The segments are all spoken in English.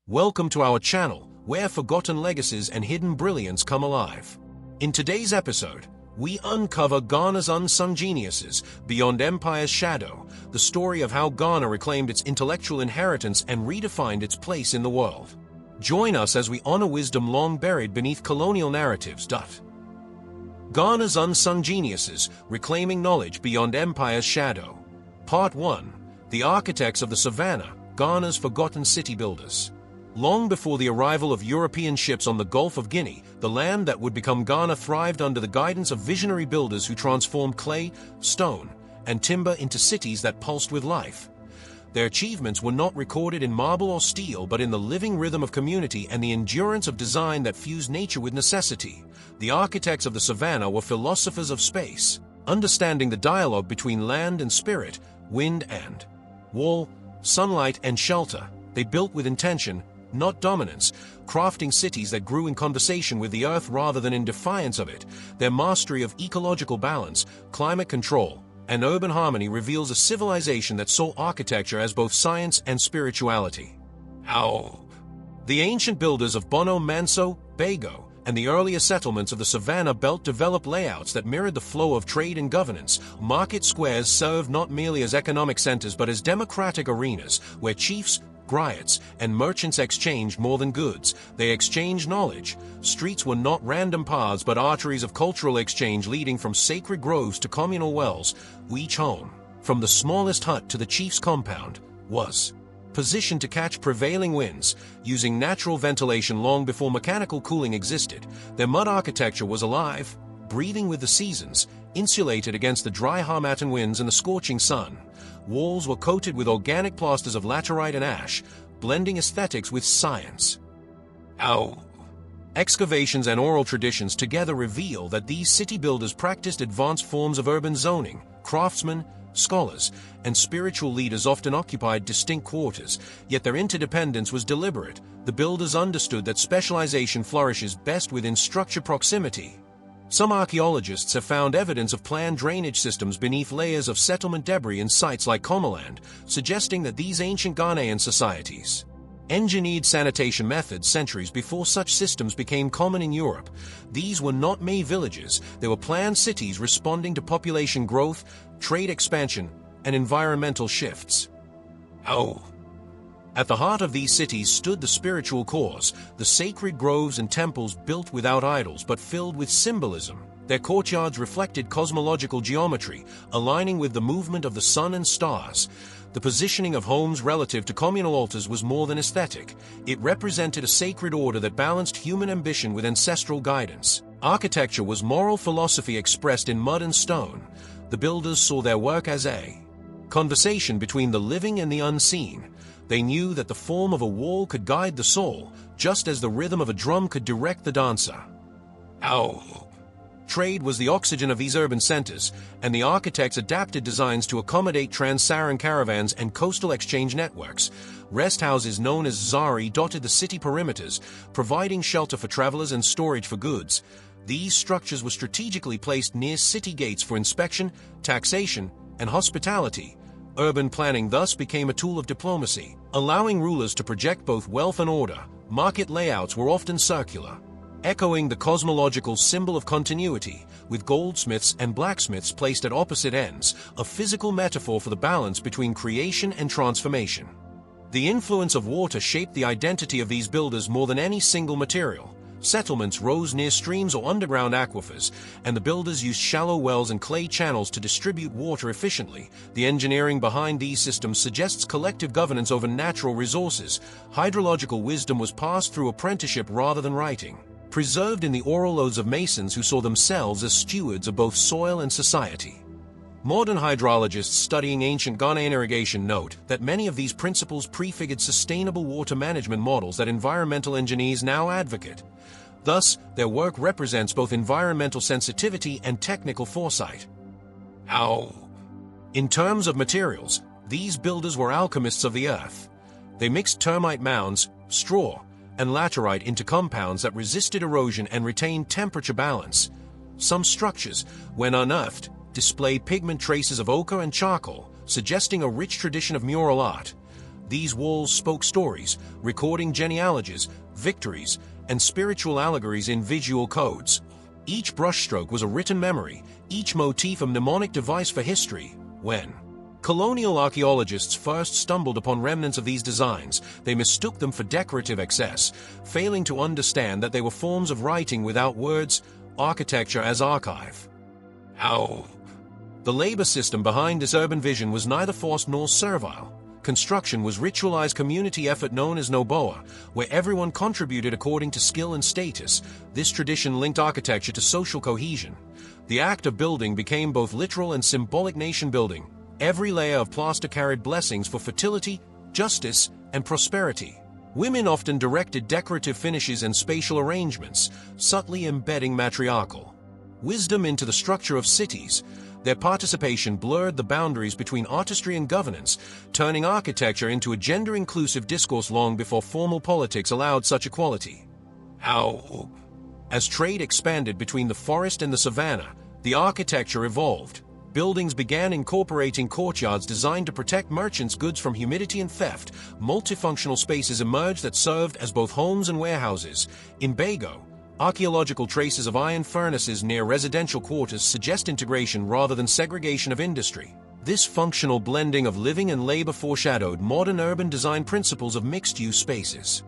Welcome to our channel, where forgotten legacies and hidden brilliance come alive. In today's episode, we uncover Ghana's unsung geniuses beyond empire's shadow, the story of how Ghana reclaimed its intellectual inheritance and redefined its place in the world. Join us as we honor wisdom long buried beneath colonial narratives. Ghana's unsung geniuses, reclaiming knowledge beyond empire's shadow. Part 1. The Architects of the Savannah, Ghana's Forgotten City Builders. Long before the arrival of European ships on the Gulf of Guinea, the land that would become Ghana thrived under the guidance of visionary builders who transformed clay, stone, and timber into cities that pulsed with life. Their achievements were not recorded in marble or steel, but in the living rhythm of community and the endurance of design that fused nature with necessity. The architects of the savannah were philosophers of space, understanding the dialogue between land and spirit, wind and wall, sunlight and shelter. They built with intention, not dominance, crafting cities that grew in conversation with the earth rather than in defiance of it. Their mastery of ecological balance, climate control, and urban harmony reveals a civilization that saw architecture as both science and spirituality. The ancient builders of Bono Manso, Bago, and the earlier settlements of the Savannah Belt developed layouts that mirrored the flow of trade and governance. Market squares served not merely as economic centers but as democratic arenas where chiefs, griots, and merchants exchanged more than goods. They exchanged knowledge. Streets were not random paths but arteries of cultural exchange leading from sacred groves to communal wells. Each home, from the smallest hut to the chief's compound, was positioned to catch prevailing winds, using natural ventilation long before mechanical cooling existed. Their mud architecture was alive, breathing with the seasons, insulated against the dry Harmattan winds and the scorching sun. Walls were coated with organic plasters of laterite and ash, blending aesthetics with science. Excavations and oral traditions together reveal that these city builders practiced advanced forms of urban zoning. Craftsmen, scholars, and spiritual leaders often occupied distinct quarters, yet their interdependence was deliberate. The builders understood that specialization flourishes best within structured proximity. Some archaeologists have found evidence of planned drainage systems beneath layers of settlement debris in sites like Comoland, suggesting that these ancient Ghanaian societies engineered sanitation methods centuries before such systems became common in Europe. These were not made villages, they were planned cities responding to population growth, trade expansion, and environmental shifts. At the heart of these cities stood the spiritual cores, the sacred groves and temples built without idols but filled with symbolism. Their courtyards reflected cosmological geometry, aligning with the movement of the sun and stars. The positioning of homes relative to communal altars was more than aesthetic. It represented a sacred order that balanced human ambition with ancestral guidance. Architecture was moral philosophy expressed in mud and stone. The builders saw their work as a conversation between the living and the unseen. They knew that the form of a wall could guide the soul, just as the rhythm of a drum could direct the dancer. Trade was the oxygen of these urban centers, and the architects adapted designs to accommodate trans-Saharan caravans and coastal exchange networks. Rest houses known as zari dotted the city perimeters, providing shelter for travelers and storage for goods. These structures were strategically placed near city gates for inspection, taxation, and hospitality. Urban planning thus became a tool of diplomacy, allowing rulers to project both wealth and order. Market layouts were often circular, echoing the cosmological symbol of continuity, with goldsmiths and blacksmiths placed at opposite ends, a physical metaphor for the balance between creation and transformation. The influence of water shaped the identity of these builders more than any single material. Settlements rose near streams or underground aquifers, and the builders used shallow wells and clay channels to distribute water efficiently. The engineering behind these systems suggests collective governance over natural resources. Hydrological wisdom was passed through apprenticeship rather than writing, preserved in the oral odes of masons who saw themselves as stewards of both soil and society. Modern hydrologists studying ancient Ghanaian irrigation note that many of these principles prefigured sustainable water management models that environmental engineers now advocate. Thus, their work represents both environmental sensitivity and technical foresight. In terms of materials, these builders were alchemists of the earth. They mixed termite mounds, straw, and laterite into compounds that resisted erosion and retained temperature balance. Some structures, when unearthed, display pigment traces of ochre and charcoal, suggesting a rich tradition of mural art. These walls spoke stories, recording genealogies, victories, and spiritual allegories in visual codes. Each brushstroke was a written memory, each motif a mnemonic device for history. When colonial archaeologists first stumbled upon remnants of these designs, they mistook them for decorative excess, failing to understand that they were forms of writing without words, architecture as archive. How? The labor system behind this urban vision was neither forced nor servile. Construction was ritualized community effort known as noboa, where everyone contributed according to skill and status. This tradition linked architecture to social cohesion. The act of building became both literal and symbolic nation building. Every layer of plaster carried blessings for fertility, justice, and prosperity. Women often directed decorative finishes and spatial arrangements, subtly embedding matriarchal wisdom into the structure of cities. Their participation blurred the boundaries between artistry and governance, turning architecture into a gender-inclusive discourse long before formal politics allowed such equality. How? As trade expanded between the forest and the savanna, the architecture evolved. Buildings began incorporating courtyards designed to protect merchants' goods from humidity and theft. Multifunctional spaces emerged that served as both homes and warehouses. In Bago, archaeological traces of iron furnaces near residential quarters suggest integration rather than segregation of industry. This functional blending of living and labor foreshadowed modern urban design principles of mixed-use spaces.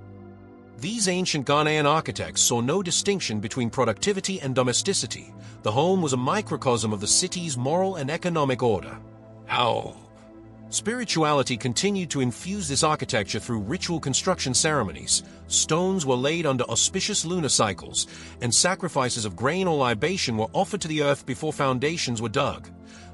These ancient Ghanaian architects saw no distinction between productivity and domesticity. The home was a microcosm of the city's moral and economic order. How? Spirituality continued to infuse this architecture through ritual construction ceremonies. Stones were laid under auspicious lunar cycles, and sacrifices of grain or libation were offered to the earth before foundations were dug.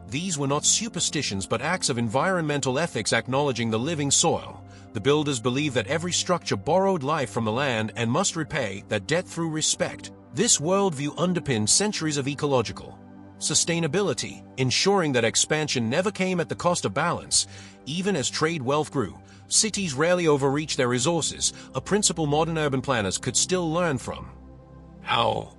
These were not superstitions but acts of environmental ethics acknowledging the living soil. The builders believed that every structure borrowed life from the land and must repay that debt through respect. This worldview underpinned centuries of ecological sustainability, ensuring that expansion never came at the cost of balance. Even as trade wealth grew, cities rarely overreached their resources, a principle modern urban planners could still learn from. How?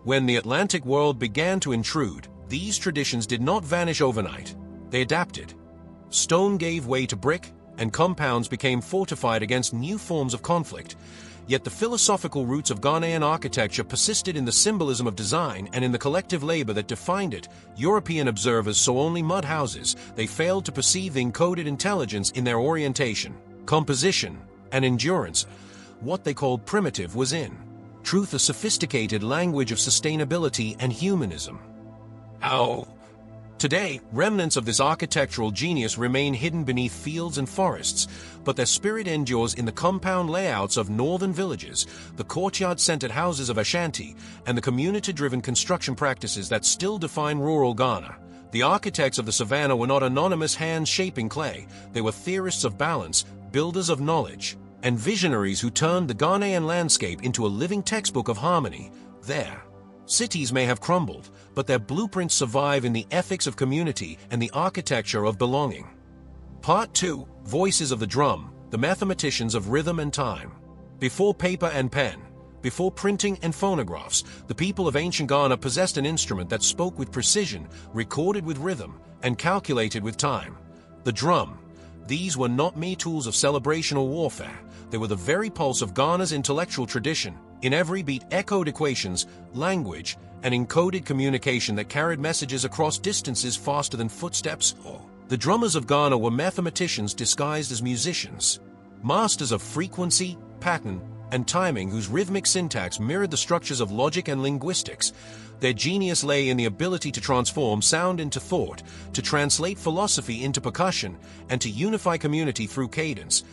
When the Atlantic world began to intrude, these traditions did not vanish overnight. They adapted. Stone gave way to brick, and compounds became fortified against new forms of conflict. Yet the philosophical roots of Ghanaian architecture persisted in the symbolism of design and in the collective labor that defined it. European observers saw only mud houses. They failed to perceive the encoded intelligence in their orientation, composition, and endurance. What they called primitive was in truth a sophisticated language of sustainability and humanism. How? Today, remnants of this architectural genius remain hidden beneath fields and forests, but their spirit endures in the compound layouts of northern villages, the courtyard-centered houses of Ashanti, and the community-driven construction practices that still define rural Ghana. The architects of the savannah were not anonymous hands shaping clay. They were theorists of balance, builders of knowledge, and visionaries who turned the Ghanaian landscape into a living textbook of harmony. There, cities may have crumbled, but their blueprints survive in the ethics of community and the architecture of belonging. Part 2. Voices of the Drum, the mathematicians of rhythm and time. Before paper and pen, before printing and phonographs, the people of ancient Ghana possessed an instrument that spoke with precision, recorded with rhythm, and calculated with time. The drum. These were not mere tools of celebration or warfare. They were the very pulse of Ghana's intellectual tradition. In every beat echoed equations, language, and encoded communication that carried messages across distances faster than footsteps. The drummers of Ghana were mathematicians disguised as musicians, masters of frequency, pattern, and timing whose rhythmic syntax mirrored the structures of logic and linguistics. Their genius lay in the ability to transform sound into thought, to translate philosophy into percussion, and to unify community through cadence.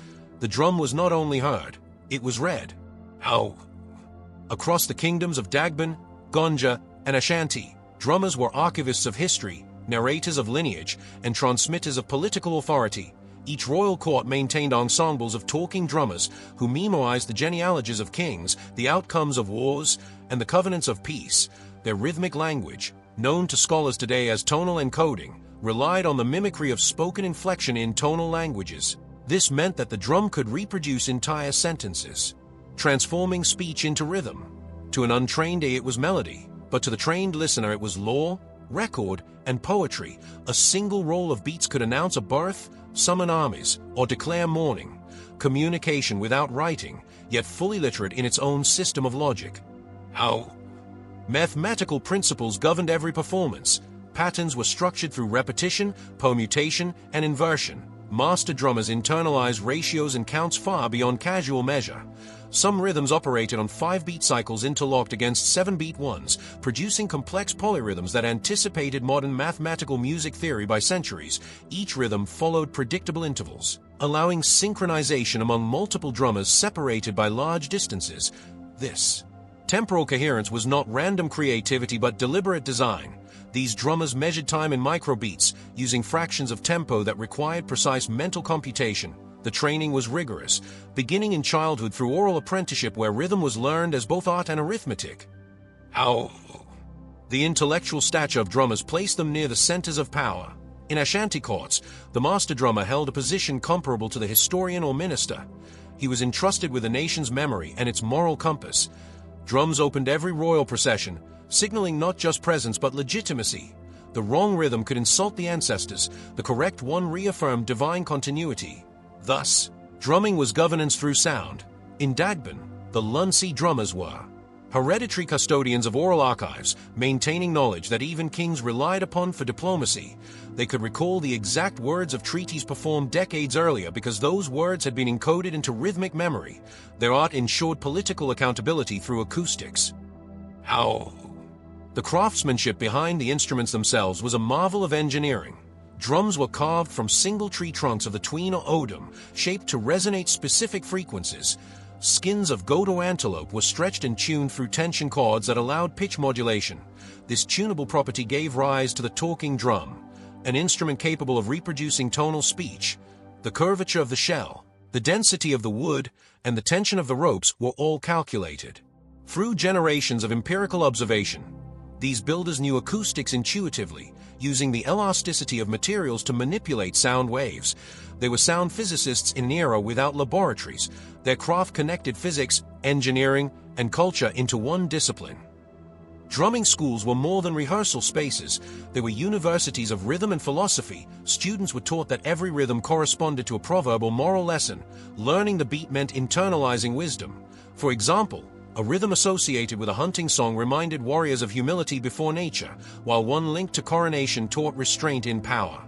The drum was not only heard, it was read. How? Across the kingdoms of Dagbon, Gonja, and Ashanti, drummers were archivists of history, narrators of lineage, and transmitters of political authority. Each royal court maintained ensembles of talking drummers who memorized the genealogies of kings, the outcomes of wars, and the covenants of peace. Their rhythmic language, known to scholars today as tonal encoding, relied on the mimicry of spoken inflection in tonal languages. This meant that the drum could reproduce entire sentences, transforming speech into rhythm. To an untrained ear it was melody, but to the trained listener it was lore, record, and poetry. A single roll of beats could announce a birth, summon armies, or declare mourning. Communication without writing, yet fully literate in its own system of logic. How? Mathematical principles governed every performance. Patterns were structured through repetition, permutation, and inversion. Master drummers internalized ratios and counts far beyond casual measure. Some rhythms operated on 5-beat cycles interlocked against 7-beat ones, producing complex polyrhythms that anticipated modern mathematical music theory by centuries. Each rhythm followed predictable intervals, allowing synchronization among multiple drummers separated by large distances. This temporal coherence was not random creativity but deliberate design. These drummers measured time in microbeats, using fractions of tempo that required precise mental computation. The training was rigorous, beginning in childhood through oral apprenticeship where rhythm was learned as both art and arithmetic. How? The intellectual stature of drummers placed them near the centers of power. In Ashanti courts, the master drummer held a position comparable to the historian or minister. He was entrusted with the nation's memory and its moral compass. Drums opened every royal procession, signaling not just presence but legitimacy. The wrong rhythm could insult the ancestors, the correct one reaffirmed divine continuity. Thus, drumming was governance through sound. In Dagbon, the Lunsi drummers were hereditary custodians of oral archives, maintaining knowledge that even kings relied upon for diplomacy. They could recall the exact words of treaties performed decades earlier because those words had been encoded into rhythmic memory. Their art ensured political accountability through acoustics. How? The craftsmanship behind the instruments themselves was a marvel of engineering. Drums were carved from single tree trunks of the tween or odum, shaped to resonate specific frequencies. Skins of goat or antelope were stretched and tuned through tension chords that allowed pitch modulation. This tunable property gave rise to the talking drum, an instrument capable of reproducing tonal speech. The curvature of the shell, the density of the wood, and the tension of the ropes were all calculated. Through generations of empirical observation, these builders knew acoustics intuitively, using the elasticity of materials to manipulate sound waves. They were sound physicists in an era without laboratories. Their craft connected physics, engineering, and culture into one discipline. Drumming schools were more than rehearsal spaces. They were universities of rhythm and philosophy. Students were taught that every rhythm corresponded to a proverb or moral lesson. Learning the beat meant internalizing wisdom. For example, a rhythm associated with a hunting song reminded warriors of humility before nature, while one linked to coronation taught restraint in power.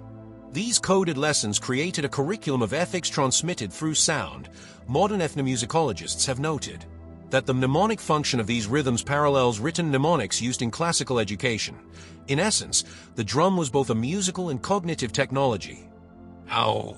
These coded lessons created a curriculum of ethics transmitted through sound. Modern ethnomusicologists have noted that the mnemonic function of these rhythms parallels written mnemonics used in classical education. In essence, the drum was both a musical and cognitive technology. How?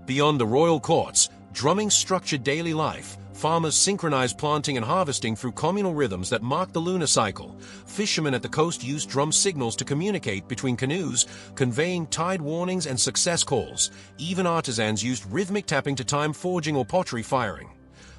Beyond the royal courts, drumming structured daily life. Farmers synchronized planting and harvesting through communal rhythms that marked the lunar cycle. Fishermen at the coast used drum signals to communicate between canoes, conveying tide warnings and success calls. Even artisans used rhythmic tapping to time forging or pottery firing.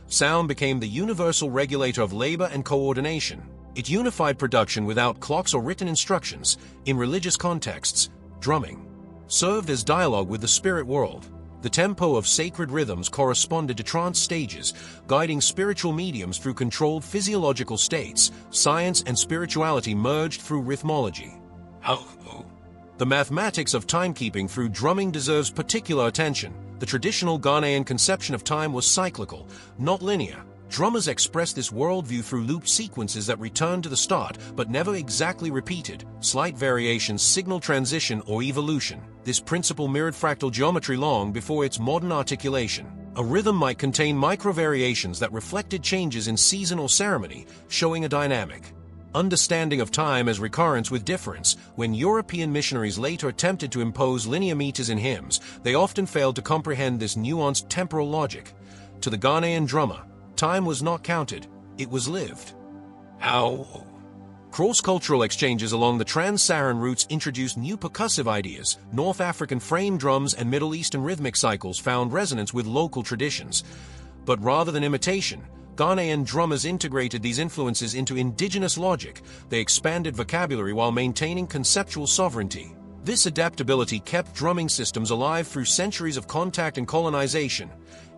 Sound became the universal regulator of labor and coordination. It unified production without clocks or written instructions. In religious contexts, drumming served as dialogue with the spirit world. The tempo of sacred rhythms corresponded to trance stages, guiding spiritual mediums through controlled physiological states. Science and spirituality merged through rhythmology. The mathematics of timekeeping through drumming deserves particular attention. The traditional Ghanaian conception of time was cyclical, not linear. Drummers expressed this worldview through looped sequences that returned to the start but never exactly repeated. Slight variations signal transition or evolution. This principle mirrored fractal geometry long before its modern articulation. A rhythm might contain micro-variations that reflected changes in season or ceremony, showing a dynamic understanding of time as recurrence with difference. When European missionaries later attempted to impose linear meters in hymns, they often failed to comprehend this nuanced temporal logic. To the Ghanaian drummer, time was not counted, it was lived. How? Cross-cultural exchanges along the trans-Saharan routes introduced new percussive ideas. North African frame drums and Middle Eastern rhythmic cycles found resonance with local traditions. But rather than imitation, Ghanaian drummers integrated these influences into indigenous logic. They expanded vocabulary while maintaining conceptual sovereignty. This adaptability kept drumming systems alive through centuries of contact and colonization,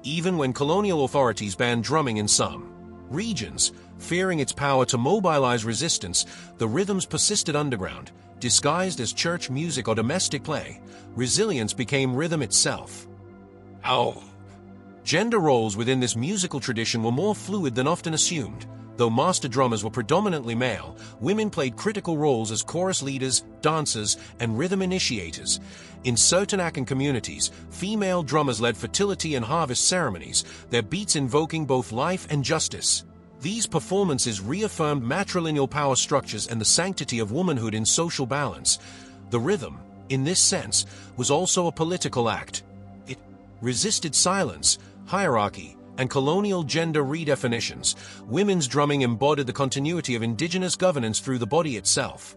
even when colonial authorities banned drumming in some regions. Fearing its power to mobilize resistance, the rhythms persisted underground, disguised as church music or domestic play. Resilience became rhythm itself. How? Gender roles within this musical tradition were more fluid than often assumed. Though master drummers were predominantly male, women played critical roles as chorus leaders, dancers, and rhythm initiators. In certain Akan communities, female drummers led fertility and harvest ceremonies, their beats invoking both life and justice. These performances reaffirmed matrilineal power structures and the sanctity of womanhood in social balance. The rhythm, in this sense, was also a political act. It resisted silence, hierarchy, and colonial gender redefinitions. Women's drumming embodied the continuity of indigenous governance through the body itself.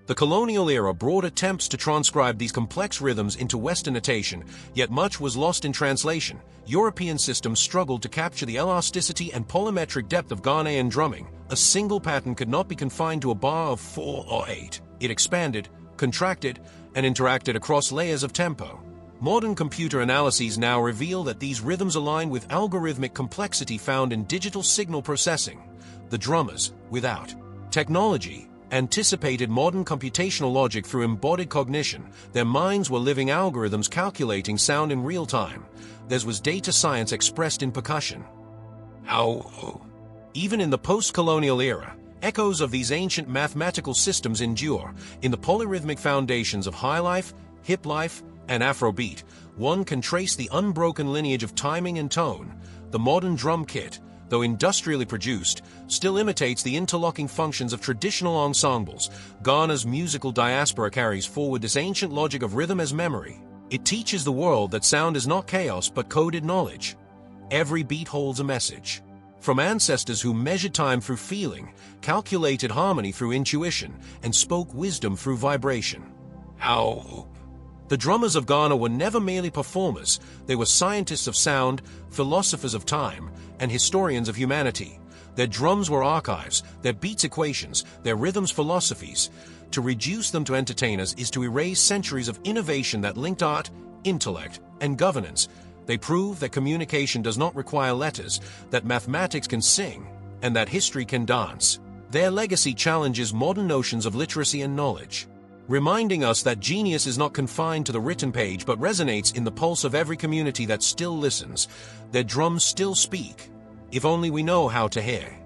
The colonial era brought attempts to transcribe these complex rhythms into Western notation, yet much was lost in translation. European systems struggled to capture the elasticity and polymetric depth of Ghanaian drumming. A single pattern could not be confined to a bar of 4 or 8. It expanded, contracted, and interacted across layers of tempo. Modern computer analyses now reveal that these rhythms align with algorithmic complexity found in digital signal processing. The drummers, without technology, anticipated modern computational logic through embodied cognition. Their minds were living algorithms calculating sound in real time. Theirs was data science expressed in percussion. How? Even in the post-colonial era, echoes of these ancient mathematical systems endure. In the polyrhythmic foundations of highlife, hiplife, and Afrobeat, one can trace the unbroken lineage of timing and tone. The modern drum kit, though industrially produced, still imitates the interlocking functions of traditional ensembles. Ghana's musical diaspora carries forward this ancient logic of rhythm as memory. It teaches the world that sound is not chaos but coded knowledge. Every beat holds a message. From ancestors who measured time through feeling, calculated harmony through intuition, and spoke wisdom through vibration. How? The drummers of Ghana were never merely performers. They were scientists of sound, philosophers of time, and historians of humanity. Their drums were archives, their beats equations, their rhythms philosophies. To reduce them to entertainers is to erase centuries of innovation that linked art, intellect, and governance. They prove that communication does not require letters, that mathematics can sing, and that history can dance. Their legacy challenges modern notions of literacy and knowledge, reminding us that genius is not confined to the written page but resonates in the pulse of every community that still listens. Their drums still speak, if only we know how to hear.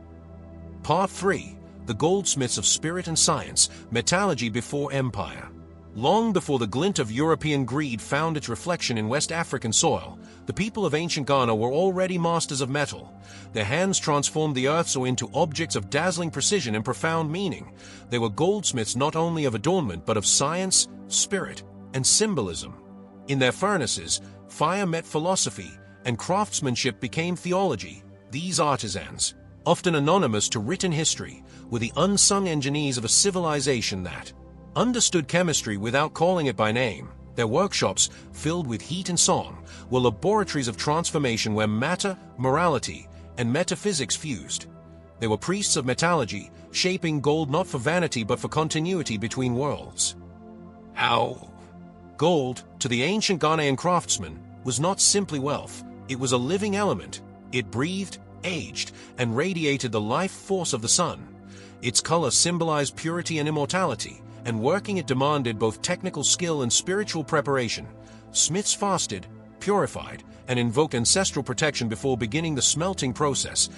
Part 3. The Goldsmiths of Spirit and Science, Metallurgy Before Empire. Long before the glint of European greed found its reflection in West African soil, the people of ancient Ghana were already masters of metal. Their hands transformed the earth so into objects of dazzling precision and profound meaning. They were goldsmiths not only of adornment but of science, spirit, and symbolism. In their furnaces, fire met philosophy, and craftsmanship became theology. These artisans, often anonymous to written history, were the unsung engineers of a civilization that understood chemistry without calling it by name. Their workshops, filled with heat and song, were laboratories of transformation where matter, morality, and metaphysics fused. They were priests of metallurgy, shaping gold not for vanity but for continuity between worlds. How? Gold, to the ancient Ghanaian craftsman, was not simply wealth. It was a living element. It breathed, aged, and radiated the life force of the sun. Its color symbolized purity and immortality, and working it demanded both technical skill and spiritual preparation. Smiths fasted, purified, and invoked ancestral protection before beginning the smelting process.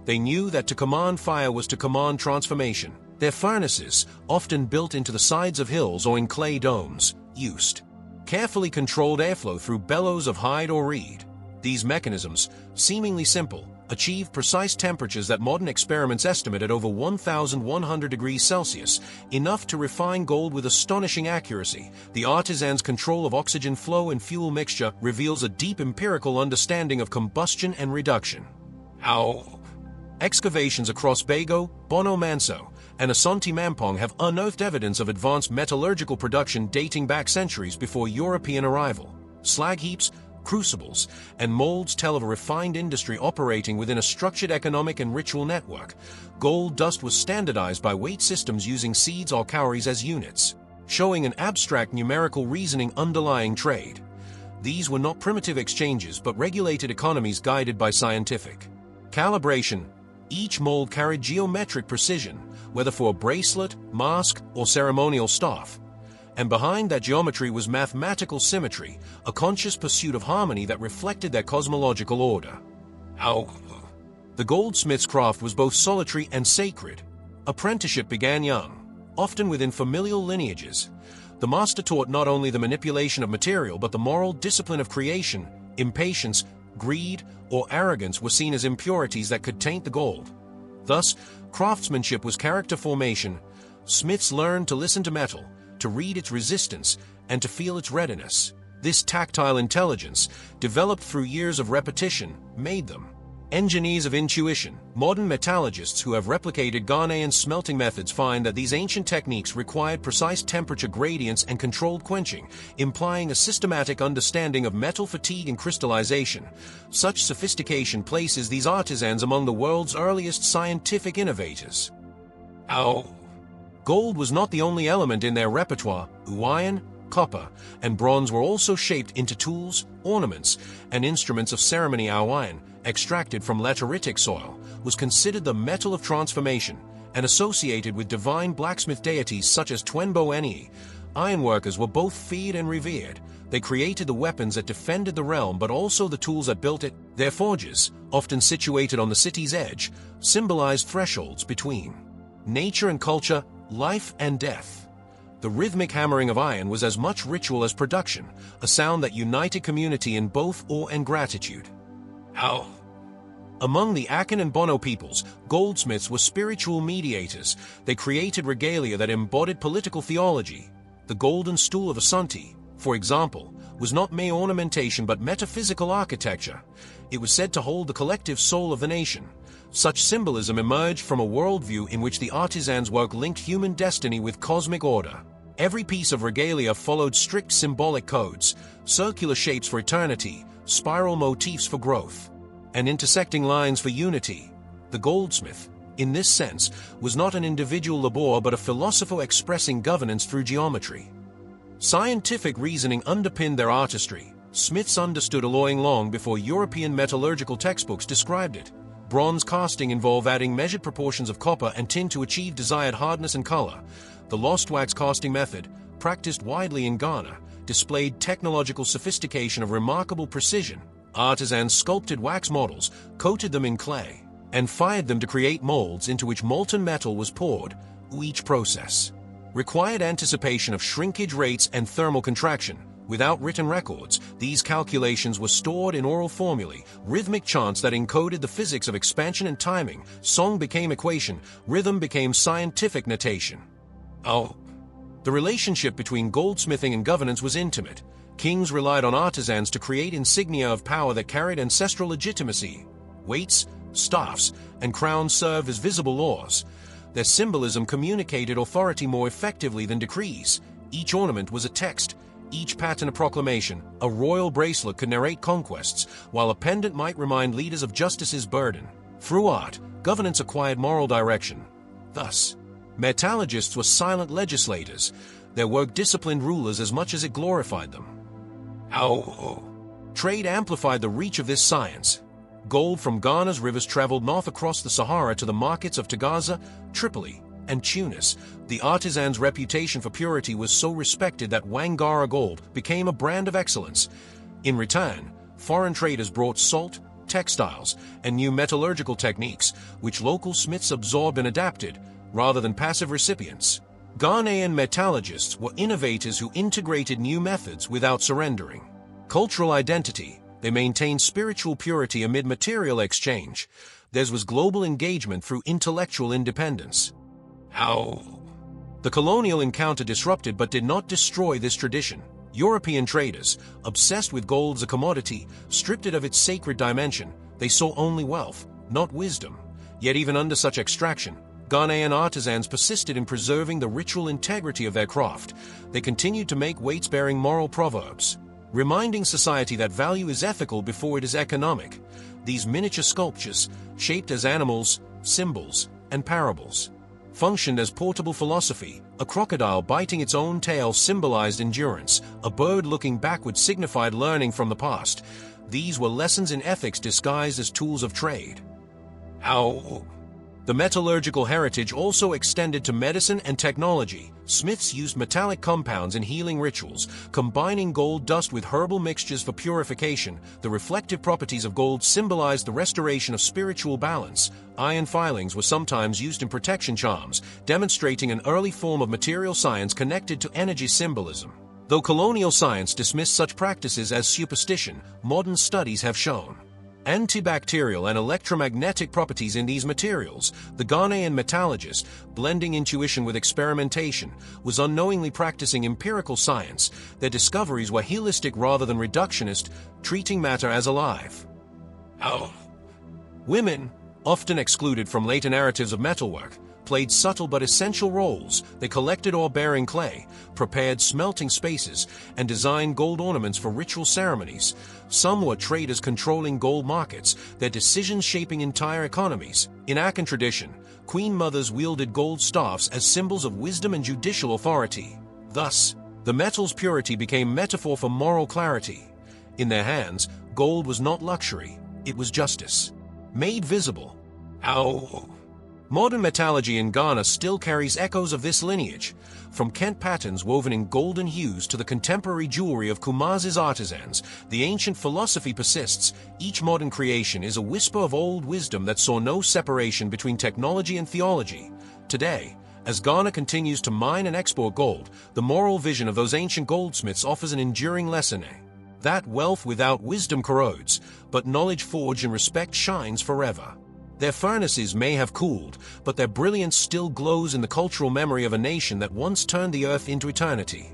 They knew that to command fire was to command transformation. Their furnaces, often built into the sides of hills or in clay domes, used carefully controlled airflow through bellows of hide or reed. These mechanisms, seemingly simple, achieved precise temperatures that modern experiments estimate at over 1,100 degrees Celsius, enough to refine gold with astonishing accuracy. The artisan's control of oxygen flow and fuel mixture reveals a deep empirical understanding of combustion and reduction. How? Excavations across Bago, Bono Manso, and Asante Mampong have unearthed evidence of advanced metallurgical production dating back centuries before European arrival. Slag heaps, crucibles, and molds tell of a refined industry operating within a structured economic and ritual network. Gold dust was standardized by weight systems using seeds or cowries as units, showing an abstract numerical reasoning underlying trade. These were not primitive exchanges but regulated economies guided by scientific Calibration. Each mold carried geometric precision, whether for a bracelet, mask, or ceremonial staff. And behind that geometry was mathematical symmetry, a conscious pursuit of harmony that reflected their cosmological order. The goldsmith's craft was both solitary and sacred. Apprenticeship began young, often within familial lineages. The master taught not only the manipulation of material but the moral discipline of creation. Impatience, greed, or arrogance were seen as impurities that could taint the gold. Thus, craftsmanship was character formation. Smiths learned to listen to metal, to read its resistance, and to feel its readiness. This tactile intelligence, developed through years of repetition, made them engineers of intuition. Modern metallurgists who have replicated Ghanaian smelting methods find that these ancient techniques required precise temperature gradients and controlled quenching, implying a systematic understanding of metal fatigue and crystallization. Such sophistication places these artisans among the world's earliest scientific innovators. Gold was not the only element in their repertoire. Iron, copper, and bronze were also shaped into tools, ornaments, and instruments of ceremony. Iron, extracted from lateritic soil, was considered the metal of transformation and associated with divine blacksmith deities such as Twenbo Eni. Ironworkers were both feared and revered. They created the weapons that defended the realm but also the tools that built it. Their forges, often situated on the city's edge, symbolized thresholds between nature and culture, life and death. The rhythmic hammering of iron was as much ritual as production, a sound that united community in both awe and gratitude. Among the Akan and Bono peoples, goldsmiths were spiritual mediators. They created regalia that embodied political theology. The golden stool of Asante, for example, was not mere ornamentation but metaphysical architecture. It was said to hold the collective soul of the nation. Such symbolism emerged from a worldview in which the artisan's work linked human destiny with cosmic order. Every piece of regalia followed strict symbolic codes: circular shapes for eternity, spiral motifs for growth, and intersecting lines for unity. The goldsmith, in this sense, was not an individual labor but a philosopher expressing governance through geometry. Scientific reasoning underpinned their artistry. Smiths understood alloying long before European metallurgical textbooks described it. Bronze casting involved adding measured proportions of copper and tin to achieve desired hardness and color. The lost wax casting method, practiced widely in Ghana, displayed technological sophistication of remarkable precision. Artisans sculpted wax models, coated them in clay, and fired them to create molds into which molten metal was poured. Each process required anticipation of shrinkage rates and thermal contraction. Without written records, these calculations were stored in oral formulae, rhythmic chants that encoded the physics of expansion and timing. Song became equation, rhythm became scientific notation. The relationship between goldsmithing and governance was intimate. Kings relied on artisans to create insignia of power that carried ancestral legitimacy. Weights, staffs, and crowns served as visible laws. Their symbolism communicated authority more effectively than decrees. Each ornament was a text, each pattern a proclamation. A royal bracelet could narrate conquests, while a pendant might remind leaders of justice's burden. Through art, governance acquired moral direction. Thus, metallurgists were silent legislators. Their work disciplined rulers as much as it glorified them. Trade amplified the reach of this science. Gold from Ghana's rivers traveled north across the Sahara to the markets of Tagaza, Tripoli, and Tunis. The artisan's reputation for purity was so respected that Wangara gold became a brand of excellence. In return, foreign traders brought salt, textiles, and new metallurgical techniques, which local smiths absorbed and adapted, rather than passive recipients. Ghanaian metallurgists were innovators who integrated new methods without surrendering cultural identity. They maintained spiritual purity amid material exchange. Theirs was global engagement through intellectual independence. The colonial encounter disrupted but did not destroy this tradition. European traders, obsessed with gold as a commodity, stripped it of its sacred dimension. They saw only wealth, not wisdom. Yet even under such extraction, Ghanaian artisans persisted in preserving the ritual integrity of their craft. They continued to make weights-bearing moral proverbs, reminding society that value is ethical before it is economic. These miniature sculptures, shaped as animals, symbols, and parables, functioned as portable philosophy. A crocodile biting its own tail symbolized endurance. A bird looking backward signified learning from the past. These were lessons in ethics disguised as tools of trade. How? The metallurgical heritage also extended to medicine and technology. Smiths used metallic compounds in healing rituals, combining gold dust with herbal mixtures for purification. The reflective properties of gold symbolized the restoration of spiritual balance. Iron filings were sometimes used in protection charms, demonstrating an early form of material science connected to energy symbolism. Though colonial science dismissed such practices as superstition, modern studies have shown antibacterial and electromagnetic properties in these materials. The Ghanaian metallurgist, blending intuition with experimentation, was unknowingly practicing empirical science. Their discoveries were holistic rather than reductionist, treating matter as alive. Oh. Women, often excluded from later narratives of metalwork, played subtle but essential roles. They collected ore-bearing clay, prepared smelting spaces, and designed gold ornaments for ritual ceremonies. Some were traders controlling gold markets, their decisions shaping entire economies. In Akan tradition, queen mothers wielded gold staffs as symbols of wisdom and judicial authority. Thus, the metal's purity became metaphor for moral clarity. In their hands, gold was not luxury, it was justice. Made visible. How? Modern metallurgy in Ghana still carries echoes of this lineage, from Kent patterns woven in golden hues to the contemporary jewelry of Kumasi's artisans. The ancient philosophy persists. Each modern creation is a whisper of old wisdom that saw no separation between technology and theology. Today, as Ghana continues to mine and export gold, the moral vision of those ancient goldsmiths offers an enduring lesson. That wealth without wisdom corrodes, but knowledge forged in respect shines forever. Their furnaces may have cooled, but their brilliance still glows in the cultural memory of a nation that once turned the earth into eternity.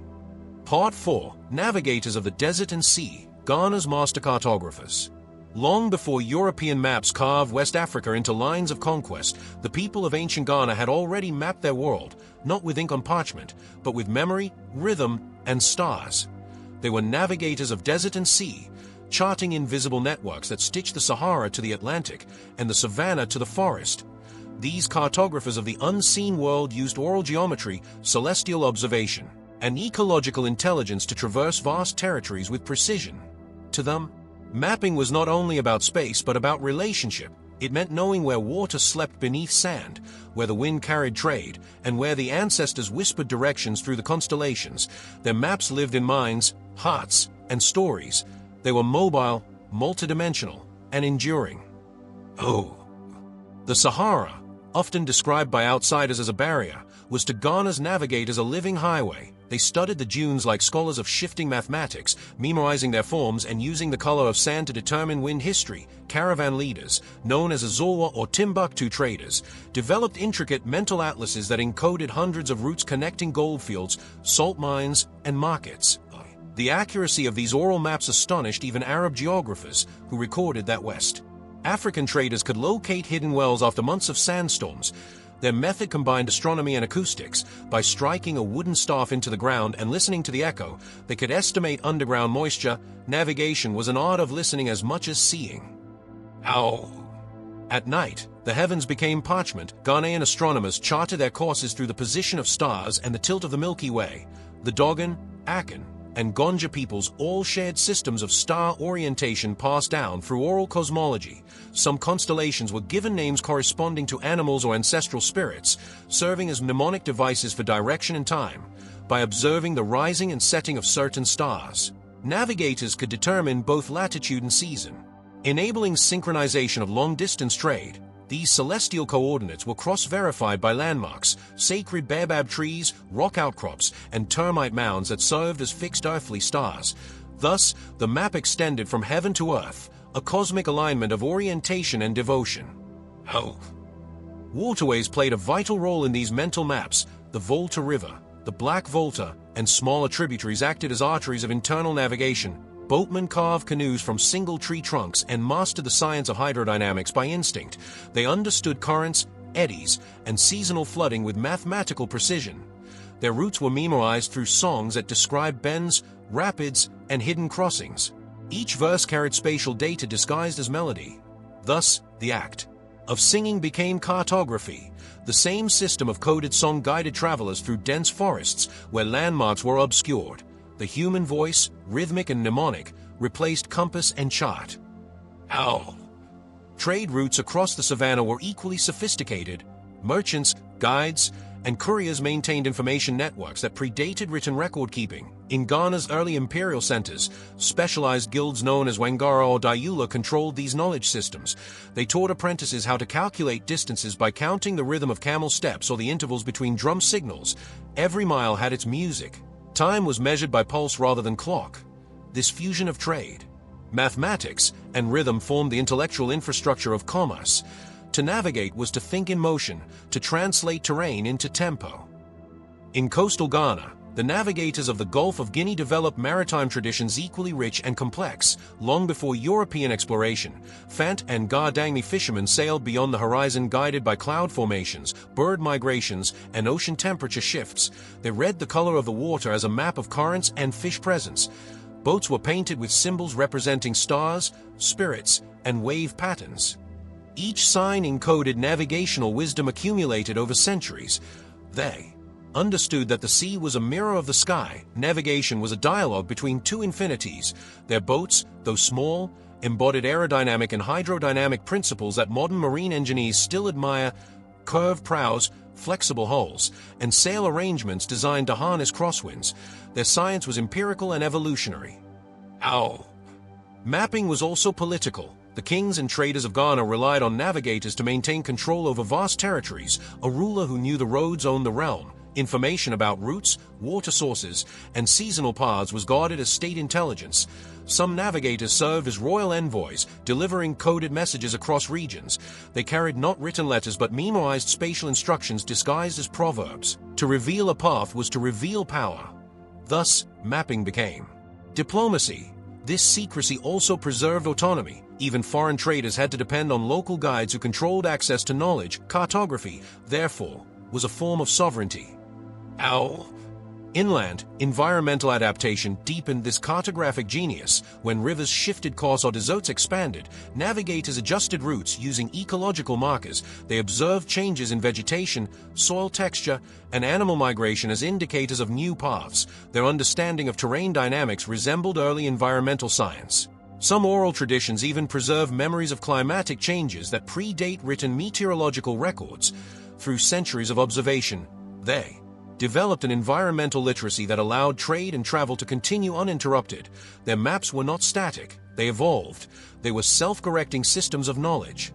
Part 4. Navigators of the Desert and Sea, Ghana's Master Cartographers. Long before European maps carved West Africa into lines of conquest, the people of ancient Ghana had already mapped their world, not with ink on parchment, but with memory, rhythm, and stars. They were navigators of desert and sea, charting invisible networks that stitched the Sahara to the Atlantic and the Savannah to the forest. These cartographers of the unseen world used oral geometry, celestial observation, and ecological intelligence to traverse vast territories with precision. To them, mapping was not only about space but about relationship. It meant knowing where water slept beneath sand, where the wind carried trade, and where the ancestors whispered directions through the constellations. Their maps lived in minds, hearts, and stories. They were mobile, multidimensional, and enduring. Oh. The Sahara, often described by outsiders as a barrier, was to Ghana's navigators a living highway. They studied the dunes like scholars of shifting mathematics, memorizing their forms and using the color of sand to determine wind history. Caravan leaders, known as Azorwa or Timbuktu traders, developed intricate mental atlases that encoded hundreds of routes connecting goldfields, salt mines, and markets. The accuracy of these oral maps astonished even Arab geographers, who recorded that West African traders could locate hidden wells after months of sandstorms. Their method combined astronomy and acoustics. By striking a wooden staff into the ground and listening to the echo, they could estimate underground moisture. Navigation was an art of listening as much as seeing. How? At night, the heavens became parchment. Ghanaian astronomers charted their courses through the position of stars and the tilt of the Milky Way. The Dogon, Akan, and Gonja peoples all shared systems of star orientation passed down through oral cosmology. Some constellations were given names corresponding to animals or ancestral spirits, serving as mnemonic devices for direction and time. By observing the rising and setting of certain stars, navigators could determine both latitude and season, enabling synchronization of long-distance trade. These celestial coordinates were cross-verified by landmarks, sacred baobab trees, rock outcrops, and termite mounds that served as fixed earthly stars. Thus, the map extended from heaven to earth, a cosmic alignment of orientation and devotion. Oh. Waterways played a vital role in these mental maps. The Volta River, the Black Volta, and smaller tributaries acted as arteries of internal navigation. Boatmen carved canoes from single tree trunks and mastered the science of hydrodynamics by instinct. They understood currents, eddies, and seasonal flooding with mathematical precision. Their routes were memorized through songs that described bends, rapids, and hidden crossings. Each verse carried spatial data disguised as melody. Thus, the act of singing became cartography. The same system of coded song guided travelers through dense forests where landmarks were obscured. The human voice, rhythmic and mnemonic, replaced compass and chart. How? Trade routes across the savannah were equally sophisticated. Merchants, guides, and couriers maintained information networks that predated written record-keeping. In Ghana's early imperial centers, specialized guilds known as Wangara or Dayula controlled these knowledge systems. They taught apprentices how to calculate distances by counting the rhythm of camel steps or the intervals between drum signals. Every mile had its music. Time was measured by pulse rather than clock. This fusion of trade, mathematics, and rhythm formed the intellectual infrastructure of commerce. To navigate was to think in motion, to translate terrain into tempo. In coastal Ghana, the navigators of the Gulf of Guinea developed maritime traditions equally rich and complex. Long before European exploration, Fant and Ga-Dangme fishermen sailed beyond the horizon guided by cloud formations, bird migrations, and ocean temperature shifts. They read the color of the water as a map of currents and fish presence. Boats were painted with symbols representing stars, spirits, and wave patterns. Each sign encoded navigational wisdom accumulated over centuries. They understood that the sea was a mirror of the sky. Navigation was a dialogue between two infinities. Their boats, though small, embodied aerodynamic and hydrodynamic principles that modern marine engineers still admire: curved prows, flexible hulls, and sail arrangements designed to harness crosswinds. Their science was empirical and evolutionary. Mapping was also political. The kings and traders of Ghana relied on navigators to maintain control over vast territories. A ruler who knew the roads owned the realm. Information about routes, water sources, and seasonal paths was guarded as state intelligence. Some navigators served as royal envoys, delivering coded messages across regions. They carried not written letters but memorized spatial instructions disguised as proverbs. To reveal a path was to reveal power. Thus, mapping became diplomacy. This secrecy also preserved autonomy. Even foreign traders had to depend on local guides who controlled access to knowledge. Cartography, therefore, was a form of sovereignty. Inland, environmental adaptation deepened this cartographic genius. When rivers shifted course or deserts expanded, navigators adjusted routes using ecological markers. They observed changes in vegetation, soil texture, and animal migration as indicators of new paths. Their understanding of terrain dynamics resembled early environmental science. Some oral traditions even preserve memories of climatic changes that predate written meteorological records. Through centuries of observation, they developed an environmental literacy that allowed trade and travel to continue uninterrupted. Their maps were not static, they evolved. They were self-correcting systems of knowledge.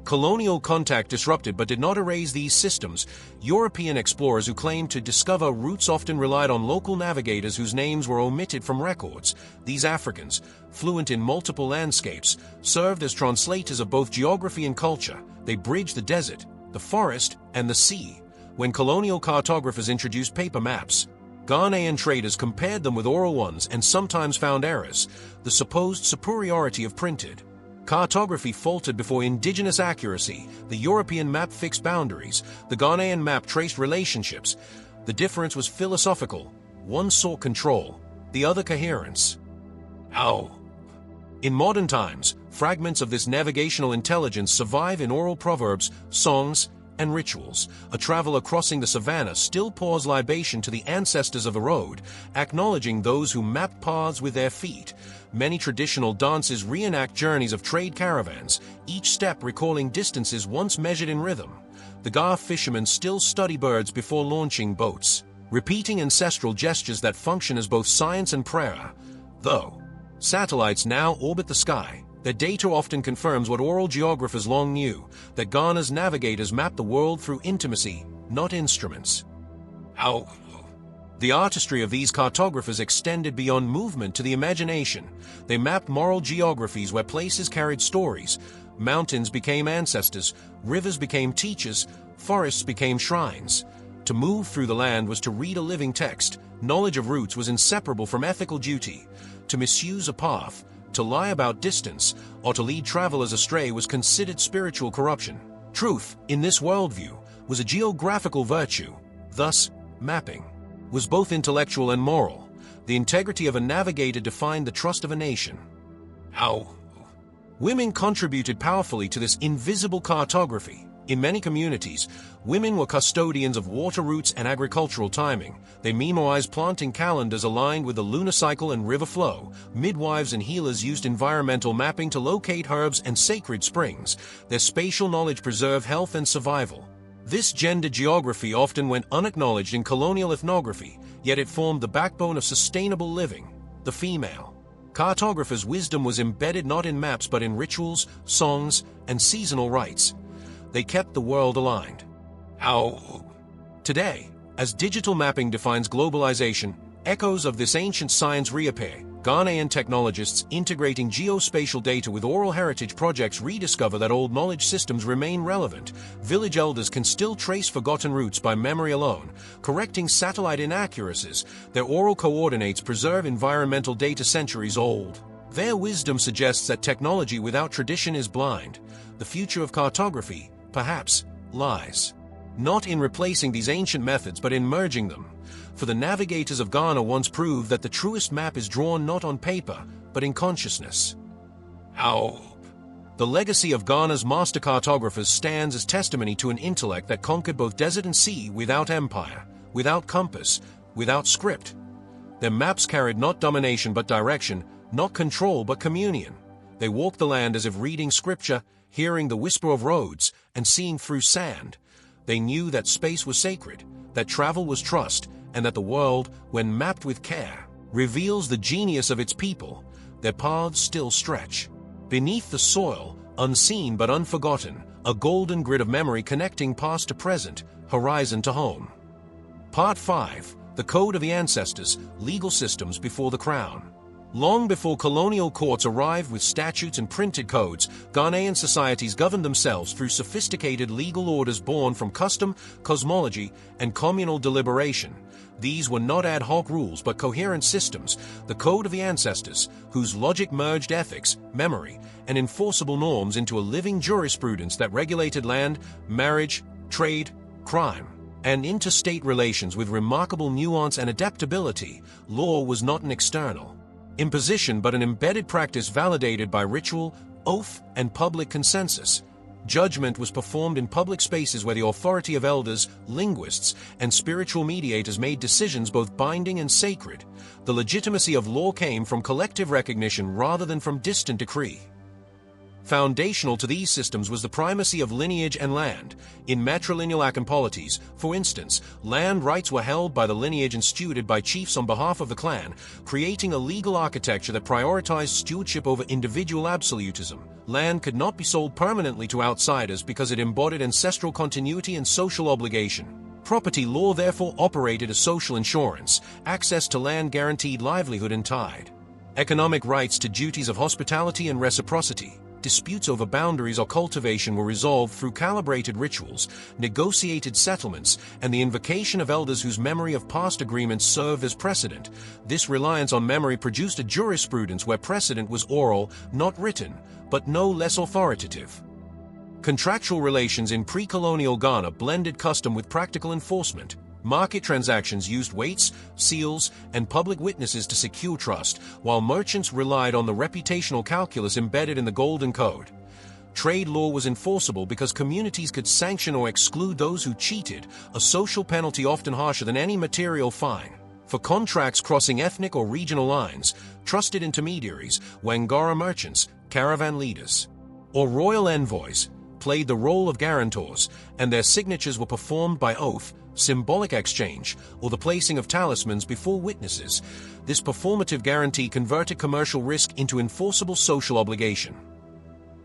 Colonial contact disrupted but did not erase these systems. European explorers who claimed to discover routes often relied on local navigators whose names were omitted from records. These Africans, fluent in multiple landscapes, served as translators of both geography and culture. They bridged the desert, the forest, and the sea. When colonial cartographers introduced paper maps, Ghanaian traders compared them with oral ones and sometimes found errors. The supposed superiority of printed cartography faltered before indigenous accuracy. The European map fixed boundaries. The Ghanaian map traced relationships. The difference was philosophical. One sought control, the other coherence. In modern times, fragments of this navigational intelligence survive in oral proverbs, songs, and rituals. A traveler crossing the savannah still pours libation to the ancestors of a road, acknowledging those who mapped paths with their feet. Many traditional dances reenact journeys of trade caravans, each step recalling distances once measured in rhythm. The Ga fishermen still study birds before launching boats, repeating ancestral gestures that function as both science and prayer. Though satellites now orbit the sky, their data often confirms what oral geographers long knew, that Ghana's navigators mapped the world through intimacy, not instruments. The artistry of these cartographers extended beyond movement to the imagination. They mapped moral geographies where places carried stories. Mountains became ancestors, rivers became teachers, forests became shrines. To move through the land was to read a living text. Knowledge of routes was inseparable from ethical duty. To misuse a path, to lie about distance, or to lead travelers astray was considered spiritual corruption. Truth, in this worldview, was a geographical virtue. Thus, mapping was both intellectual and moral. The integrity of a navigator defined the trust of a nation. Women contributed powerfully to this invisible cartography. In many communities, women were custodians of water routes and agricultural timing. They memorized planting calendars aligned with the lunar cycle and river flow. Midwives and healers used environmental mapping to locate herbs and sacred springs. Their spatial knowledge preserved health and survival. This gender geography often went unacknowledged in colonial ethnography, yet it formed the backbone of sustainable living. The female cartographer's wisdom was embedded not in maps but in rituals, songs, and seasonal rites. They kept the world aligned. Today, as digital mapping defines globalization, echoes of this ancient science reappear. Ghanaian technologists integrating geospatial data with oral heritage projects rediscover that old knowledge systems remain relevant. Village elders can still trace forgotten roots by memory alone, correcting satellite inaccuracies. Their oral coordinates preserve environmental data centuries old. Their wisdom suggests that technology without tradition is blind. The future of cartography, perhaps, lies not in replacing these ancient methods but in merging them. For the navigators of Ghana once proved that the truest map is drawn not on paper, but in consciousness. The legacy of Ghana's master cartographers stands as testimony to an intellect that conquered both desert and sea without empire, without compass, without script. Their maps carried not domination but direction, not control but communion. They walked the land as if reading scripture, hearing the whisper of roads, and seeing through sand. They knew that space was sacred, that travel was trust, and that the world, when mapped with care, reveals the genius of its people. Their paths still stretch. Beneath the soil, unseen but unforgotten, a golden grid of memory connecting past to present, horizon to home. Part 5. The Code of the Ancestors, Legal Systems Before the Crown. Long before colonial courts arrived with statutes and printed codes, Ghanaian societies governed themselves through sophisticated legal orders born from custom, cosmology, and communal deliberation. These were not ad hoc rules but coherent systems, the Code of the Ancestors, whose logic merged ethics, memory, and enforceable norms into a living jurisprudence that regulated land, marriage, trade, crime, and interstate relations with remarkable nuance and adaptability. Law was not an external imposition but an embedded practice validated by ritual, oath, and public consensus. Judgment was performed in public spaces where the authority of elders, linguists, and spiritual mediators made decisions both binding and sacred. The legitimacy of law came from collective recognition rather than from distant decree. Foundational to these systems was the primacy of lineage and land. In matrilineal Akampolities, for instance, land rights were held by the lineage and stewarded by chiefs on behalf of the clan, creating a legal architecture that prioritized stewardship over individual absolutism. Land could not be sold permanently to outsiders because it embodied ancestral continuity and social obligation. Property law therefore operated as social insurance. Access to land guaranteed livelihood and tied economic rights to duties of hospitality and reciprocity. Disputes over boundaries or cultivation were resolved through calibrated rituals, negotiated settlements, and the invocation of elders whose memory of past agreements served as precedent. This reliance on memory produced a jurisprudence where precedent was oral, not written, but no less authoritative. Contractual relations in pre-colonial Ghana blended custom with practical enforcement. Market transactions used weights, seals, and public witnesses to secure trust, while merchants relied on the reputational calculus embedded in the Golden Code. Trade law was enforceable because communities could sanction or exclude those who cheated, a social penalty often harsher than any material fine. For contracts crossing ethnic or regional lines, trusted intermediaries, Wangara merchants, caravan leaders, or royal envoys, played the role of guarantors, and their signatures were performed by oath, symbolic exchange, or the placing of talismans before witnesses. This performative guarantee converted commercial risk into enforceable social obligation.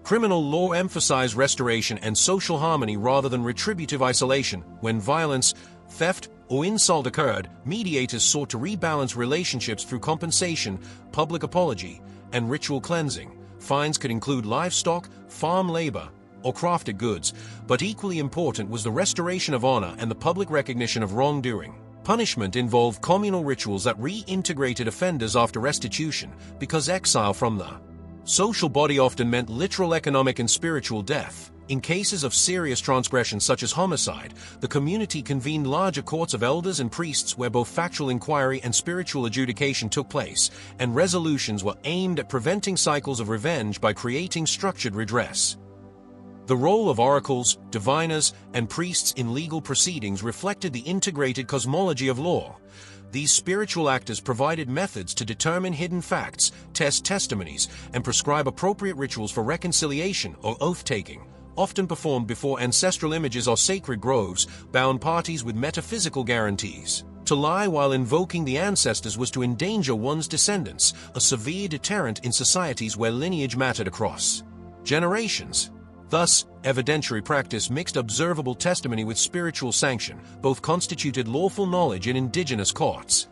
Criminal law emphasized restoration and social harmony rather than retributive isolation. When violence, theft, or insult occurred, mediators sought to rebalance relationships through compensation, public apology, and ritual cleansing. Fines could include livestock, farm labor, or crafted goods, but equally important was the restoration of honor and the public recognition of wrongdoing. Punishment involved communal rituals that reintegrated offenders after restitution, because exile from the social body often meant literal economic and spiritual death. In cases of serious transgression such as homicide, the community convened larger courts of elders and priests where both factual inquiry and spiritual adjudication took place, and resolutions were aimed at preventing cycles of revenge by creating structured redress. The role of oracles, diviners, and priests in legal proceedings reflected the integrated cosmology of law. These spiritual actors provided methods to determine hidden facts, test testimonies, and prescribe appropriate rituals for reconciliation or oath-taking, often performed before ancestral images or sacred groves, bound parties with metaphysical guarantees. To lie while invoking the ancestors was to endanger one's descendants, a severe deterrent in societies where lineage mattered across generations. Thus, evidentiary practice mixed observable testimony with spiritual sanction, both constituted lawful knowledge in indigenous courts.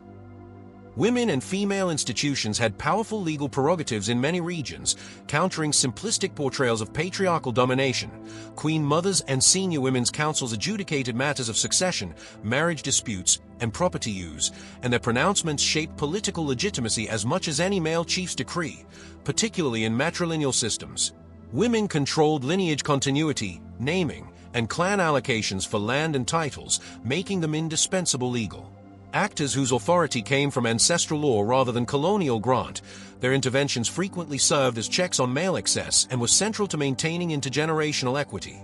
Women and female institutions had powerful legal prerogatives in many regions, countering simplistic portrayals of patriarchal domination. Queen mothers and senior women's councils adjudicated matters of succession, marriage disputes, and property use, and their pronouncements shaped political legitimacy as much as any male chief's decree, particularly in matrilineal systems. Women controlled lineage continuity, naming, and clan allocations for land and titles, making them indispensable legal actors whose authority came from ancestral law rather than colonial grant. Their interventions frequently served as checks on male excess and were central to maintaining intergenerational equity.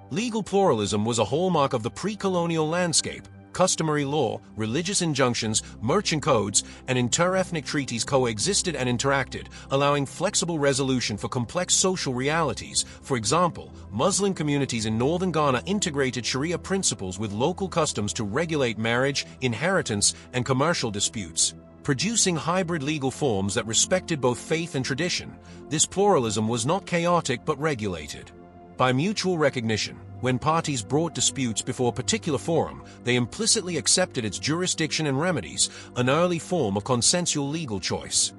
Legal pluralism was a hallmark of the pre-colonial landscape. Customary law, religious injunctions, merchant codes, and inter-ethnic treaties coexisted and interacted, allowing flexible resolution for complex social realities. For example, Muslim communities in northern Ghana integrated Sharia principles with local customs to regulate marriage, inheritance, and commercial disputes, producing hybrid legal forms that respected both faith and tradition. This pluralism was not chaotic but regulated by mutual recognition. When parties brought disputes before a particular forum, they implicitly accepted its jurisdiction and remedies, an early form of consensual legal choice.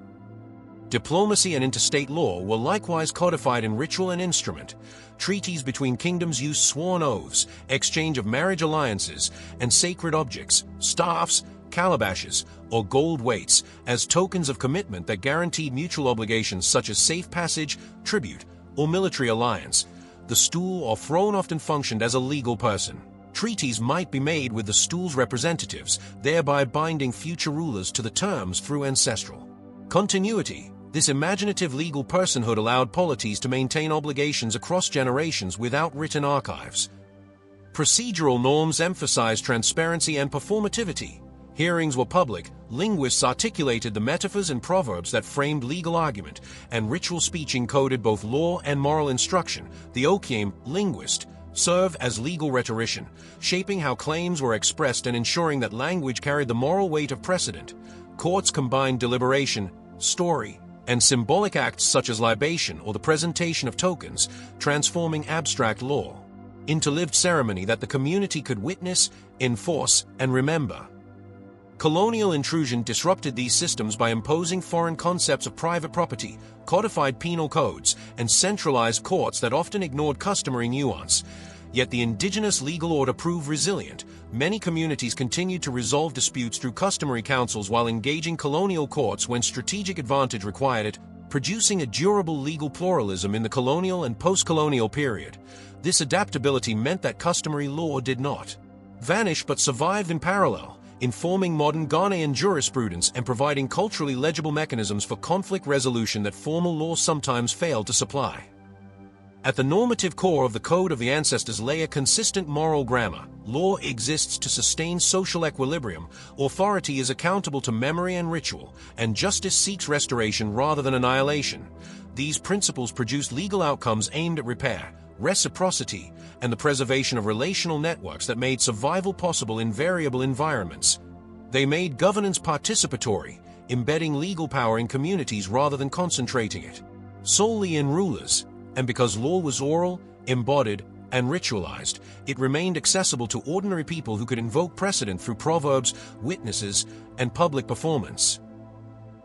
Diplomacy and interstate law were likewise codified in ritual and instrument. Treaties between kingdoms used sworn oaths, exchange of marriage alliances, and sacred objects, staffs, calabashes, or gold weights, as tokens of commitment that guaranteed mutual obligations such as safe passage, tribute, or military alliance. The stool or throne often functioned as a legal person. Treaties might be made with the stool's representatives, thereby binding future rulers to the terms through ancestral continuity. This imaginative legal personhood allowed polities to maintain obligations across generations without written archives. Procedural norms emphasized transparency and performativity. Hearings were public, linguists articulated the metaphors and proverbs that framed legal argument, and ritual speech encoded both law and moral instruction. The Okiam, linguist, served as legal rhetorician, shaping how claims were expressed and ensuring that language carried the moral weight of precedent. Courts combined deliberation, story, and symbolic acts such as libation or the presentation of tokens, transforming abstract law into lived ceremony that the community could witness, enforce, and remember. Colonial intrusion disrupted these systems by imposing foreign concepts of private property, codified penal codes, and centralized courts that often ignored customary nuance. Yet the indigenous legal order proved resilient. Many communities continued to resolve disputes through customary councils while engaging colonial courts when strategic advantage required it, producing a durable legal pluralism in the colonial and post-colonial period. This adaptability meant that customary law did not vanish but survived in parallel, informing modern Ghanaian jurisprudence and providing culturally legible mechanisms for conflict resolution that formal law sometimes failed to supply. At the normative core of the Code of the Ancestors lay a consistent moral grammar. Law exists to sustain social equilibrium, authority is accountable to memory and ritual, and justice seeks restoration rather than annihilation. These principles produced legal outcomes aimed at repair, reciprocity, and the preservation of relational networks that made survival possible in variable environments. They made governance participatory, embedding legal power in communities rather than concentrating it solely in rulers. And because law was oral, embodied, and ritualized, it remained accessible to ordinary people who could invoke precedent through proverbs, witnesses, and public performance.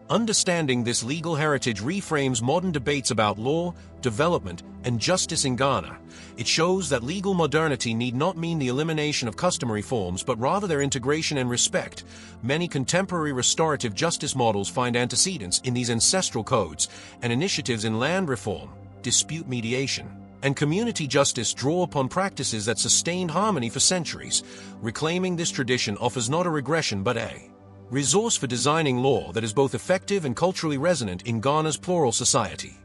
Understanding this legal heritage reframes modern debates about law, development, and justice in Ghana. It shows that legal modernity need not mean the elimination of customary forms but rather their integration and respect. Many contemporary restorative justice models find antecedents in these ancestral codes, and initiatives in land reform, dispute mediation, and community justice draw upon practices that sustained harmony for centuries. Reclaiming this tradition offers not a regression but a resource for designing law that is both effective and culturally resonant in Ghana's plural society.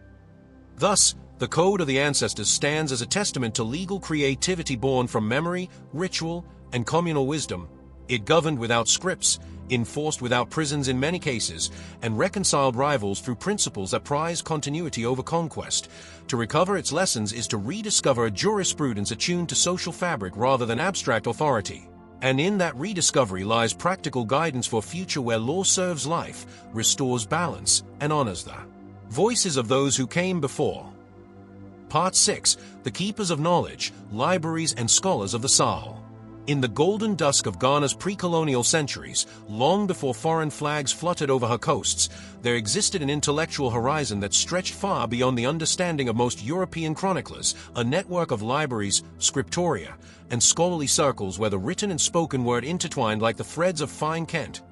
Thus, The code of the ancestors stands as a testament to legal creativity born from memory, ritual, and communal wisdom. It governed without scripts, enforced without prisons in many cases, and reconciled rivals through principles that prize continuity over conquest. To recover its lessons is to rediscover a jurisprudence attuned to social fabric rather than abstract authority. And in that rediscovery lies practical guidance for a future where law serves life, restores balance, and honors the voices of those who came before. Part 6. The Keepers of Knowledge, Libraries and Scholars of the Sahel. In the golden dusk of Ghana's pre-colonial centuries, long before foreign flags fluttered over her coasts, there existed an intellectual horizon that stretched far beyond the understanding of most European chroniclers, a network of libraries, scriptoria, and scholarly circles where the written and spoken word intertwined like the threads of fine Kent.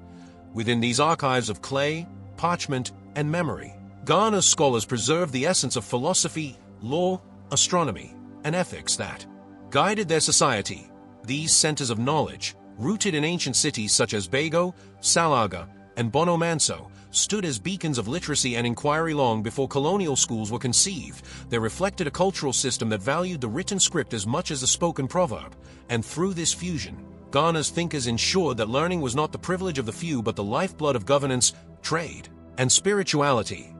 Within these archives of clay, parchment, and memory, Ghana's scholars preserved the essence of philosophy, law, astronomy, and ethics that guided their society. These centers of knowledge, rooted in ancient cities such as Bago, Salaga, and Bono-Manso, stood as beacons of literacy and inquiry long before colonial schools were conceived. They reflected a cultural system that valued the written script as much as the spoken proverb, and through this fusion, Ghana's thinkers ensured that learning was not the privilege of the few but the lifeblood of governance, trade, and spirituality.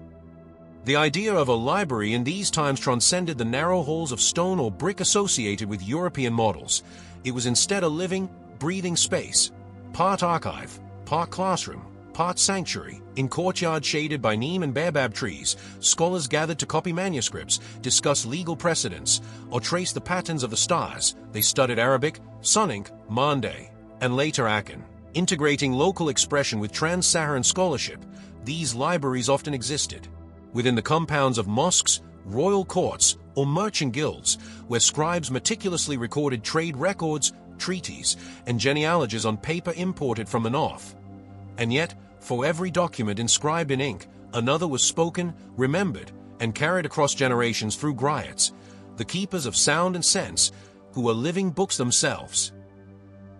The idea of a library in these times transcended the narrow halls of stone or brick associated with European models. It was instead a living, breathing space, part archive, part classroom, part sanctuary. In courtyards shaded by neem and baobab trees, scholars gathered to copy manuscripts, discuss legal precedents, or trace the patterns of the stars. They studied Arabic, Sonic, Mande, and later Akan. Integrating local expression with trans-Saharan scholarship, these libraries often existed within the compounds of mosques, royal courts, or merchant guilds, where scribes meticulously recorded trade records, treaties, and genealogies on paper imported from the north. And yet, for every document inscribed in ink, another was spoken, remembered, and carried across generations through griots, the keepers of sound and sense, who were living books themselves.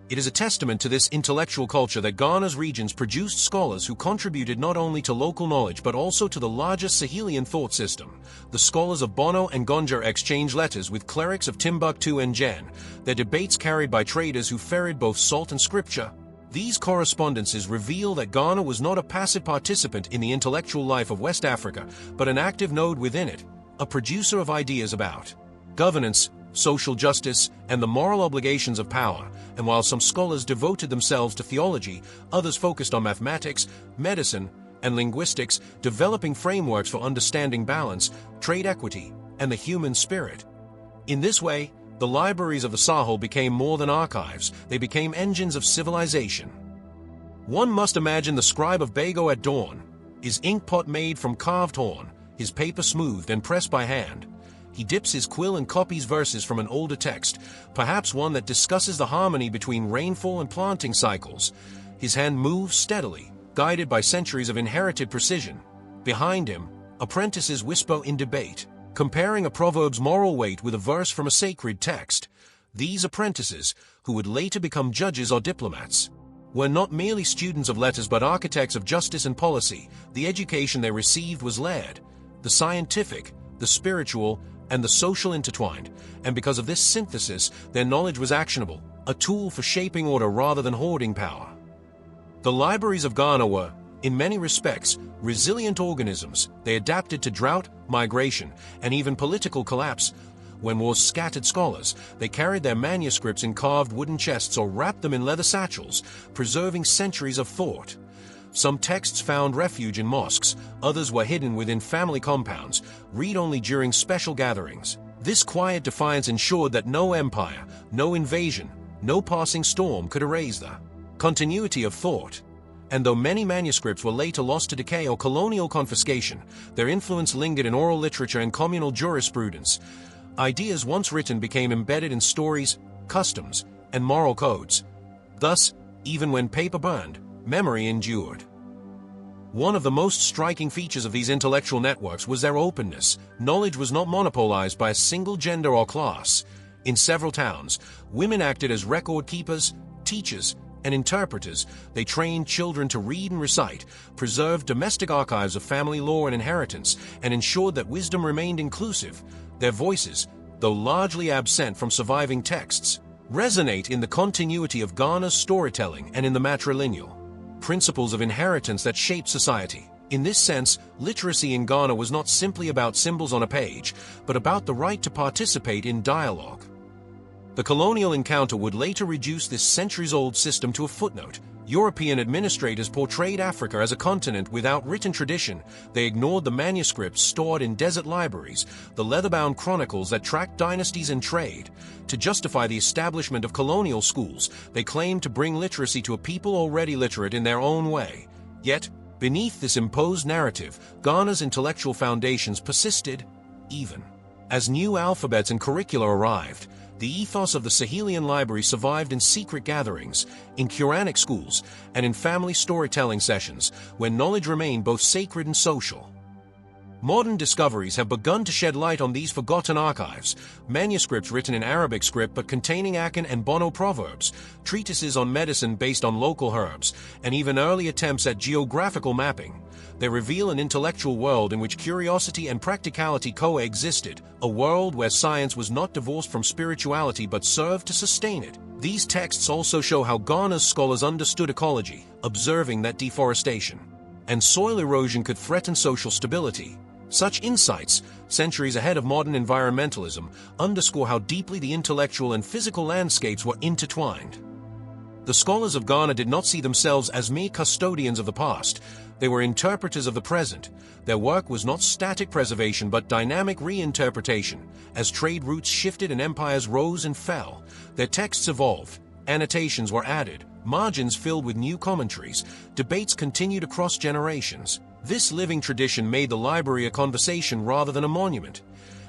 It is a testament to this intellectual culture that Ghana's regions produced scholars who contributed not only to local knowledge but also to the larger Sahelian thought system. The scholars of Bono and Gonja exchanged letters with clerics of Timbuktu and Jen, their debates carried by traders who ferried both salt and scripture. These correspondences reveal that Ghana was not a passive participant in the intellectual life of West Africa, but an active node within it, a producer of ideas about governance, social justice, and the moral obligations of power. And while some scholars devoted themselves to theology, others focused on mathematics, medicine, and linguistics, developing frameworks for understanding balance, trade equity, and the human spirit. In this way, the libraries of the Sahel became more than archives, they became engines of civilization. One must imagine the scribe of Bago at dawn, his inkpot made from carved horn, his paper smoothed and pressed by hand. He dips his quill and copies verses from an older text, perhaps one that discusses the harmony between rainfall and planting cycles. His hand moves steadily, guided by centuries of inherited precision. Behind him, apprentices whisper in debate, comparing a proverb's moral weight with a verse from a sacred text. These apprentices, who would later become judges or diplomats, were not merely students of letters but architects of justice and policy. The education they received was layered, the scientific, the spiritual, and the social intertwined, and because of this synthesis, their knowledge was actionable, a tool for shaping order rather than hoarding power. The libraries of Ghana were, in many respects, resilient organisms. They adapted to drought, migration, and even political collapse. When wars scattered scholars, they carried their manuscripts in carved wooden chests or wrapped them in leather satchels, preserving centuries of thought. Some texts found refuge in mosques, others were hidden within family compounds, read only during special gatherings. This quiet defiance ensured that no empire, no invasion, no passing storm could erase the continuity of thought. And though many manuscripts were later lost to decay or colonial confiscation, their influence lingered in oral literature and communal jurisprudence. Ideas once written became embedded in stories, customs, and moral codes. Thus, even when paper burned, memory endured. One of the most striking features of these intellectual networks was their openness. Knowledge was not monopolized by a single gender or class. In several towns, women acted as record keepers, teachers, and interpreters, they trained children to read and recite, preserved domestic archives of family lore and inheritance, and ensured that wisdom remained inclusive. Their voices, though largely absent from surviving texts, resonate in the continuity of Ghana's storytelling and in the matrilineal principles of inheritance that shape society. In this sense, literacy in Ghana was not simply about symbols on a page, but about the right to participate in dialogue. The colonial encounter would later reduce this centuries-old system to a footnote. European administrators portrayed Africa as a continent without written tradition. They ignored the manuscripts stored in desert libraries, the leather-bound chronicles that tracked dynasties and trade. To justify the establishment of colonial schools, they claimed to bring literacy to a people already literate in their own way. Yet, beneath this imposed narrative, Ghana's intellectual foundations persisted, even as new alphabets and curricula arrived. The ethos of the Sahelian library survived in secret gatherings, in Quranic schools, and in family storytelling sessions, where knowledge remained both sacred and social. Modern discoveries have begun to shed light on these forgotten archives: manuscripts written in Arabic script but containing Akan and Bono proverbs, treatises on medicine based on local herbs, and even early attempts at geographical mapping. They reveal an intellectual world in which curiosity and practicality coexisted, a world where science was not divorced from spirituality but served to sustain it. These texts also show how Ghana's scholars understood ecology, observing that deforestation and soil erosion could threaten social stability. Such insights, centuries ahead of modern environmentalism, underscore how deeply the intellectual and physical landscapes were intertwined. The scholars of Ghana did not see themselves as mere custodians of the past. They were interpreters of the present. Their work was not static preservation but dynamic reinterpretation. As trade routes shifted and empires rose and fell, their texts evolved, annotations were added, margins filled with new commentaries, debates continued across generations. This living tradition made the library a conversation rather than a monument,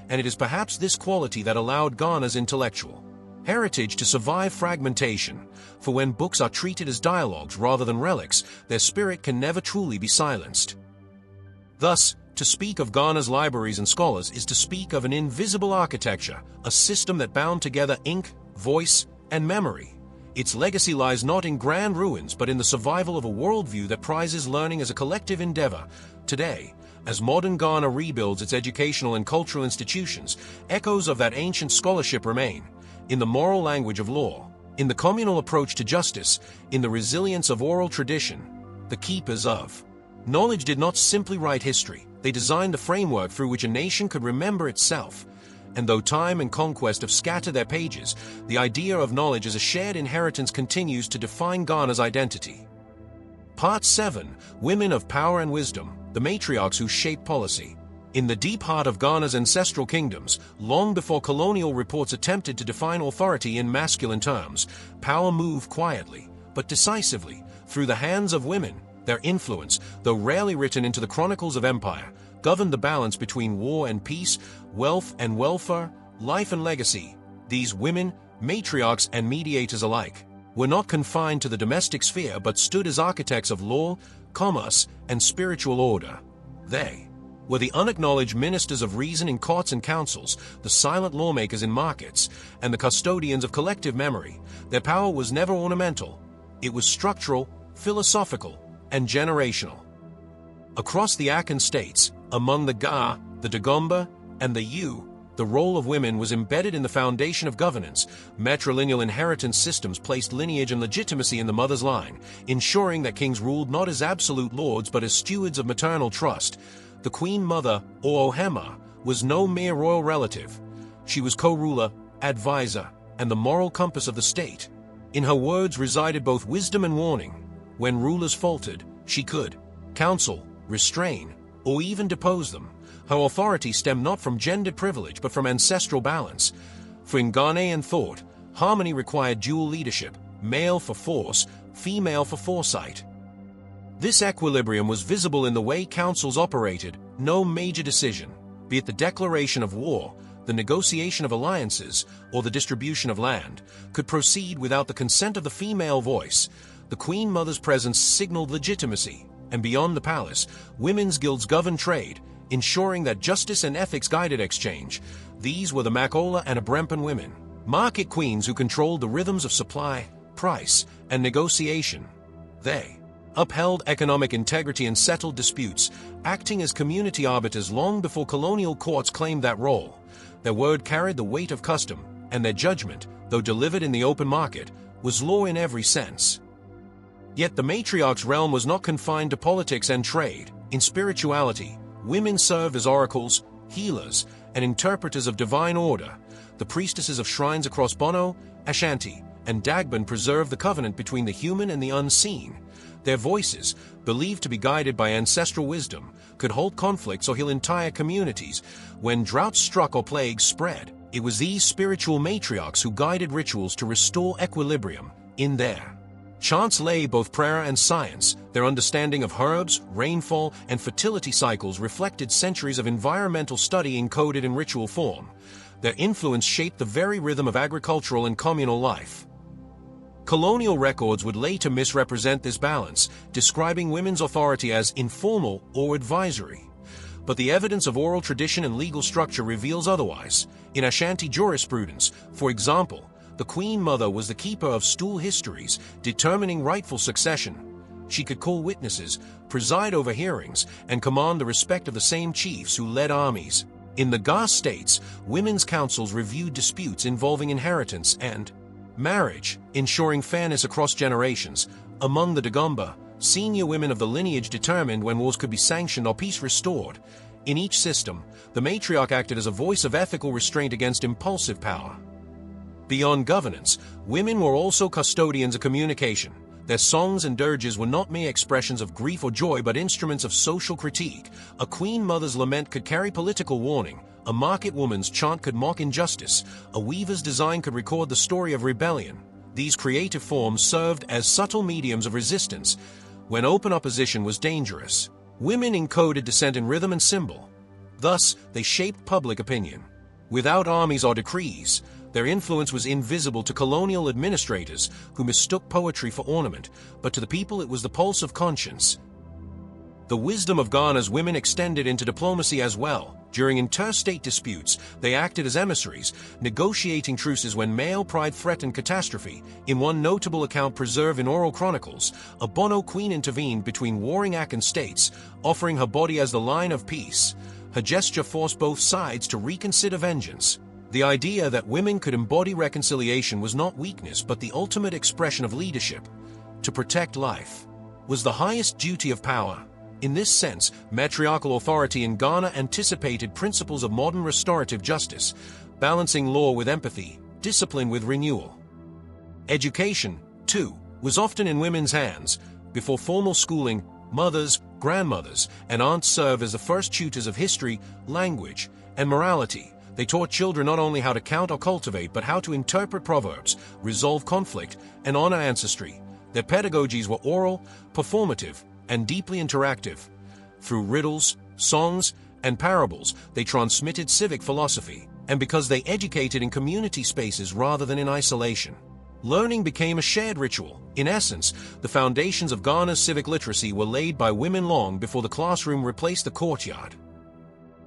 and it is perhaps this quality that allowed Ghana's intellectual heritage to survive fragmentation, for when books are treated as dialogues rather than relics, their spirit can never truly be silenced. Thus, to speak of Ghana's libraries and scholars is to speak of an invisible architecture, a system that bound together ink, voice, and memory. Its legacy lies not in grand ruins but in the survival of a worldview that prizes learning as a collective endeavor. Today, as modern Ghana rebuilds its educational and cultural institutions, echoes of that ancient scholarship remain. In the moral language of law, in the communal approach to justice, in the resilience of oral tradition, the keepers of knowledge did not simply write history, they designed the framework through which a nation could remember itself. And though time and conquest have scattered their pages, the idea of knowledge as a shared inheritance continues to define Ghana's identity. Part 7. Women of Power and Wisdom, the Matriarchs Who Shape Policy. In the deep heart of Ghana's ancestral kingdoms, long before colonial reports attempted to define authority in masculine terms, power moved quietly, but decisively, through the hands of women. Their influence, though rarely written into the chronicles of empire, governed the balance between war and peace, wealth and welfare, life and legacy. These women, matriarchs and mediators alike, were not confined to the domestic sphere but stood as architects of law, commerce, and spiritual order. They were the unacknowledged ministers of reason in courts and councils, the silent lawmakers in markets, and the custodians of collective memory. Their power was never ornamental. It was structural, philosophical, and generational. Across the Akan states, among the Ga, the Dagomba, and the Yu, the role of women was embedded in the foundation of governance. Matrilineal inheritance systems placed lineage and legitimacy in the mother's line, ensuring that kings ruled not as absolute lords but as stewards of maternal trust. The Queen Mother, or Ohema, was no mere royal relative. She was co-ruler, advisor, and the moral compass of the state. In her words resided both wisdom and warning. When rulers faltered, she could counsel, restrain, or even depose them. Her authority stemmed not from gendered privilege but from ancestral balance. For in Ghanaian thought, harmony required dual leadership, male for force, female for foresight. This equilibrium was visible in the way councils operated. No major decision, be it the declaration of war, the negotiation of alliances, or the distribution of land, could proceed without the consent of the female voice. The Queen Mother's presence signaled legitimacy, and beyond the palace, women's guilds governed trade, ensuring that justice and ethics guided exchange. These were the Makola and Abrempan women, market queens who controlled the rhythms of supply, price, and negotiation. They upheld economic integrity and settled disputes, acting as community arbiters long before colonial courts claimed that role. Their word carried the weight of custom, and their judgment, though delivered in the open market, was law in every sense. Yet the matriarch's realm was not confined to politics and trade. In spirituality, women served as oracles, healers, and interpreters of divine order. The priestesses of shrines across Bono, Ashanti, and Dagban preserved the covenant between the human and the unseen. Their voices, believed to be guided by ancestral wisdom, could halt conflicts or heal entire communities. When droughts struck or plagues spread, it was these spiritual matriarchs who guided rituals to restore equilibrium. In their chants lay both prayer and science. Their understanding of herbs, rainfall, and fertility cycles reflected centuries of environmental study encoded in ritual form. Their influence shaped the very rhythm of agricultural and communal life. Colonial records would later misrepresent this balance, describing women's authority as informal or advisory. But the evidence of oral tradition and legal structure reveals otherwise. In Ashanti jurisprudence, for example, the Queen Mother was the keeper of stool histories, determining rightful succession. She could call witnesses, preside over hearings, and command the respect of the same chiefs who led armies. In the Ga states, women's councils reviewed disputes involving inheritance and marriage, ensuring fairness across generations. Among the Dagomba, senior women of the lineage determined when wars could be sanctioned or peace restored. In each system, the matriarch acted as a voice of ethical restraint against impulsive power. Beyond governance, women were also custodians of communication. Their songs and dirges were not mere expressions of grief or joy but instruments of social critique. A queen mother's lament could carry political warning. A market woman's chant could mock injustice. A weaver's design could record the story of rebellion. These creative forms served as subtle mediums of resistance when open opposition was dangerous. Women encoded dissent in rhythm and symbol. Thus, they shaped public opinion. Without armies or decrees, their influence was invisible to colonial administrators who mistook poetry for ornament, but to the people it was the pulse of conscience. The wisdom of Ghana's women extended into diplomacy as well. During interstate disputes, they acted as emissaries, negotiating truces when male pride threatened catastrophe. In one notable account preserved in oral chronicles, a Bono queen intervened between warring Akan states, offering her body as the line of peace. Her gesture forced both sides to reconsider vengeance. The idea that women could embody reconciliation was not weakness but the ultimate expression of leadership. To protect life was the highest duty of power. In this sense, matriarchal authority in Ghana anticipated principles of modern restorative justice, balancing law with empathy, discipline with renewal. Education, too, was often in women's hands. Before formal schooling, mothers, grandmothers, and aunts served as the first tutors of history, language, and morality. They taught children not only how to count or cultivate, but how to interpret proverbs, resolve conflict, and honor ancestry. Their pedagogies were oral, performative, and deeply interactive. Through riddles, songs, and parables, they transmitted civic philosophy, and because they educated in community spaces rather than in isolation, learning became a shared ritual. In essence, the foundations of Ghana's civic literacy were laid by women long before the classroom replaced the courtyard.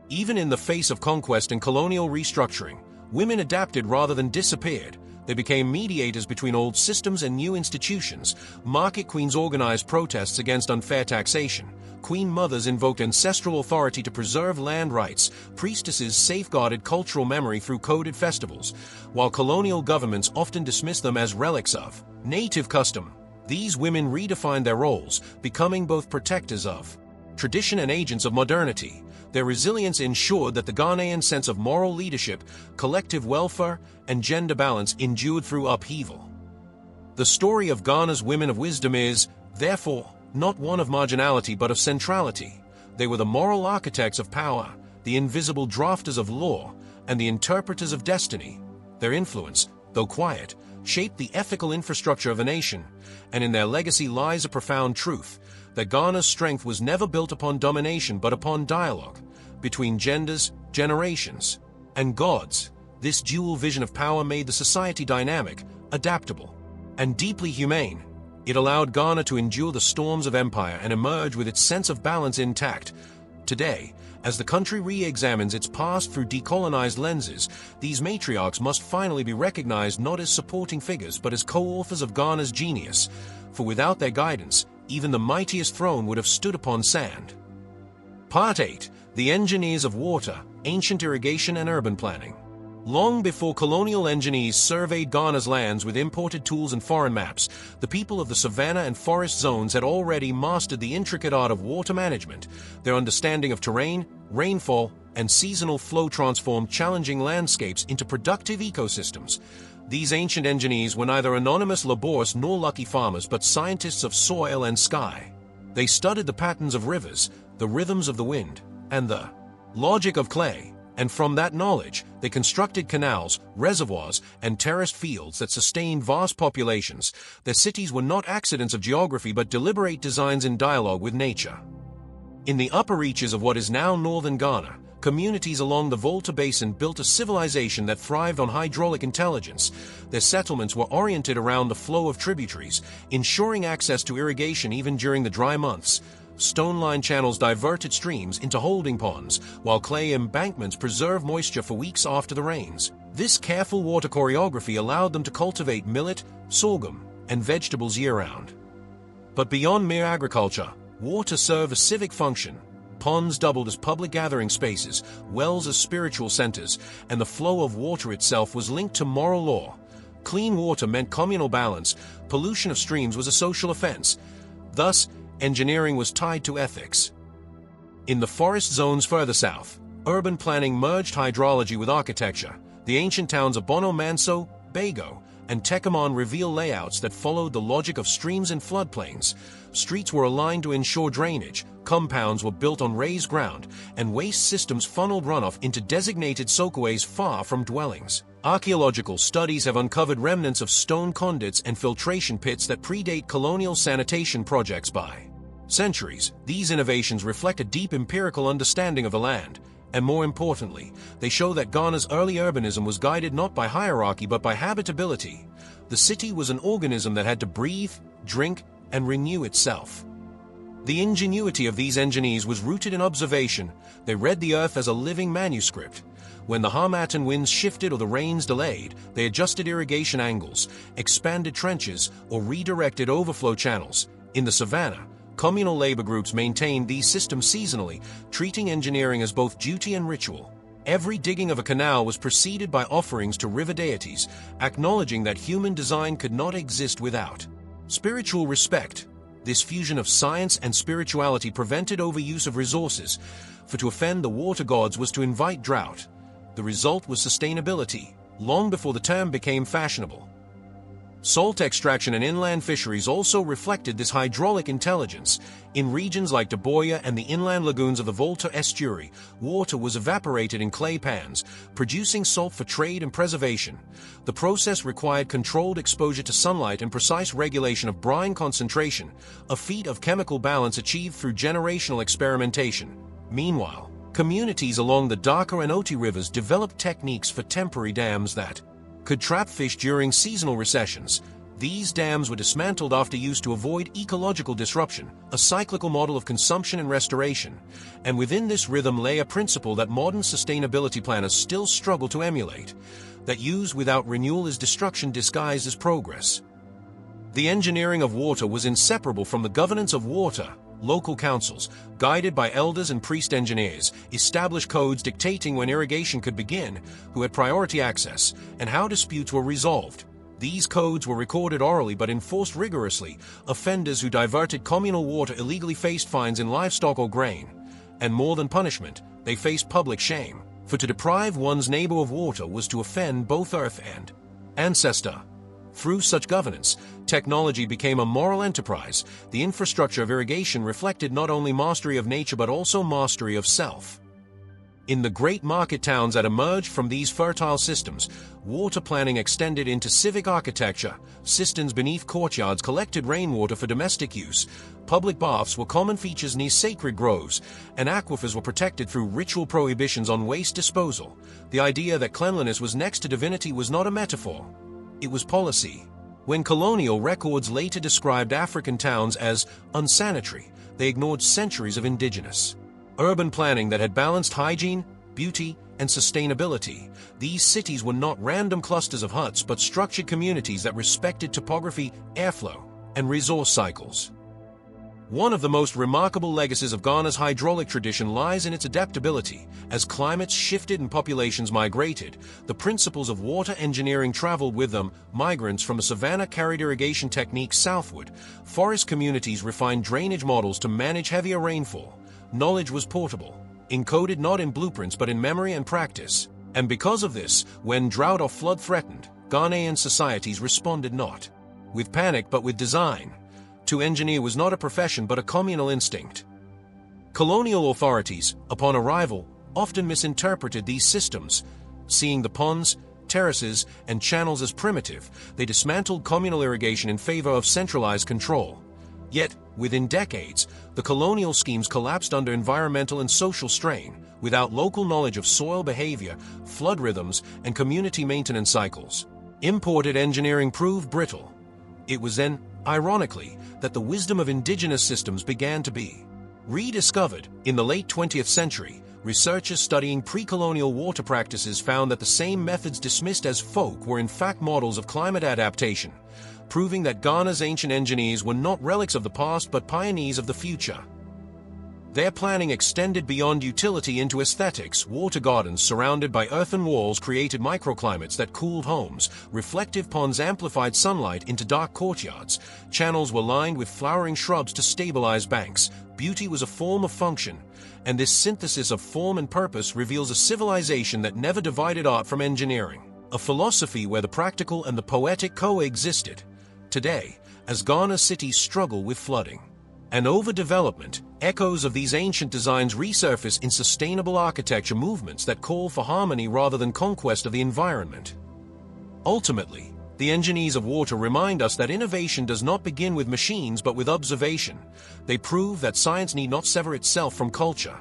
Even in the face of conquest and colonial restructuring, women adapted rather than disappeared. They became mediators between old systems and new institutions. Market queens organized protests against unfair taxation. Queen mothers invoked ancestral authority to preserve land rights. Priestesses safeguarded cultural memory through coded festivals, while colonial governments often dismissed them as relics of native custom. These women redefined their roles, becoming both protectors of tradition and agents of modernity. Their resilience ensured that the Ghanaian sense of moral leadership, collective welfare, and gender balance endured through upheaval. The story of Ghana's women of wisdom is, therefore, not one of marginality but of centrality. They were the moral architects of power, the invisible drafters of law, and the interpreters of destiny. Their influence, though quiet, shaped the ethical infrastructure of a nation, and in their legacy lies a profound truth, that Ghana's strength was never built upon domination but upon dialogue between genders, generations, and gods. This dual vision of power made the society dynamic, adaptable, and deeply humane. It allowed Ghana to endure the storms of empire and emerge with its sense of balance intact. Today, as the country re-examines its past through decolonized lenses, these matriarchs must finally be recognized not as supporting figures but as co-authors of Ghana's genius, for without their guidance, even the mightiest throne would have stood upon sand. Part 8. The Engineers of Water, Ancient Irrigation and Urban Planning. Long before colonial engineers surveyed Ghana's lands with imported tools and foreign maps, the people of the savanna and forest zones had already mastered the intricate art of water management. Their understanding of terrain, rainfall, and seasonal flow transformed challenging landscapes into productive ecosystems. These ancient engineers were neither anonymous laborers nor lucky farmers but scientists of soil and sky. They studied the patterns of rivers, the rhythms of the wind, and the logic of clay. And from that knowledge, they constructed canals, reservoirs, and terraced fields that sustained vast populations. Their cities were not accidents of geography but deliberate designs in dialogue with nature. In the upper reaches of what is now northern Ghana, communities along the Volta Basin built a civilization that thrived on hydraulic intelligence. Their settlements were oriented around the flow of tributaries, ensuring access to irrigation even during the dry months. Stone-lined channels diverted streams into holding ponds, while clay embankments preserved moisture for weeks after the rains. This careful water choreography allowed them to cultivate millet, sorghum, and vegetables year-round. But beyond mere agriculture, water served a civic function. Ponds doubled as public gathering spaces, wells as spiritual centers, and the flow of water itself was linked to moral law. Clean water meant communal balance. Pollution of streams was a social offense. Thus, engineering was tied to ethics. In the forest zones further south, urban planning merged hydrology with architecture. The ancient towns of Bono Manso, Bago, and Tekamon reveal layouts that followed the logic of streams and floodplains. Streets were aligned to ensure drainage, compounds were built on raised ground, and waste systems funneled runoff into designated soakaways far from dwellings. Archaeological studies have uncovered remnants of stone conduits and filtration pits that predate colonial sanitation projects by centuries. These innovations reflect a deep empirical understanding of the land, and more importantly, they show that Ghana's early urbanism was guided not by hierarchy but by habitability. The city was an organism that had to breathe, drink, and renew itself. The ingenuity of these engineers was rooted in observation. They read the earth as a living manuscript. When the Harmattan winds shifted or the rains delayed, they adjusted irrigation angles, expanded trenches, or redirected overflow channels. In the savanna, communal labor groups maintained these systems seasonally, treating engineering as both duty and ritual. Every digging of a canal was preceded by offerings to river deities, acknowledging that human design could not exist without spiritual respect. This fusion of science and spirituality prevented overuse of resources, for to offend the water gods was to invite drought. The result was sustainability, long before the term became fashionable. Salt extraction and inland fisheries also reflected this hydraulic intelligence. In regions like Daboya and the inland lagoons of the Volta estuary, water was evaporated in clay pans, producing salt for trade and preservation. The process required controlled exposure to sunlight and precise regulation of brine concentration, a feat of chemical balance achieved through generational experimentation. Meanwhile, communities along the Dhaka and Oti rivers developed techniques for temporary dams that could trap fish during seasonal recessions. These dams were dismantled after use to avoid ecological disruption, a cyclical model of consumption and restoration. And within this rhythm lay a principle that modern sustainability planners still struggle to emulate, that use without renewal is destruction disguised as progress. The engineering of water was inseparable from the governance of water. Local councils, guided by elders and priest engineers, established codes dictating when irrigation could begin, who had priority access, and how disputes were resolved. These codes were recorded orally but enforced rigorously. Offenders who diverted communal water illegally faced fines in livestock or grain. And more than punishment, they faced public shame, for to deprive one's neighbor of water was to offend both earth and ancestor. Through such governance, technology became a moral enterprise. The infrastructure of irrigation reflected not only mastery of nature but also mastery of self. In the great market towns that emerged from these fertile systems, water planning extended into civic architecture. Cisterns beneath courtyards collected rainwater for domestic use. Public baths were common features near sacred groves, and aquifers were protected through ritual prohibitions on waste disposal. The idea that cleanliness was next to divinity was not a metaphor. It was policy. When colonial records later described African towns as unsanitary, they ignored centuries of indigenous urban planning that had balanced hygiene, beauty, and sustainability. These cities were not random clusters of huts but structured communities that respected topography, airflow, and resource cycles. One of the most remarkable legacies of Ghana's hydraulic tradition lies in its adaptability. As climates shifted and populations migrated, the principles of water engineering traveled with them. Migrants from the savanna carried irrigation techniques southward. Forest communities refined drainage models to manage heavier rainfall. Knowledge was portable, encoded not in blueprints but in memory and practice. And because of this, when drought or flood threatened, Ghanaian societies responded not with panic but with design. To engineer was not a profession but a communal instinct. Colonial authorities, upon arrival, often misinterpreted these systems. Seeing the ponds, terraces, and channels as primitive, they dismantled communal irrigation in favor of centralized control. Yet, within decades, the colonial schemes collapsed under environmental and social strain, without local knowledge of soil behavior, flood rhythms, and community maintenance cycles. Imported engineering proved brittle. It was then, ironically, that the wisdom of indigenous systems began to be rediscovered. In the late 20th century, researchers studying pre-colonial water practices found that the same methods dismissed as folk were in fact models of climate adaptation, proving that Ghana's ancient engineers were not relics of the past but pioneers of the future. Their planning extended beyond utility into aesthetics. Water gardens surrounded by earthen walls created microclimates that cooled homes. Reflective ponds amplified sunlight into dark courtyards. Channels were lined with flowering shrubs to stabilize banks. Beauty was a form of function, and this synthesis of form and purpose reveals a civilization that never divided art from engineering, a philosophy where the practical and the poetic coexisted. Today, as Ghana's cities struggle with flooding and overdevelopment, echoes of these ancient designs resurface in sustainable architecture movements that call for harmony rather than conquest of the environment. Ultimately, the engineers of water remind us that innovation does not begin with machines but with observation. They prove that science need not sever itself from culture,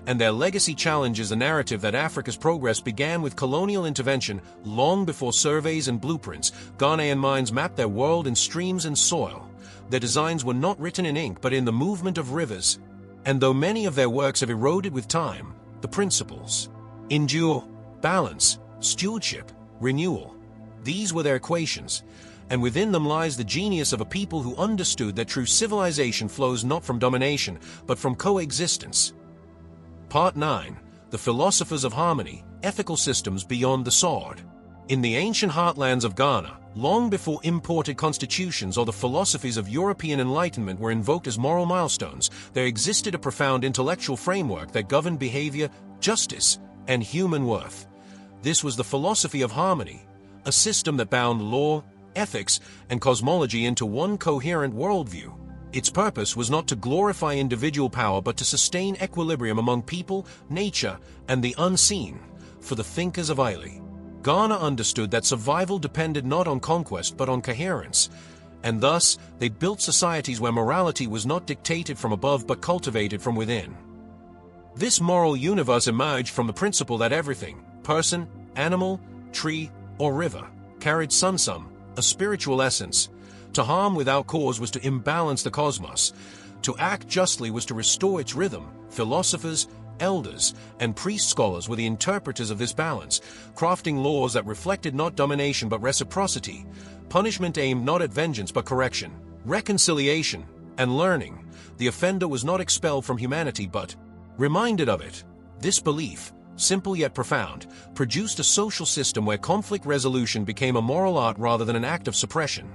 and their legacy challenges the narrative that Africa's progress began with colonial intervention. Long before surveys and blueprints, Ghanaian minds mapped their world in streams and soil. Their designs were not written in ink but in the movement of rivers. And though many of their works have eroded with time, the principles endure: balance, stewardship, renewal. These were their equations, and within them lies the genius of a people who understood that true civilization flows not from domination but from coexistence. Part 9. The Philosophers of Harmony, Ethical Systems Beyond the Sword. In the ancient heartlands of Ghana, long before imported constitutions or the philosophies of European Enlightenment were invoked as moral milestones, there existed a profound intellectual framework that governed behavior, justice, and human worth. This was the philosophy of harmony, a system that bound law, ethics, and cosmology into one coherent worldview. Its purpose was not to glorify individual power but to sustain equilibrium among people, nature, and the unseen. For the thinkers of Aile, Ghana understood that survival depended not on conquest but on coherence, and thus they built societies where morality was not dictated from above but cultivated from within. This moral universe emerged from the principle that everything, person, animal, tree, or river, carried sunsum, a spiritual essence. To harm without cause was to imbalance the cosmos. To act justly was to restore its rhythm. Philosophers, elders, and priest scholars were the interpreters of this balance, crafting laws that reflected not domination but reciprocity, punishment aimed not at vengeance but correction, reconciliation, and learning. The offender was not expelled from humanity but reminded of it. This belief, simple yet profound, produced a social system where conflict resolution became a moral art rather than an act of suppression.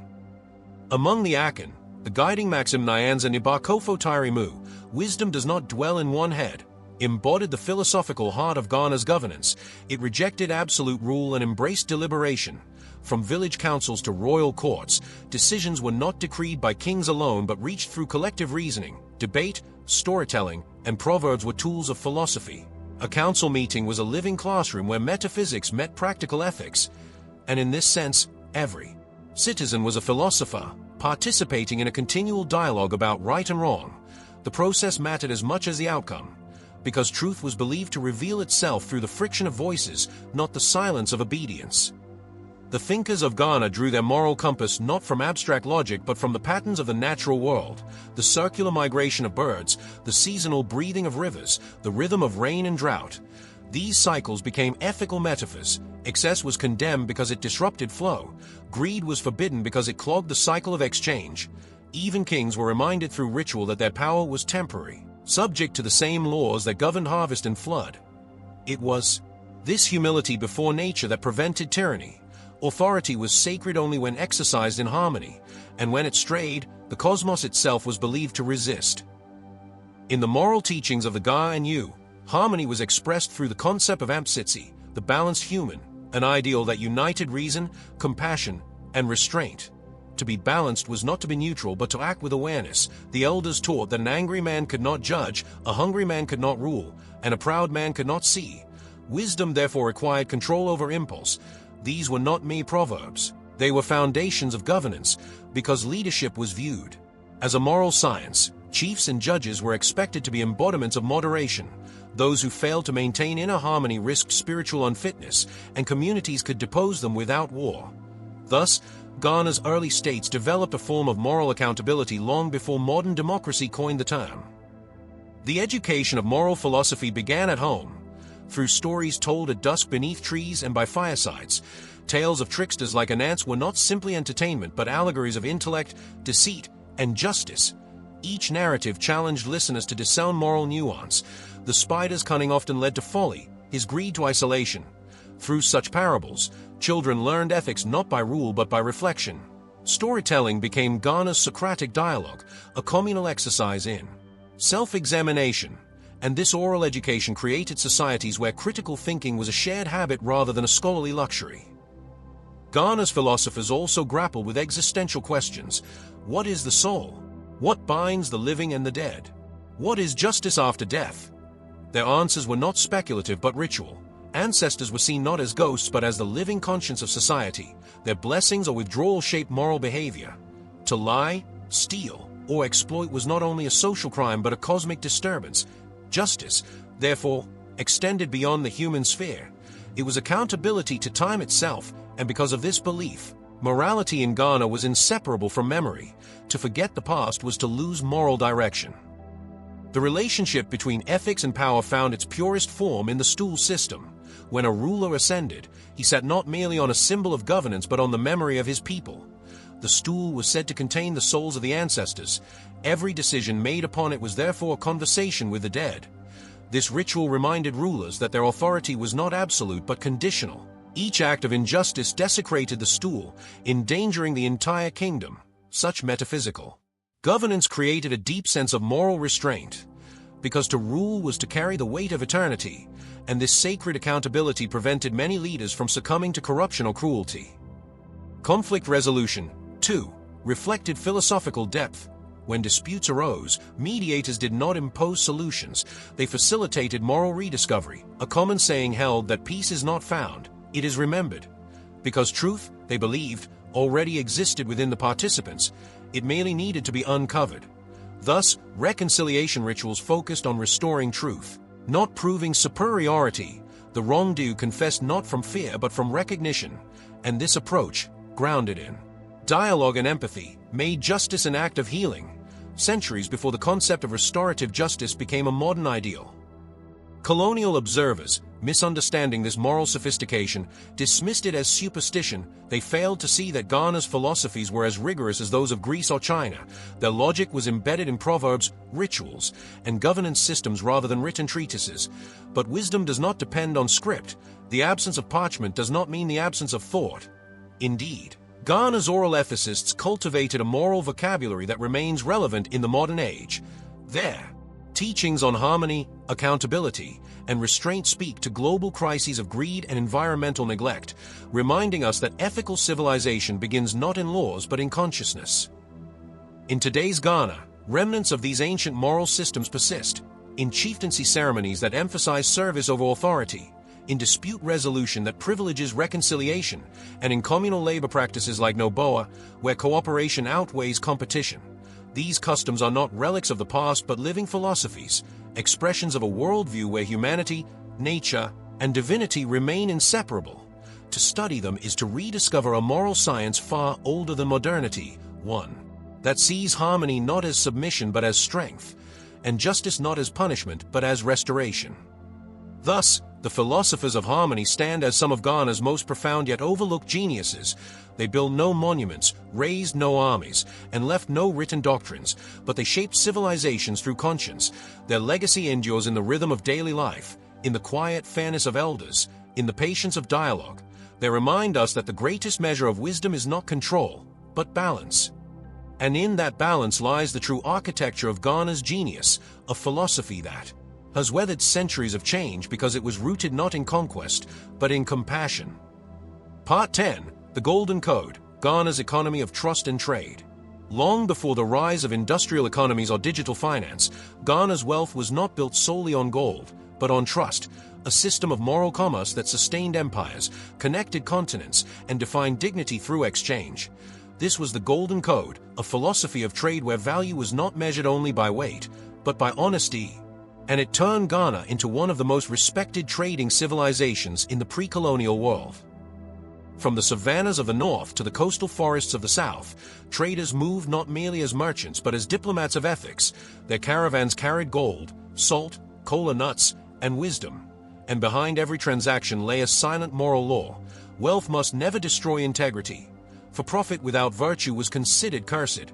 Among the Akan, the guiding maxim Nyanza Nibakofo Tairimu, wisdom does not dwell in one head, embodied the philosophical heart of Ghana's governance. It rejected absolute rule and embraced deliberation. From village councils to royal courts, decisions were not decreed by kings alone but reached through collective reasoning. Debate, storytelling, and proverbs were tools of philosophy. A council meeting was a living classroom where metaphysics met practical ethics, and in this sense, every citizen was a philosopher, participating in a continual dialogue about right and wrong. The process mattered as much as the outcome, because truth was believed to reveal itself through the friction of voices, not the silence of obedience. The thinkers of Ghana drew their moral compass not from abstract logic but from the patterns of the natural world, the circular migration of birds, the seasonal breathing of rivers, the rhythm of rain and drought. These cycles became ethical metaphors. Excess was condemned because it disrupted flow. Greed was forbidden because it clogged the cycle of exchange. Even kings were reminded through ritual that their power was temporary, subject to the same laws that governed harvest and flood. It was this humility before nature that prevented tyranny. Authority was sacred only when exercised in harmony, and when it strayed, the cosmos itself was believed to resist. In the moral teachings of the Ga and Yu, harmony was expressed through the concept of Amsitsi, the balanced human, an ideal that united reason, compassion, and restraint. To be balanced was not to be neutral but to act with awareness. The elders taught that an angry man could not judge, a hungry man could not rule, and a proud man could not see. Wisdom therefore required control over impulse. These were not mere proverbs. They were foundations of governance, because leadership was viewed as a moral science. Chiefs and judges were expected to be embodiments of moderation. Those who failed to maintain inner harmony risked spiritual unfitness, and communities could depose them without war. Thus, Ghana's early states developed a form of moral accountability long before modern democracy coined the term. The education of moral philosophy began at home. Through stories told at dusk beneath trees and by firesides, tales of tricksters like Anansi were not simply entertainment but allegories of intellect, deceit, and justice. Each narrative challenged listeners to discern moral nuance. The spider's cunning often led to folly, his greed to isolation. Through such parables, children learned ethics not by rule but by reflection. Storytelling became Ghana's Socratic dialogue, a communal exercise in self-examination. And this oral education created societies where critical thinking was a shared habit rather than a scholarly luxury. Ghana's philosophers also grappled with existential questions. What is the soul? What binds the living and the dead? What is justice after death? Their answers were not speculative but ritual. Ancestors were seen not as ghosts but as the living conscience of society. Their blessings or withdrawal shaped moral behavior. To lie, steal, or exploit was not only a social crime but a cosmic disturbance. Justice, therefore, extended beyond the human sphere. It was accountability to time itself, and because of this belief, morality in Ghana was inseparable from memory. To forget the past was to lose moral direction. The relationship between ethics and power found its purest form in the stool system. When a ruler ascended, he sat not merely on a symbol of governance but on the memory of his people. The stool was said to contain the souls of the ancestors. Every decision made upon it was therefore a conversation with the dead. This ritual reminded rulers that their authority was not absolute but conditional. Each act of injustice desecrated the stool, endangering the entire kingdom. Such metaphysical governance created a deep sense of moral restraint, because to rule was to carry the weight of eternity, and this sacred accountability prevented many leaders from succumbing to corruption or cruelty. Conflict resolution, too, reflected philosophical depth. When disputes arose, mediators did not impose solutions, they facilitated moral rediscovery. A common saying held that peace is not found, it is remembered. Because truth, they believed, already existed within the participants, it merely needed to be uncovered. Thus, reconciliation rituals focused on restoring truth, not proving superiority. The wrongdoer confessed not from fear but from recognition, and this approach, grounded in dialogue and empathy, made justice an act of healing, centuries before the concept of restorative justice became a modern ideal. Colonial observers, misunderstanding this moral sophistication, dismissed it as superstition. They failed to see that Ghana's philosophies were as rigorous as those of Greece or China. Their logic was embedded in proverbs, rituals, and governance systems rather than written treatises. But wisdom does not depend on script. The absence of parchment does not mean the absence of thought. Indeed, Ghana's oral ethicists cultivated a moral vocabulary that remains relevant in the modern age. Their teachings on harmony, accountability, and restraint speak to global crises of greed and environmental neglect, reminding us that ethical civilization begins not in laws but in consciousness. In today's Ghana, remnants of these ancient moral systems persist, in chieftaincy ceremonies that emphasize service over authority, in dispute resolution that privileges reconciliation, and in communal labor practices like Noboa, where cooperation outweighs competition. These customs are not relics of the past but living philosophies, expressions of a worldview where humanity, nature, and divinity remain inseparable. To study them is to rediscover a moral science far older than modernity, one that sees harmony not as submission but as strength, and justice not as punishment but as restoration. Thus, the philosophers of harmony stand as some of Ghana's most profound yet overlooked geniuses. They built no monuments, raised no armies, and left no written doctrines, but they shaped civilizations through conscience. Their legacy endures in the rhythm of daily life, in the quiet fairness of elders, in the patience of dialogue. They remind us that the greatest measure of wisdom is not control, but balance. And in that balance lies the true architecture of Ghana's genius, a philosophy that has weathered centuries of change because it was rooted not in conquest, but in compassion. Part 10. The Golden Code, Ghana's Economy of Trust and Trade. Long before the rise of industrial economies or digital finance, Ghana's wealth was not built solely on gold, but on trust, a system of moral commerce that sustained empires, connected continents, and defined dignity through exchange. This was the Golden Code, a philosophy of trade where value was not measured only by weight, but by honesty. And it turned Ghana into one of the most respected trading civilizations in the pre-colonial world. From the savannas of the north to the coastal forests of the south, traders moved not merely as merchants but as diplomats of ethics. Their caravans carried gold, salt, cola nuts, and wisdom. And behind every transaction lay a silent moral law. Wealth must never destroy integrity, for profit without virtue was considered cursed.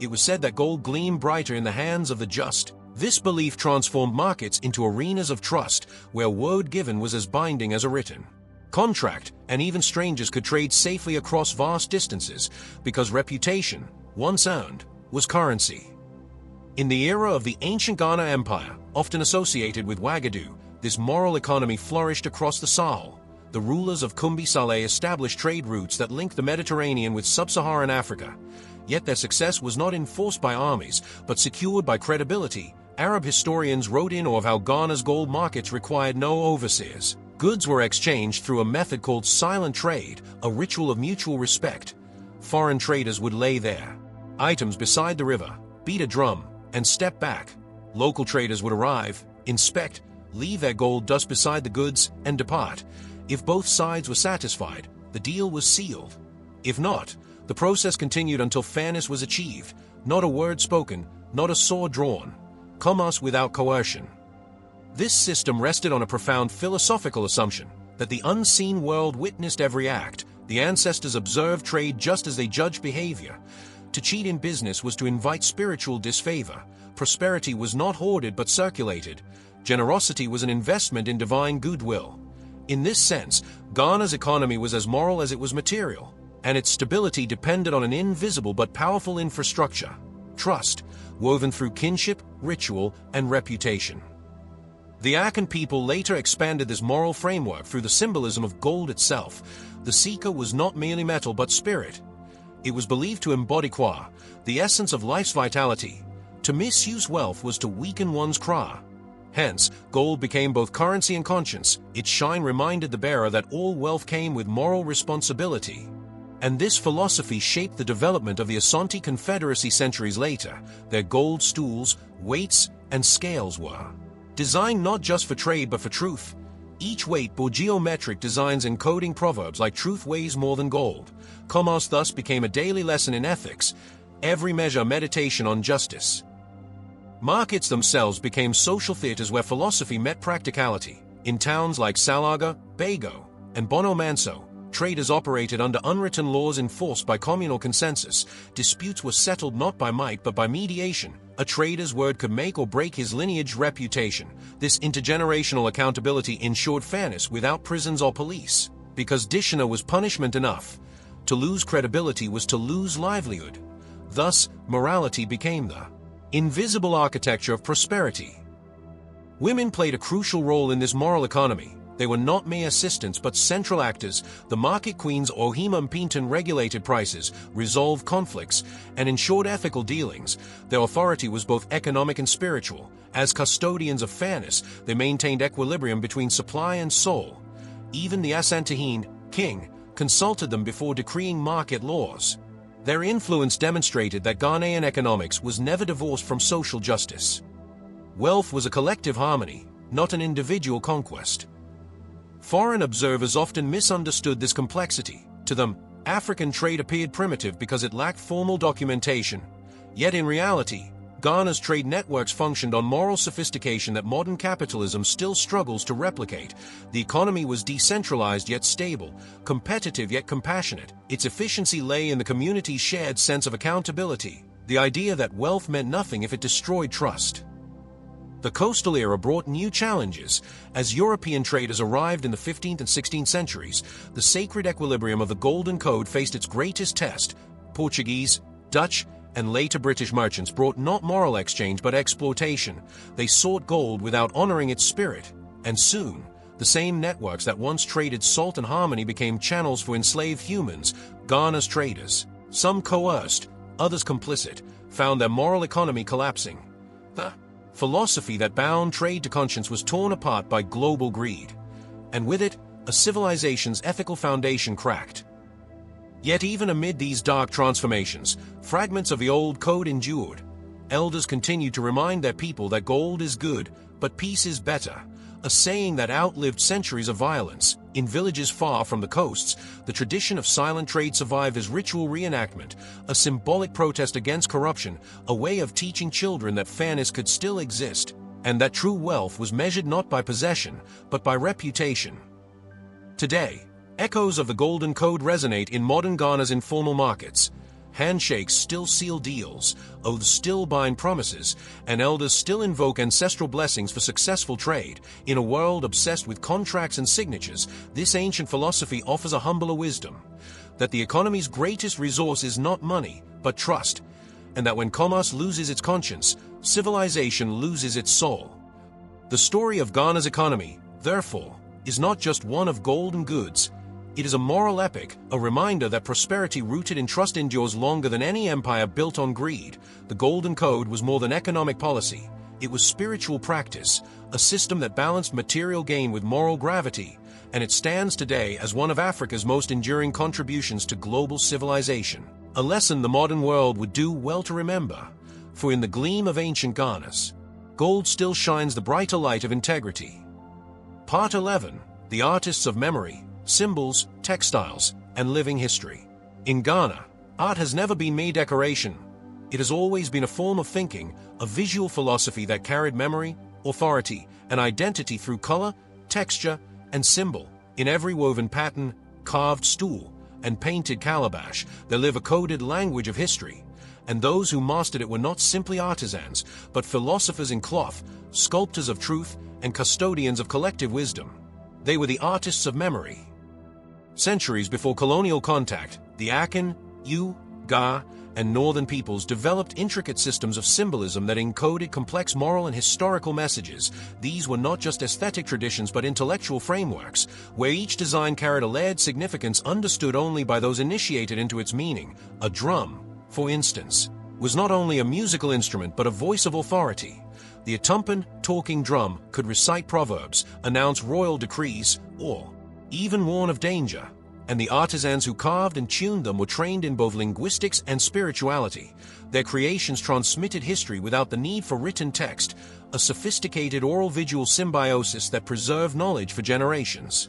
It was said that gold gleamed brighter in the hands of the just. This belief transformed markets into arenas of trust, where word given was as binding as a written contract, and even strangers could trade safely across vast distances, because reputation, once earned, was currency. In the era of the ancient Ghana Empire, often associated with Ouagadougou, this moral economy flourished across the Sahel. The rulers of Kumbi Saleh established trade routes that linked the Mediterranean with sub-Saharan Africa. Yet their success was not enforced by armies, but secured by credibility. Arab historians wrote in awe of how Ghana's gold markets required no overseers. Goods were exchanged through a method called silent trade, a ritual of mutual respect. Foreign traders would lay their items beside the river, beat a drum, and step back. Local traders would arrive, inspect, leave their gold dust beside the goods, and depart. If both sides were satisfied, the deal was sealed. If not, the process continued until fairness was achieved. Not a word spoken, not a sword drawn. Commerce without coercion. This system rested on a profound philosophical assumption that the unseen world witnessed every act. The ancestors observed trade just as they judged behavior. To cheat in business was to invite spiritual disfavor. Prosperity was not hoarded but circulated. Generosity was an investment in divine goodwill. In this sense, Ghana's economy was as moral as it was material, and its stability depended on an invisible but powerful infrastructure: trust, woven through kinship, ritual, and reputation. The Akan people later expanded this moral framework through the symbolism of gold itself. The Sika was not merely metal but spirit. It was believed to embody Kwa, the essence of life's vitality. To misuse wealth was to weaken one's Kra. Hence, gold became both currency and conscience. Its shine reminded the bearer that all wealth came with moral responsibility. And this philosophy shaped the development of the Asante Confederacy centuries later. Their gold stools, weights, and scales were designed not just for trade but for truth. Each weight bore geometric designs encoding proverbs like truth weighs more than gold. Commerce thus became a daily lesson in ethics, every measure meditation on justice. Markets themselves became social theaters where philosophy met practicality. In towns like Salaga, Bago, and Bono Manso, traders operated under unwritten laws enforced by communal consensus. Disputes were settled not by might but by mediation. A trader's word could make or break his lineage reputation. This intergenerational accountability ensured fairness without prisons or police. Because Dishona was punishment enough. To lose credibility was to lose livelihood. Thus, morality became the invisible architecture of prosperity. Women played a crucial role in this moral economy. They were not mere assistants but central actors. The market queens Ohima Mpinton regulated prices, resolved conflicts, and ensured ethical dealings. Their authority was both economic and spiritual. As custodians of fairness, they maintained equilibrium between supply and soul. Even the Asantehene, king, consulted them before decreeing market laws. Their influence demonstrated that Ghanaian economics was never divorced from social justice. Wealth was a collective harmony, not an individual conquest. Foreign observers often misunderstood this complexity. To them, African trade appeared primitive because it lacked formal documentation. Yet in reality, Ghana's trade networks functioned on moral sophistication that modern capitalism still struggles to replicate. The economy was decentralized yet stable, competitive yet compassionate. Its efficiency lay in the community's shared sense of accountability, the idea that wealth meant nothing if it destroyed trust. The coastal era brought new challenges. As European traders arrived in the 15th and 16th centuries, the sacred equilibrium of the Golden Code faced its greatest test. Portuguese, Dutch, and later British merchants brought not moral exchange but exploitation. They sought gold without honoring its spirit. And soon, the same networks that once traded salt and harmony became channels for enslaved humans. Ghana's traders, some coerced, others complicit, found their moral economy collapsing. The philosophy that bound trade to conscience was torn apart by global greed. And with it, a civilization's ethical foundation cracked. Yet even amid these dark transformations, fragments of the old code endured. Elders continued to remind their people that gold is good, but peace is better, a saying that outlived centuries of violence. In villages far from the coasts, the tradition of silent trade survived as ritual reenactment, a symbolic protest against corruption, a way of teaching children that fairness could still exist, and that true wealth was measured not by possession, but by reputation. Today, echoes of the Golden Code resonate in modern Ghana's informal markets. Handshakes still seal deals, oaths still bind promises, and elders still invoke ancestral blessings for successful trade. In a world obsessed with contracts and signatures, this ancient philosophy offers a humbler wisdom, that the economy's greatest resource is not money, but trust, and that when commerce loses its conscience, civilization loses its soul. The story of Ghana's economy, therefore, is not just one of gold and goods. It is a moral epic, a reminder that prosperity rooted in trust endures longer than any empire built on greed. The Golden Code was more than economic policy. It was spiritual practice, a system that balanced material gain with moral gravity, and it stands today as one of Africa's most enduring contributions to global civilization. A lesson the modern world would do well to remember, for in the gleam of ancient Ghana's gold still shines the brighter light of integrity. Part 11. The Artists of Memory, Symbols, Textiles, and Living History. In Ghana, art has never been mere decoration. It has always been a form of thinking, a visual philosophy that carried memory, authority, and identity through color, texture, and symbol. In every woven pattern, carved stool, and painted calabash, there lived a coded language of history. And those who mastered it were not simply artisans, but philosophers in cloth, sculptors of truth, and custodians of collective wisdom. They were the artists of memory. Centuries before colonial contact, the Akan, Yu, Ga, and northern peoples developed intricate systems of symbolism that encoded complex moral and historical messages. These were not just aesthetic traditions but intellectual frameworks, where each design carried a layered significance understood only by those initiated into its meaning. A drum, for instance, was not only a musical instrument but a voice of authority. The Atumpan, talking drum, could recite proverbs, announce royal decrees, or even warn of danger, and the artisans who carved and tuned them were trained in both linguistics and spirituality. Their creations transmitted history without the need for written text, a sophisticated oral-visual symbiosis that preserved knowledge for generations.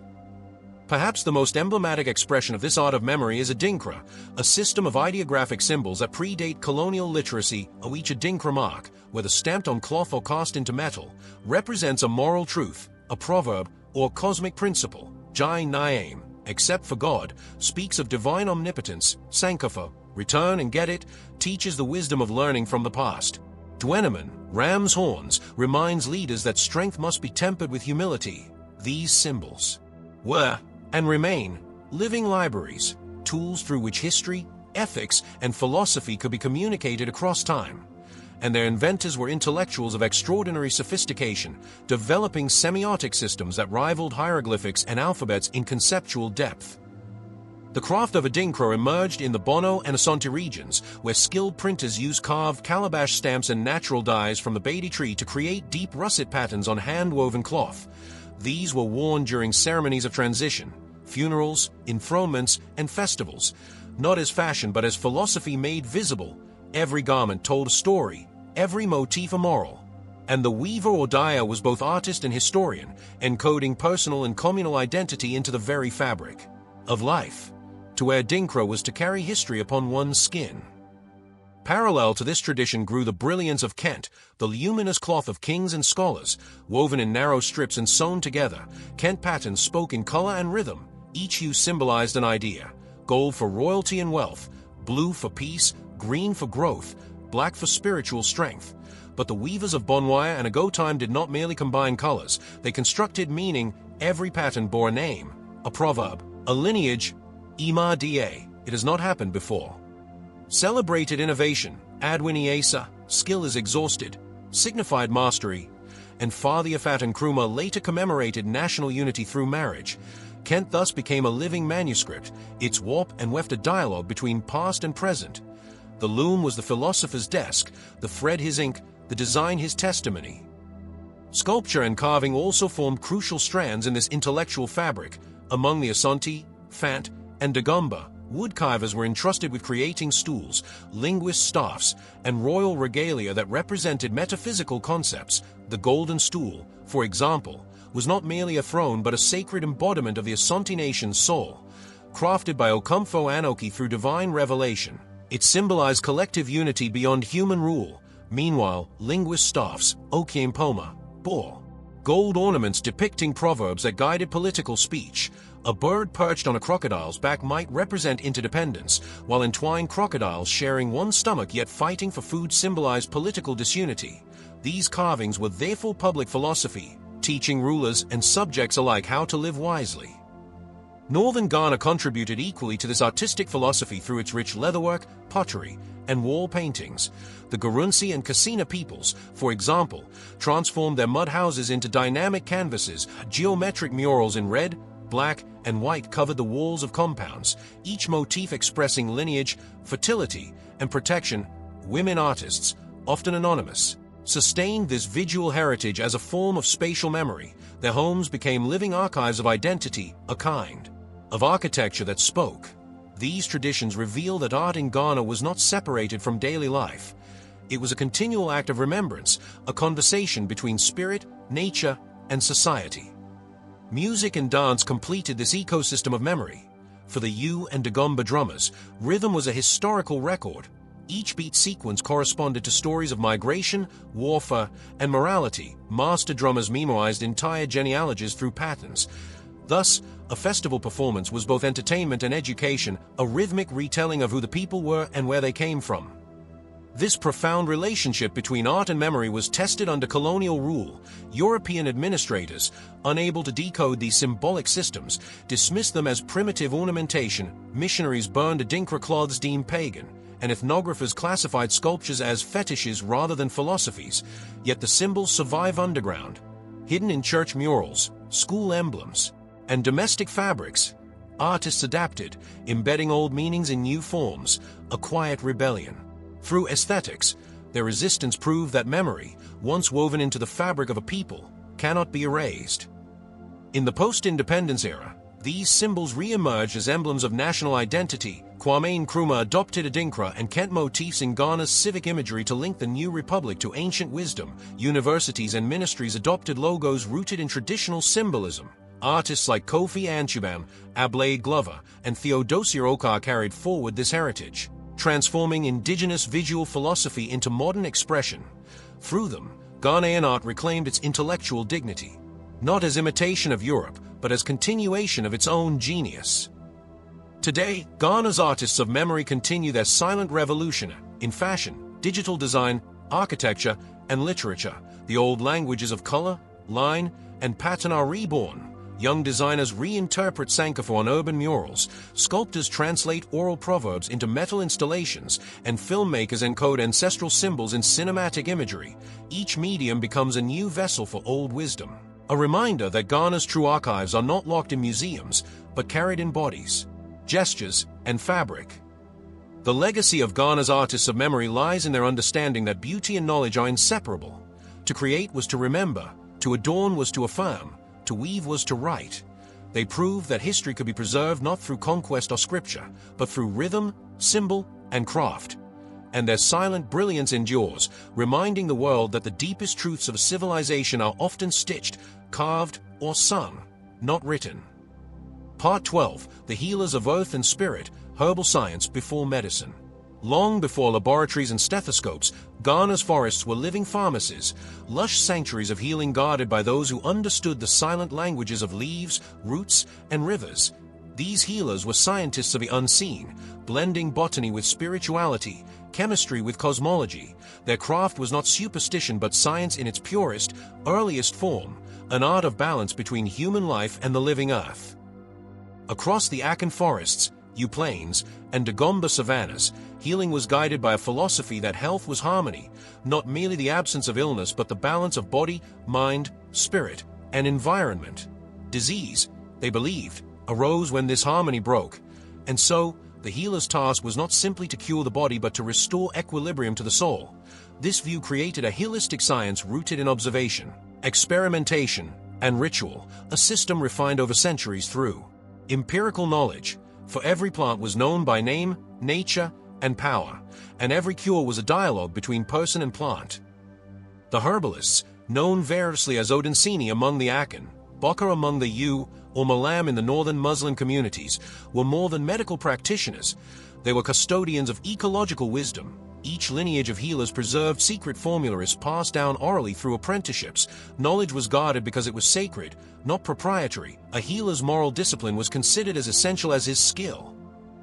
Perhaps the most emblematic expression of this art of memory is adinkra, a system of ideographic symbols that predate colonial literacy. Each adinkra mark, whether stamped on cloth or cast into metal, represents a moral truth, a proverb, or cosmic principle. Jai Nyame, except for God, speaks of divine omnipotence. Sankofa, return and get it, teaches the wisdom of learning from the past. Dweneman, ram's horns, reminds leaders that strength must be tempered with humility. These symbols were, and remain, living libraries, tools through which history, ethics, and philosophy could be communicated across time. And their inventors were intellectuals of extraordinary sophistication, developing semiotic systems that rivaled hieroglyphics and alphabets in conceptual depth. The craft of adinkra emerged in the Bono and Asante regions, where skilled printers used carved calabash stamps and natural dyes from the Bedi tree to create deep russet patterns on hand-woven cloth. These were worn during ceremonies of transition, funerals, enthronements, and festivals, not as fashion but as philosophy made visible. Every garment told a story, every motif a moral. And the weaver or dyer was both artist and historian, encoding personal and communal identity into the very fabric of life. To wear dinkra was to carry history upon one's skin. Parallel to this tradition grew the brilliance of Kent, the luminous cloth of kings and scholars, woven in narrow strips and sewn together. Kent patterns spoke in color and rhythm. Each hue symbolized an idea: gold for royalty and wealth, blue for peace, green for growth, black for spiritual strength. But the weavers of Bonwire and Agotim did not merely combine colors, they constructed meaning. Every pattern bore a name, a proverb, a lineage. Ima Da, it has not happened before. Celebrated innovation, Adwiniasa, skill is exhausted, signified mastery. And Fathiafat and Nkrumah later commemorated national unity through marriage. Kent thus became a living manuscript, its warp and weft a dialogue between past and present. The loom was the philosopher's desk, the thread his ink, the design his testimony. Sculpture and carving also formed crucial strands in this intellectual fabric. Among the Asante, Fant, and Dagomba, woodcarvers were entrusted with creating stools, linguist staffs, and royal regalia that represented metaphysical concepts. The golden stool, for example, was not merely a throne but a sacred embodiment of the Asante nation's soul. Crafted by Okomfo Anoki through divine revelation, it symbolized collective unity beyond human rule. Meanwhile, linguist staffs, Okiempoma, bore gold ornaments depicting proverbs that guided political speech. A bird perched on a crocodile's back might represent interdependence, while entwined crocodiles sharing one stomach yet fighting for food symbolized political disunity. These carvings were therefore public philosophy, teaching rulers and subjects alike how to live wisely. Northern Ghana contributed equally to this artistic philosophy through its rich leatherwork, pottery, and wall paintings. The Gurunsi and Kassina peoples, for example, transformed their mud houses into dynamic canvases. Geometric murals in red, black, and white covered the walls of compounds, each motif expressing lineage, fertility, and protection. Women artists, often anonymous, sustained this visual heritage as a form of spatial memory. Their homes became living archives of identity, a kind of architecture that spoke. These traditions reveal that art in Ghana was not separated from daily life. It was a continual act of remembrance, a conversation between spirit, nature, and society. Music and dance completed this ecosystem of memory. For the Yu and Dagomba drummers, rhythm was a historical record. Each beat sequence corresponded to stories of migration, warfare, and morality. Master drummers memorized entire genealogies through patterns. Thus, a festival performance was both entertainment and education, a rhythmic retelling of who the people were and where they came from. This profound relationship between art and memory was tested under colonial rule. European administrators, unable to decode these symbolic systems, dismissed them as primitive ornamentation. Missionaries burned Adinkra cloths deemed pagan, and ethnographers classified sculptures as fetishes rather than philosophies. Yet the symbols survive underground, hidden in church murals, school emblems, and domestic fabrics. Artists adapted, embedding old meanings in new forms, a quiet rebellion. Through aesthetics, their resistance proved that memory, once woven into the fabric of a people, cannot be erased. In the post-independence era, these symbols re-emerged as emblems of national identity. Kwame Nkrumah adopted Adinkra and Kent motifs in Ghana's civic imagery to link the new republic to ancient wisdom. Universities and ministries adopted logos rooted in traditional symbolism. Artists like Kofi Anchubam, Ablade Glover, and Theodosia Okar carried forward this heritage, transforming indigenous visual philosophy into modern expression. Through them, Ghanaian art reclaimed its intellectual dignity, not as imitation of Europe, but as continuation of its own genius. Today, Ghana's artists of memory continue their silent revolution in fashion, digital design, architecture, and literature. The old languages of color, line, and pattern are reborn. Young designers reinterpret Sankofa on urban murals, sculptors translate oral proverbs into metal installations, and filmmakers encode ancestral symbols in cinematic imagery. Each medium becomes a new vessel for old wisdom, a reminder that Ghana's true archives are not locked in museums, but carried in bodies, gestures, and fabric. The legacy of Ghana's artists of memory lies in their understanding that beauty and knowledge are inseparable. To create was to remember, to adorn was to affirm, to weave was to write. They proved that history could be preserved not through conquest or scripture, but through rhythm, symbol, and craft. and their silent brilliance endures, reminding the world that the deepest truths of a civilization are often stitched, carved, or sung, not written. Part 12. The Healers of Earth and Spirit, Herbal Science Before Medicine. Long before laboratories and stethoscopes, Ghana's forests were living pharmacies, lush sanctuaries of healing guarded by those who understood the silent languages of leaves, roots, and rivers. These healers were scientists of the unseen, blending botany with spirituality, chemistry with cosmology. Their craft was not superstition but science in its purest, earliest form, an art of balance between human life and the living earth. Across the Akan forests, Plains, and Dagomba savannas, healing was guided by a philosophy that health was harmony, not merely the absence of illness but the balance of body, mind, spirit, and environment. Disease, they believed, arose when this harmony broke, and so the healer's task was not simply to cure the body but to restore equilibrium to the soul. This view created a holistic science rooted in observation, experimentation, and ritual, a system refined over centuries through empirical knowledge. For every plant was known by name, nature, and power, and every cure was a dialogue between person and plant. The herbalists, known variously as Odunsini among the Akan, Bokar among the Yu, or Malam in the northern Muslim communities, were more than medical practitioners. They were custodians of ecological wisdom. Each lineage of healers preserved secret formulas passed down orally through apprenticeships. Knowledge was guarded because it was sacred, not proprietary. A healer's moral discipline was considered as essential as his skill.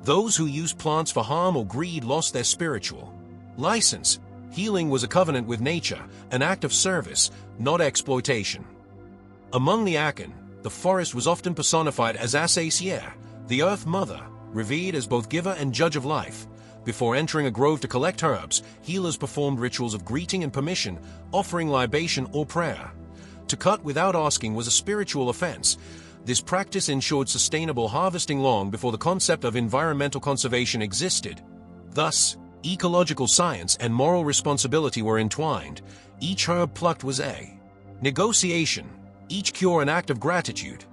Those who used plants for harm or greed lost their spiritual license. Healing was a covenant with nature, an act of service, not exploitation. Among the Akan, the forest was often personified as Asasier, the Earth Mother, revered as both giver and judge of life. Before entering a grove to collect herbs, healers performed rituals of greeting and permission, offering libation or prayer. To cut without asking was a spiritual offense. This practice ensured sustainable harvesting long before the concept of environmental conservation existed. Thus, ecological science and moral responsibility were entwined. Each herb plucked was a negotiation, each cure an act of gratitude.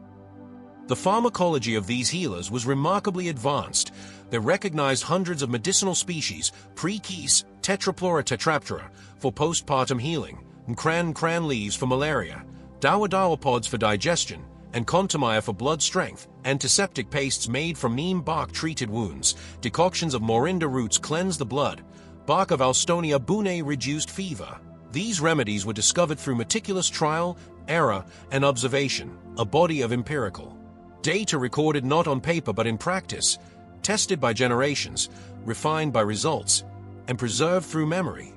The pharmacology of these healers was remarkably advanced. They recognized hundreds of medicinal species, pre-keys, tetrapleura tetraptera, for postpartum healing, nkran leaves for malaria, dawa pods for digestion, and kontamaya for blood strength, antiseptic pastes made from neem bark treated wounds, decoctions of morinda roots cleansed the blood, bark of Alstonia bune reduced fever. These remedies were discovered through meticulous trial, error, and observation, a body of empirical data recorded not on paper but in practice, tested by generations, refined by results, and preserved through memory.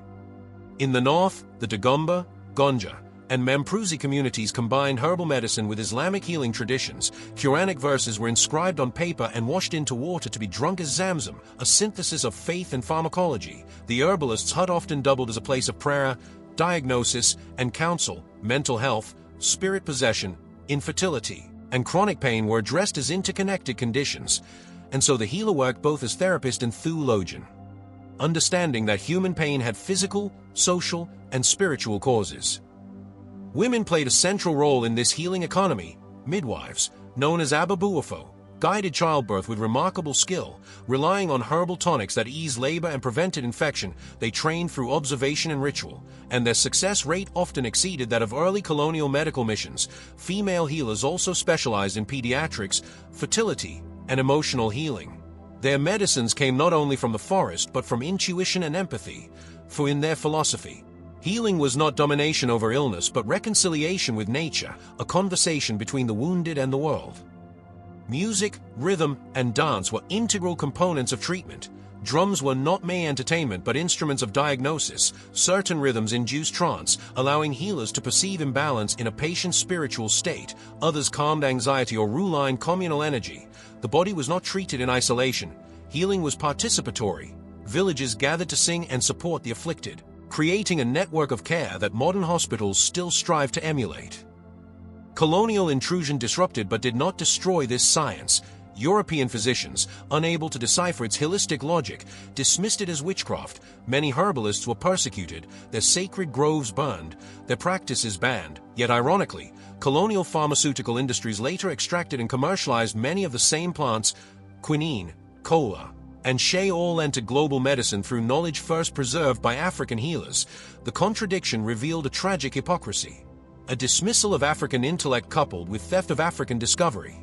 In the north, the Dagomba, Gonja, and Mempruzi communities combined herbal medicine with Islamic healing traditions. Quranic verses were inscribed on paper and washed into water to be drunk as Zamzam, a synthesis of faith and pharmacology. The herbalist's hut often doubled as a place of prayer, diagnosis, and counsel. Mental health, spirit possession, infertility, and chronic pain were addressed as interconnected conditions, and so the healer worked both as therapist and theologian, understanding that human pain had physical, social, and spiritual causes. Women played a central role in this healing economy. Midwives, known as Ababuafo, guided childbirth with remarkable skill, relying on herbal tonics that eased labor and prevented infection. They trained through observation and ritual, and their success rate often exceeded that of early colonial medical missions. Female healers also specialized in pediatrics, fertility, and emotional healing. Their medicines came not only from the forest but from intuition and empathy, for in their philosophy, healing was not domination over illness but reconciliation with nature, a conversation between the wounded and the world. Music, rhythm, and dance were integral components of treatment. Drums were not mere entertainment but instruments of diagnosis. Certain rhythms induced trance, allowing healers to perceive imbalance in a patient's spiritual state. Others calmed anxiety or realigned communal energy. The body was not treated in isolation. Healing was participatory. Villages gathered to sing and support the afflicted, creating a network of care that modern hospitals still strive to emulate. Colonial intrusion disrupted but did not destroy this science. European physicians, unable to decipher its holistic logic, dismissed it as witchcraft. Many herbalists were persecuted, their sacred groves burned, their practices banned. Yet ironically, colonial pharmaceutical industries later extracted and commercialized many of the same plants, quinine, cola, and Shea all entered global medicine through knowledge first preserved by African healers, the contradiction revealed a tragic hypocrisy. A dismissal of African intellect coupled with theft of African discovery.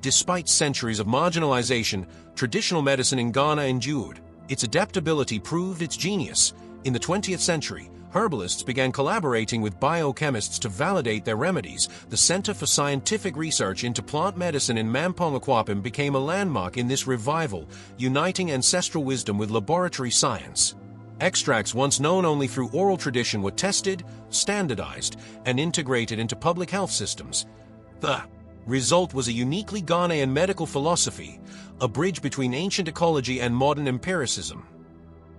Despite centuries of marginalization, traditional medicine in Ghana endured. Its adaptability proved its genius. In the 20th century, herbalists began collaborating with biochemists to validate their remedies. The Center for Scientific Research into Plant Medicine in Mampongakwapim became a landmark in this revival, uniting ancestral wisdom with laboratory science. Extracts once known only through oral tradition were tested, standardized, and integrated into public health systems. The result was a uniquely Ghanaian medical philosophy, a bridge between ancient ecology and modern empiricism.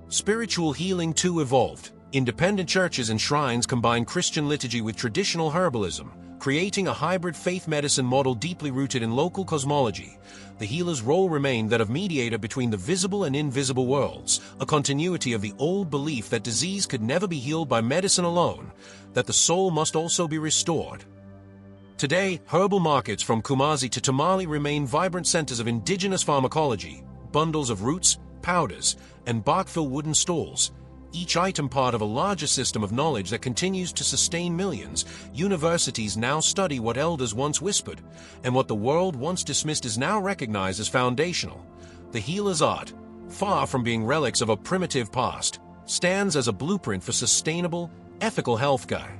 Spiritual healing too evolved. Independent churches and shrines combined Christian liturgy with traditional herbalism, creating a hybrid faith medicine model deeply rooted in local cosmology. The healer's role remained that of mediator between the visible and invisible worlds, a continuity of the old belief that disease could never be healed by medicine alone, that the soul must also be restored. Today, herbal markets from Kumasi to Tamale remain vibrant centers of indigenous pharmacology, bundles of roots, powders, and bark-filled wooden stalls, each item part of a larger system of knowledge that continues to sustain millions. Universities now study what elders once whispered, and what the world once dismissed is now recognized as foundational. The healer's art, far from being relics of a primitive past, stands as a blueprint for sustainable, ethical healthcare.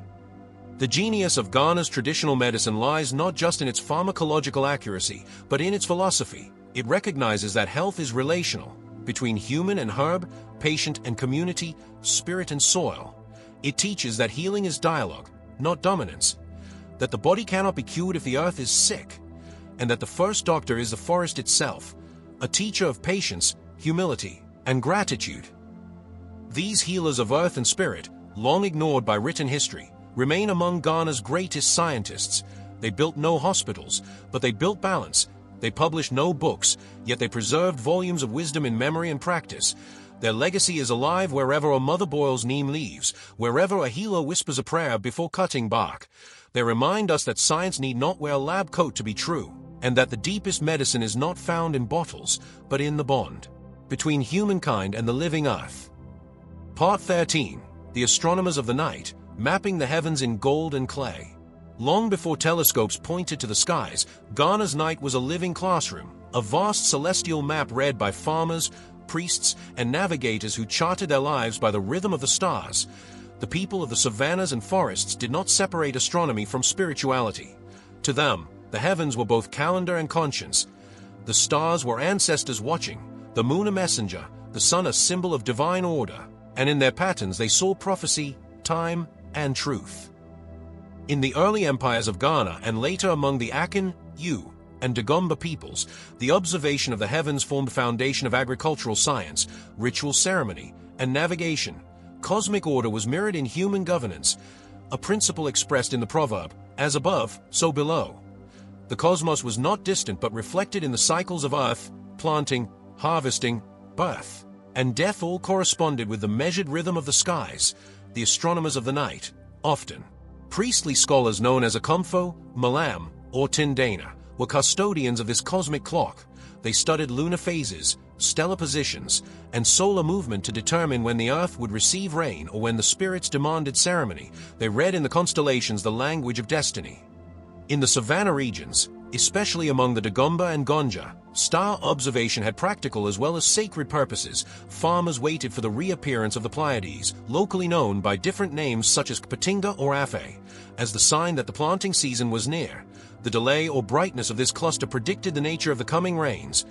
The genius of Ghana's traditional medicine lies not just in its pharmacological accuracy, but in its philosophy. It recognizes that health is relational, between human and herb, patient and community, spirit and soil. It teaches that healing is dialogue, not dominance, that the body cannot be cured if the earth is sick, and that the first doctor is the forest itself, a teacher of patience, humility, and gratitude. These healers of earth and spirit, long ignored by written history, remain among Ghana's greatest scientists. They built no hospitals, but they built balance. They published no books, yet they preserved volumes of wisdom in memory and practice. Their legacy is alive wherever a mother boils neem leaves, wherever a healer whispers a prayer before cutting bark. They remind us that science need not wear a lab coat to be true, and that the deepest medicine is not found in bottles, but in the bond between humankind and the living earth. Part 13. The Astronomers of the Night, Mapping the Heavens in Gold and Clay. Long before telescopes pointed to the skies, Ghana's night was a living classroom, a vast celestial map read by farmers, priests, and navigators who charted their lives by the rhythm of the stars. The people of the savannas and forests did not separate astronomy from spirituality. To them, the heavens were both calendar and conscience. The stars were ancestors watching, the moon a messenger, the sun a symbol of divine order, and in their patterns they saw prophecy, time, and truth. In the early empires of Ghana and later among the Akan, Yu, and Dagomba peoples, the observation of the heavens formed the foundation of agricultural science, ritual ceremony, and navigation. Cosmic order was mirrored in human governance, a principle expressed in the proverb, "As above, so below." The cosmos was not distant but reflected in the cycles of earth, planting, harvesting, birth, and death all corresponded with the measured rhythm of the skies. The astronomers of the night, often priestly scholars known as Akomfo, Malam, or Tindana, were custodians of this cosmic clock. They studied lunar phases, stellar positions, and solar movement to determine when the earth would receive rain or when the spirits demanded ceremony. They read in the constellations the language of destiny. In the savanna regions, especially among the Dagomba and Gonja, star observation had practical as well as sacred purposes. Farmers waited for the reappearance of the Pleiades, locally known by different names such as Kpatinga or Afe, as the sign that the planting season was near. The delay or brightness of this cluster predicted the nature of the coming rains.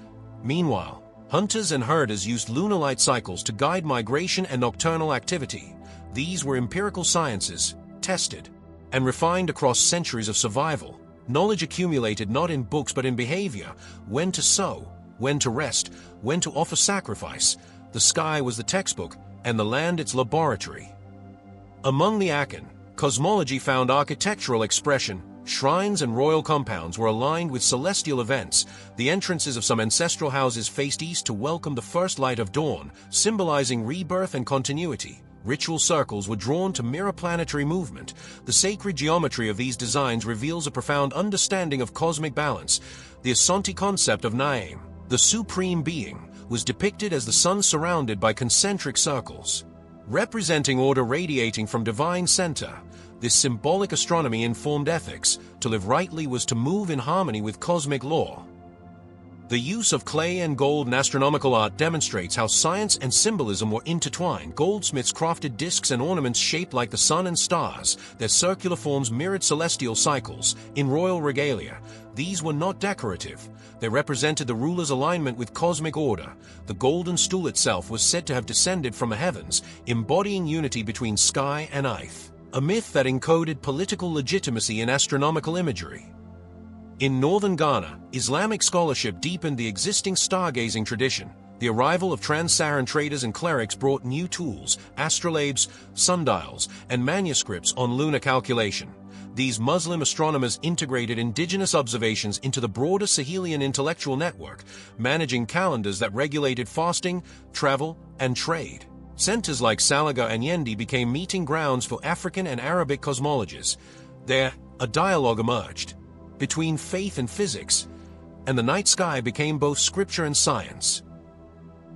Meanwhile, hunters and herders used lunar light cycles to guide migration and nocturnal activity. These were empirical sciences, tested and refined across centuries of survival. Knowledge accumulated not in books but in behavior, when to sow, when to rest, when to offer sacrifice. The sky was the textbook, and the land its laboratory. Among the Akan, cosmology found architectural expression. Shrines and royal compounds were aligned with celestial events. The entrances of some ancestral houses faced east to welcome the first light of dawn, symbolizing rebirth and continuity. Ritual circles were drawn to mirror planetary movement. The sacred geometry of these designs reveals a profound understanding of cosmic balance. The Asante concept of Naim, the supreme being, was depicted as the sun surrounded by concentric circles, representing order radiating from divine center. This symbolic astronomy informed ethics. To live rightly was to move in harmony with cosmic law. The use of clay and gold in astronomical art demonstrates how science and symbolism were intertwined. Goldsmiths crafted discs and ornaments shaped like the sun and stars. Their circular forms mirrored celestial cycles. In royal regalia, these were not decorative. They represented the ruler's alignment with cosmic order. The golden stool itself was said to have descended from the heavens, embodying unity between sky and earth, a myth that encoded political legitimacy in astronomical imagery. In northern Ghana, Islamic scholarship deepened the existing stargazing tradition. The arrival of trans-Saharan traders and clerics brought new tools, astrolabes, sundials, and manuscripts on lunar calculation. These Muslim astronomers integrated indigenous observations into the broader Sahelian intellectual network, managing calendars that regulated fasting, travel, and trade. Centers like Salaga and Yendi became meeting grounds for African and Arabic cosmologists. There, a dialogue emerged between faith and physics, and the night sky became both scripture and science.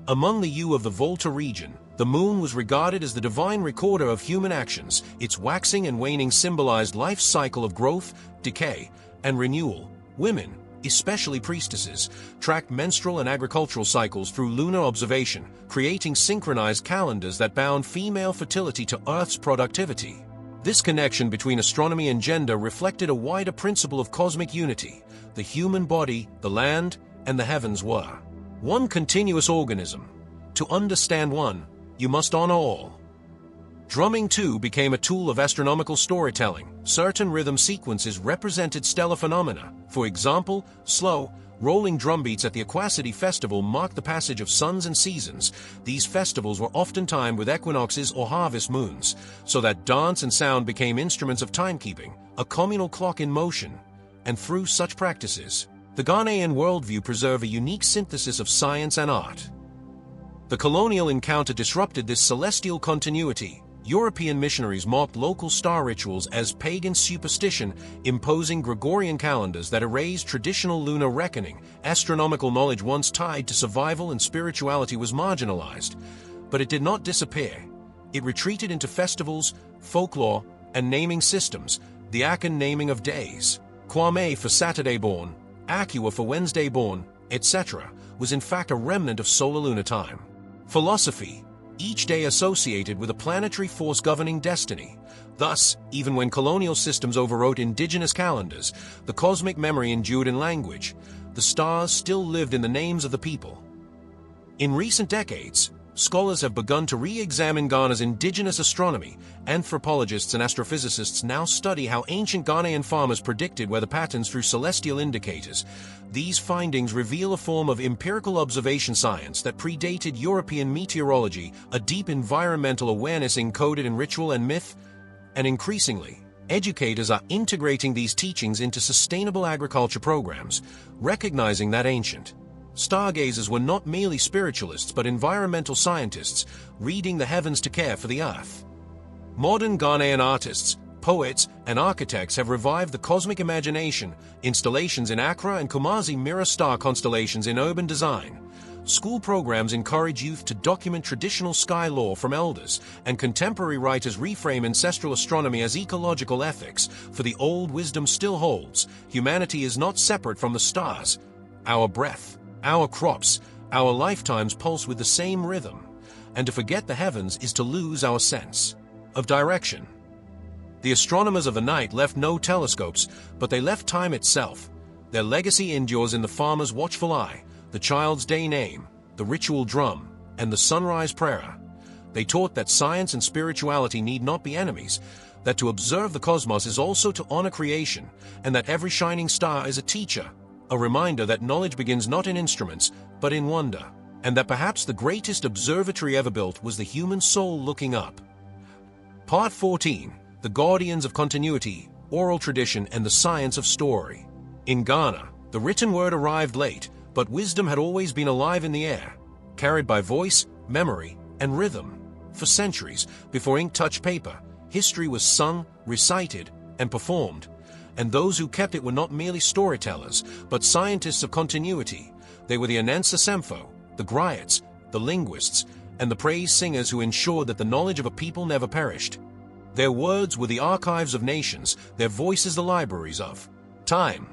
Among the Yu of the Volta region, the moon was regarded as the divine recorder of human actions. Its waxing and waning symbolized life's cycle of growth, decay, and renewal. Women, especially priestesses, tracked menstrual and agricultural cycles through lunar observation, creating synchronized calendars that bound female fertility to Earth's productivity. This connection between astronomy and gender reflected a wider principle of cosmic unity. The human body, the land, and the heavens were one continuous organism. To understand one, you must honor all. Drumming, too, became a tool of astronomical storytelling. Certain rhythm sequences represented stellar phenomena. For example, slow, rolling drumbeats at the Aquacity Festival marked the passage of suns and seasons. These festivals were often timed with equinoxes or harvest moons, so that dance and sound became instruments of timekeeping, a communal clock in motion. And through such practices, the Ghanaian worldview preserved a unique synthesis of science and art. The colonial encounter disrupted this celestial continuity. European missionaries mocked local star rituals as pagan superstition, imposing Gregorian calendars that erased traditional lunar reckoning. Astronomical knowledge once tied to survival and spirituality was marginalized, but it did not disappear. It retreated into festivals, folklore, and naming systems. The Akan naming of days, Kwame for Saturday born, Akua for Wednesday born, etc., was in fact a remnant of solar lunar time. Philosophy, each day associated with a planetary force governing destiny. Thus, even when colonial systems overwrote indigenous calendars, the cosmic memory endured in language. The stars still lived in the names of the people. In recent decades, scholars have begun to re-examine Ghana's indigenous astronomy. Anthropologists and astrophysicists now study how ancient Ghanaian farmers predicted weather patterns through celestial indicators. These findings reveal a form of empirical observation science that predated European meteorology, a deep environmental awareness encoded in ritual and myth, and increasingly, educators are integrating these teachings into sustainable agriculture programs, recognizing that ancient stargazers were not merely spiritualists but environmental scientists, reading the heavens to care for the earth. Modern Ghanaian artists, poets, and architects have revived the cosmic imagination. Installations in Accra and Kumasi mirror star constellations in urban design. School programs encourage youth to document traditional sky lore from elders, and contemporary writers reframe ancestral astronomy as ecological ethics, for the old wisdom still holds. Humanity is not separate from the stars. Our breath, our crops, our lifetimes pulse with the same rhythm, and to forget the heavens is to lose our sense of direction. The astronomers of the night left no telescopes, but they left time itself. Their legacy endures in the farmer's watchful eye, the child's day name, the ritual drum, and the sunrise prayer. They taught that science and spirituality need not be enemies, that to observe the cosmos is also to honor creation, and that every shining star is a teacher, a reminder that knowledge begins not in instruments, but in wonder, and that perhaps the greatest observatory ever built was the human soul looking up. Part 14. The Guardians of Continuity, Oral Tradition, and the Science of Story. In Ghana, the written word arrived late, but wisdom had always been alive in the air, carried by voice, memory, and rhythm. For centuries, before ink touched paper, history was sung, recited, and performed. And those who kept it were not merely storytellers, but scientists of continuity. They were the Anensa Semfo, the griots, the linguists, and the praise singers who ensured that the knowledge of a people never perished. Their words were the archives of nations, their voices the libraries of time.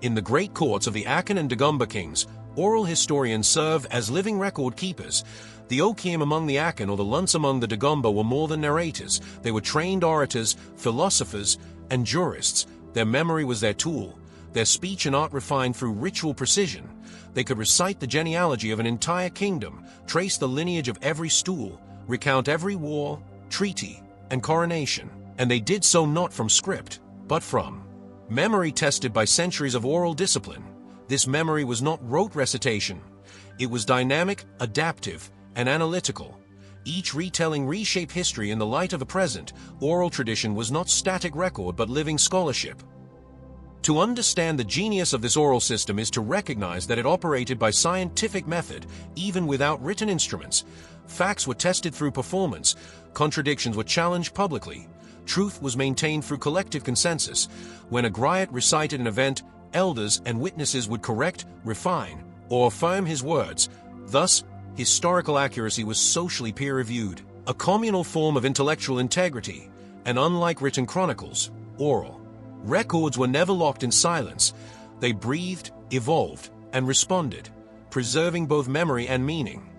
In the great courts of the Akan and Dagomba kings, oral historians served as living record keepers. The Okiem among the Akan or the Lunts among the Dagomba were more than narrators. They were trained orators, philosophers, and jurists. Their memory was their tool, their speech and art refined through ritual precision. They could recite the genealogy of an entire kingdom, trace the lineage of every stool, recount every war, treaty, and coronation. And they did so not from script, but from memory tested by centuries of oral discipline. This memory was not rote recitation. It was dynamic, adaptive, and analytical. Each retelling reshaped history in the light of the present. Oral tradition was not static record but living scholarship. To understand the genius of this oral system is to recognize that it operated by scientific method, even without written instruments. Facts were tested through performance, contradictions were challenged publicly, truth was maintained through collective consensus. When a griot recited an event, elders and witnesses would correct, refine, or affirm his words. Thus, historical accuracy was socially peer-reviewed, a communal form of intellectual integrity, and unlike written chronicles, oral records were never locked in silence. They breathed, evolved, and responded, preserving both memory and meaning.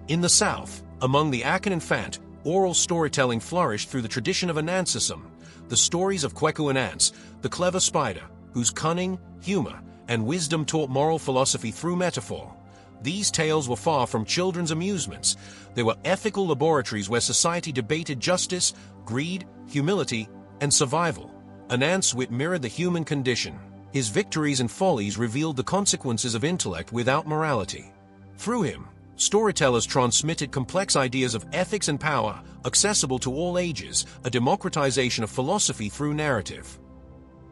In the South, among the Akan and Fant, oral storytelling flourished through the tradition of Anansism, the stories of Kweku and Ants, the clever spider, whose cunning, humor, and wisdom taught moral philosophy through metaphor. These tales were far from children's amusements. They were ethical laboratories where society debated justice, greed, humility, and survival. Anant's wit mirrored the human condition. His victories and follies revealed the consequences of intellect without morality. Through him, storytellers transmitted complex ideas of ethics and power, accessible to all ages, a democratization of philosophy through narrative.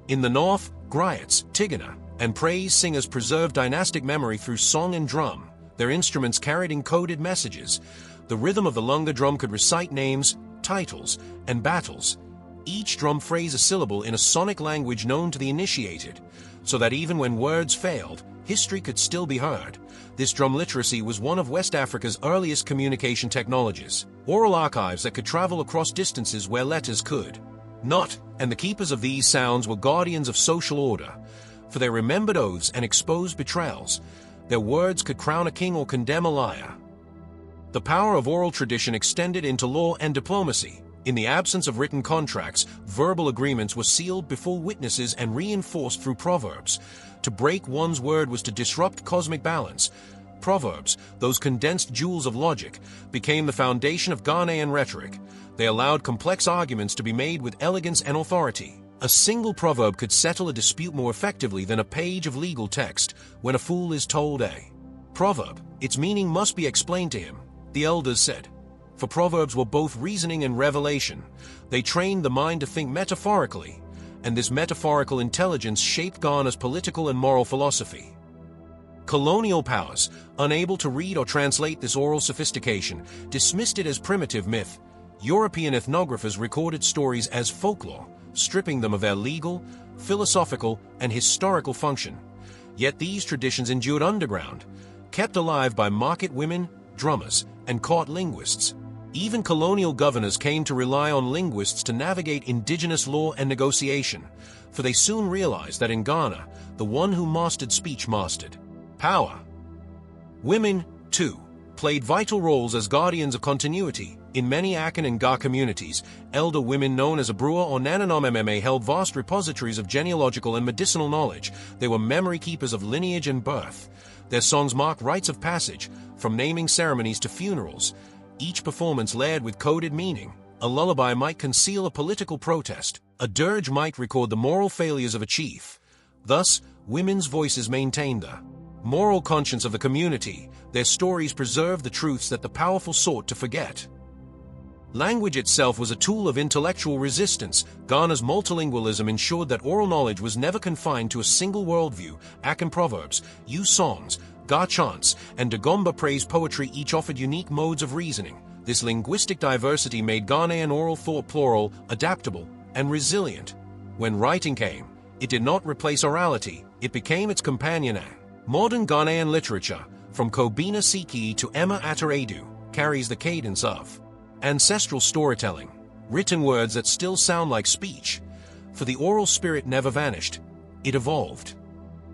In the North, griots, tigana, and praise singers preserved dynastic memory through song and drum. Their instruments carried encoded messages. The rhythm of the lunga drum could recite names, titles, and battles. Each drum phrased a syllable in a sonic language known to the initiated, so that even when words failed, history could still be heard. This drum literacy was one of West Africa's earliest communication technologies. Oral archives that could travel across distances where letters could not, and the keepers of these sounds were guardians of social order, for they remembered oaths and exposed betrayals. Their words could crown a king or condemn a liar. The power of oral tradition extended into law and diplomacy. In the absence of written contracts, verbal agreements were sealed before witnesses and reinforced through proverbs. To break one's word was to disrupt cosmic balance. Proverbs, those condensed jewels of logic, became the foundation of Ghanaian rhetoric. They allowed complex arguments to be made with elegance and authority. A single proverb could settle a dispute more effectively than a page of legal text. When a fool is told a proverb, its meaning must be explained to him, the elders said. For proverbs were both reasoning and revelation. They trained the mind to think metaphorically, and this metaphorical intelligence shaped Ghana's political and moral philosophy. Colonial powers, unable to read or translate this oral sophistication, dismissed it as primitive myth. European ethnographers recorded stories as folklore, stripping them of their legal, philosophical, and historical function. Yet these traditions endured underground, kept alive by market women, drummers, and court linguists. Even colonial governors came to rely on linguists to navigate indigenous law and negotiation, for they soon realized that in Ghana, the one who mastered speech mastered power. Women, too, played vital roles as guardians of continuity. In many Akan and Ga communities, elder women known as Abrua or Nananomemme held vast repositories of genealogical and medicinal knowledge. They were memory keepers of lineage and birth. Their songs mark rites of passage, from naming ceremonies to funerals, each performance layered with coded meaning. A lullaby might conceal a political protest. A dirge might record the moral failures of a chief. Thus, women's voices maintained the moral conscience of the community. Their stories preserved the truths that the powerful sought to forget. Language itself was a tool of intellectual resistance. Ghana's multilingualism ensured that oral knowledge was never confined to a single worldview. Akan proverbs, Yu songs, Ga chants, and Dagomba praise poetry each offered unique modes of reasoning. This linguistic diversity made Ghanaian oral thought plural, adaptable, and resilient. When writing came, it did not replace orality, it became its companion. Modern Ghanaian literature, from Kobina Siki to Emma Ataredu, carries the cadence of ancestral storytelling, written words that still sound like speech. For the oral spirit never vanished, it evolved.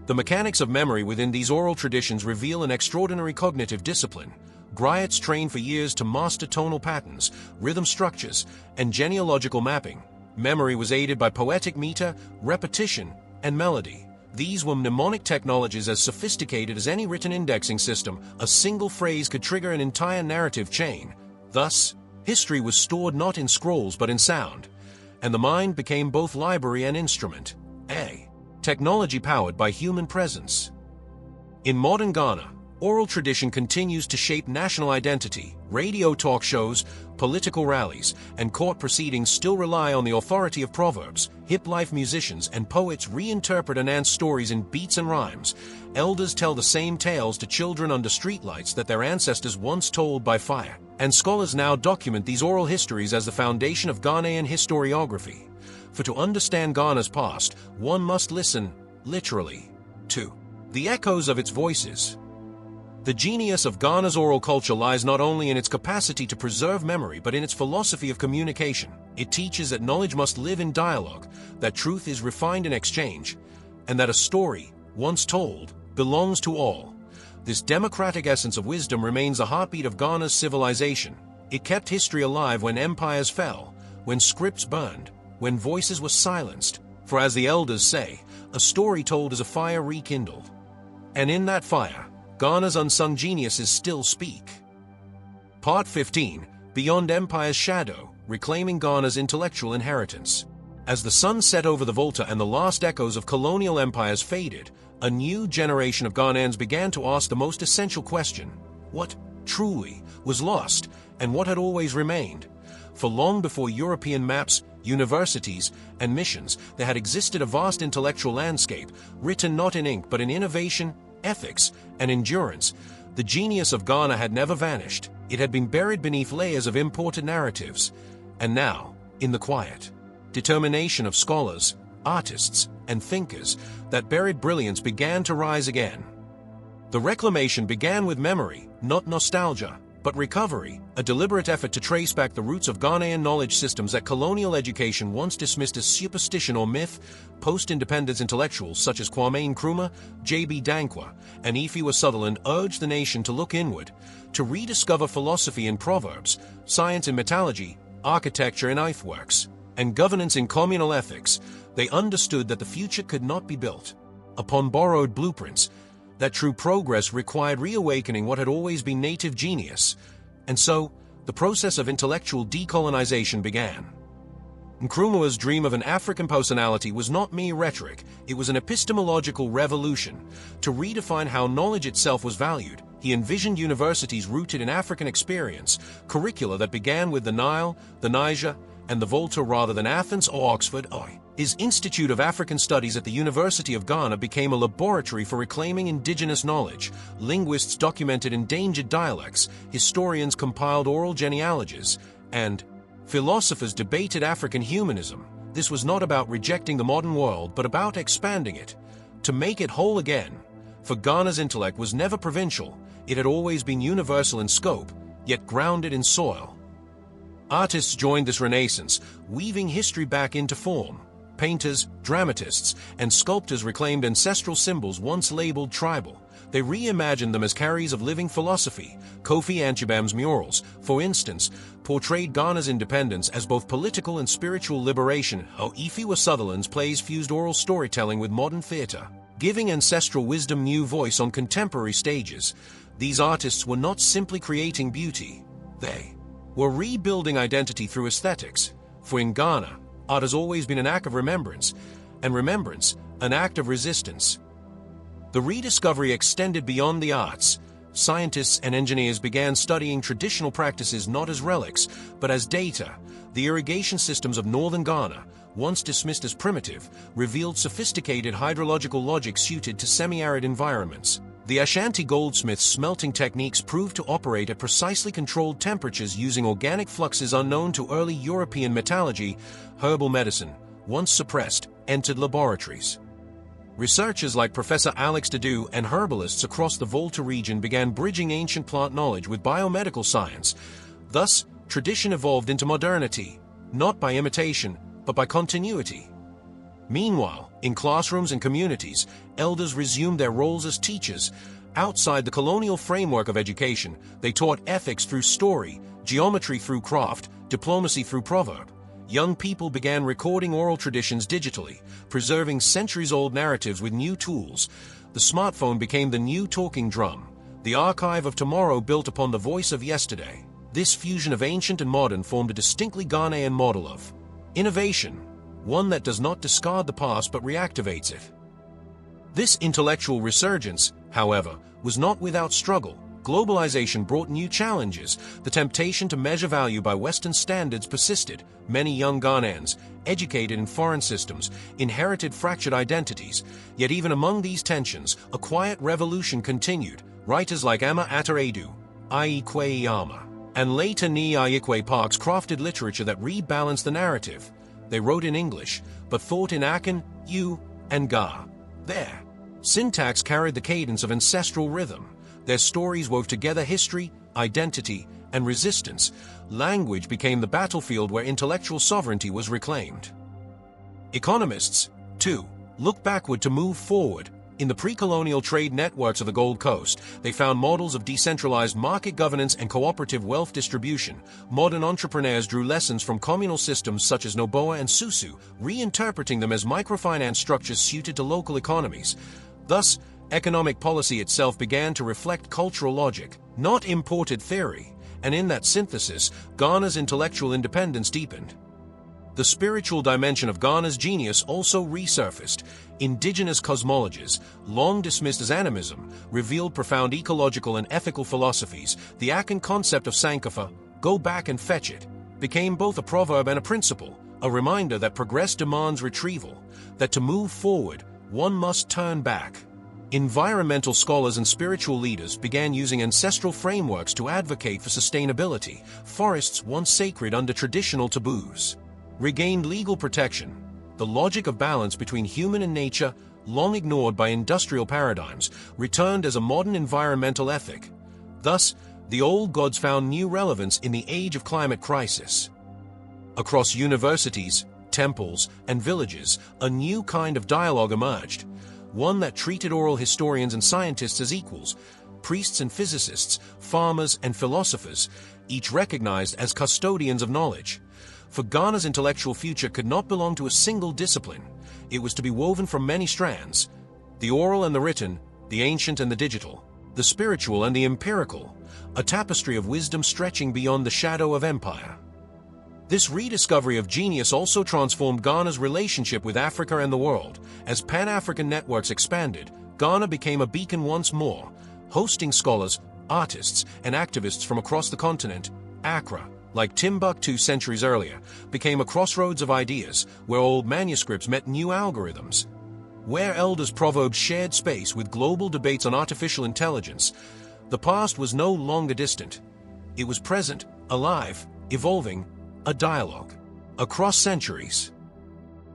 The mechanics of memory within these oral traditions reveal an extraordinary cognitive discipline. Griots trained for years to master tonal patterns, rhythm structures, and genealogical mapping. Memory was aided by poetic meter, repetition, and melody. These were mnemonic technologies as sophisticated as any written indexing system. A single phrase could trigger an entire narrative chain. Thus, history was stored not in scrolls but in sound, and the mind became both library and instrument. Technology powered by human presence. In modern Ghana, oral tradition continues to shape national identity. Radio talk shows, political rallies, and court proceedings still rely on the authority of proverbs. Hip-life musicians and poets reinterpret Anan's stories in beats and rhymes. Elders tell the same tales to children under streetlights that their ancestors once told by fire. And scholars now document these oral histories as the foundation of Ghanaian historiography. For to understand Ghana's past, one must listen, literally, to the echoes of its voices. The genius of Ghana's oral culture lies not only in its capacity to preserve memory but in its philosophy of communication. It teaches that knowledge must live in dialogue, that truth is refined in exchange, and that a story, once told, belongs to all. This democratic essence of wisdom remains the heartbeat of Ghana's civilization. It kept history alive when empires fell, when scripts burned, when voices were silenced. For as the elders say, a story told is a fire rekindled. And in that fire, Ghana's unsung geniuses still speak. Part 15, Beyond Empire's Shadow, Reclaiming Ghana's Intellectual Inheritance. As the sun set over the Volta and the last echoes of colonial empires faded, a new generation of Ghanaians began to ask the most essential question: what truly was lost, and what had always remained? For long before European maps, universities, and missions, there had existed a vast intellectual landscape, written not in ink but in innovation, ethics, and endurance. The genius of Ghana had never vanished. It had been buried beneath layers of imported narratives. And now, in the quiet determination of scholars, artists, and thinkers, that buried brilliance began to rise again. The reclamation began with memory, not nostalgia, but recovery, a deliberate effort to trace back the roots of Ghanaian knowledge systems that colonial education once dismissed as superstition or myth. Post-independence intellectuals such as Kwame Nkrumah, J.B. Dankwa, and Ifiwa Sutherland urged the nation to look inward, to rediscover philosophy in proverbs, science in metallurgy, architecture in earthworks, and governance in communal ethics. They understood that the future could not be built upon borrowed blueprints, that true progress required reawakening what had always been native genius. And so, the process of intellectual decolonization began. Nkrumah's dream of an African personality was not mere rhetoric, it was an epistemological revolution. To redefine how knowledge itself was valued, he envisioned universities rooted in African experience, curricula that began with the Nile, the Niger, and the Volta rather than Athens or Oxford. His Institute of African Studies at the University of Ghana became a laboratory for reclaiming indigenous knowledge. Linguists documented endangered dialects, historians compiled oral genealogies, and philosophers debated African humanism. This was not about rejecting the modern world, but about expanding it, to make it whole again. For Ghana's intellect was never provincial, it had always been universal in scope, yet grounded in soil. Artists joined this renaissance, weaving history back into form. Painters, dramatists, and sculptors reclaimed ancestral symbols once labeled tribal. They reimagined them as carriers of living philosophy. Kofi Anchebam's murals, for instance, portrayed Ghana's independence as both political and spiritual liberation. Ifiwa Sutherland's plays fused oral storytelling with modern theatre, giving ancestral wisdom new voice on contemporary stages. These artists were not simply creating beauty, they were rebuilding identity through aesthetics. For in Ghana, art has always been an act of remembrance, and remembrance, an act of resistance. The rediscovery extended beyond the arts. Scientists and engineers began studying traditional practices not as relics, but as data. The irrigation systems of northern Ghana, once dismissed as primitive, revealed sophisticated hydrological logic suited to semi-arid environments. The Ashanti goldsmiths' smelting techniques proved to operate at precisely controlled temperatures using organic fluxes unknown to early European metallurgy. Herbal medicine, once suppressed, entered laboratories. Researchers like Professor Alex Dedu and herbalists across the Volta region began bridging ancient plant knowledge with biomedical science. Thus, tradition evolved into modernity, not by imitation, but by continuity. Meanwhile, in classrooms and communities, elders resumed their roles as teachers. Outside the colonial framework of education, they taught ethics through story, geometry through craft, diplomacy through proverb. Young people began recording oral traditions digitally, preserving centuries-old narratives with new tools. The smartphone became the new talking drum, the archive of tomorrow built upon the voice of yesterday. This fusion of ancient and modern formed a distinctly Ghanaian model of innovation, one that does not discard the past but reactivates it. This intellectual resurgence, however, was not without struggle. Globalization brought new challenges. The temptation to measure value by Western standards persisted. Many young Ghanaians, educated in foreign systems, inherited fractured identities. Yet even among these tensions, a quiet revolution continued. Writers like Ama Ataredu, Aikwe Iyama, and later Ni Ayikwe Parks crafted literature that rebalanced the narrative. They wrote in English, but thought in Akan, U, and Ga. Their syntax carried the cadence of ancestral rhythm. Their stories wove together history, identity, and resistance. Language became the battlefield where intellectual sovereignty was reclaimed. Economists, too, look backward to move forward. In the pre-colonial trade networks of the Gold Coast, they found models of decentralized market governance and cooperative wealth distribution. Modern entrepreneurs drew lessons from communal systems such as Noboa and Susu, reinterpreting them as microfinance structures suited to local economies. Thus, economic policy itself began to reflect cultural logic, not imported theory, and in that synthesis, Ghana's intellectual independence deepened. The spiritual dimension of Ghana's genius also resurfaced. Indigenous cosmologies, long dismissed as animism, revealed profound ecological and ethical philosophies. The Akan concept of Sankofa, go back and fetch it, became both a proverb and a principle, a reminder that progress demands retrieval, that to move forward, one must turn back. Environmental scholars and spiritual leaders began using ancestral frameworks to advocate for sustainability. Forests, once sacred under traditional taboos, regained legal protection. The logic of balance between human and nature, long ignored by industrial paradigms, returned as a modern environmental ethic. Thus, the old gods found new relevance in the age of climate crisis. Across universities, temples, and villages, a new kind of dialogue emerged. One that treated oral historians and scientists as equals, priests and physicists, farmers and philosophers, each recognized as custodians of knowledge. For Ghana's intellectual future could not belong to a single discipline. It was to be woven from many strands, the oral and the written, the ancient and the digital, the spiritual and the empirical, a tapestry of wisdom stretching beyond the shadow of empire. This rediscovery of genius also transformed Ghana's relationship with Africa and the world. As Pan-African networks expanded, Ghana became a beacon once more, hosting scholars, artists, and activists from across the continent. Accra, like Timbuktu centuries earlier, became a crossroads of ideas, where old manuscripts met new algorithms. Where elders' proverbs shared space with global debates on artificial intelligence, the past was no longer distant. It was present, alive, evolving, a dialogue across centuries.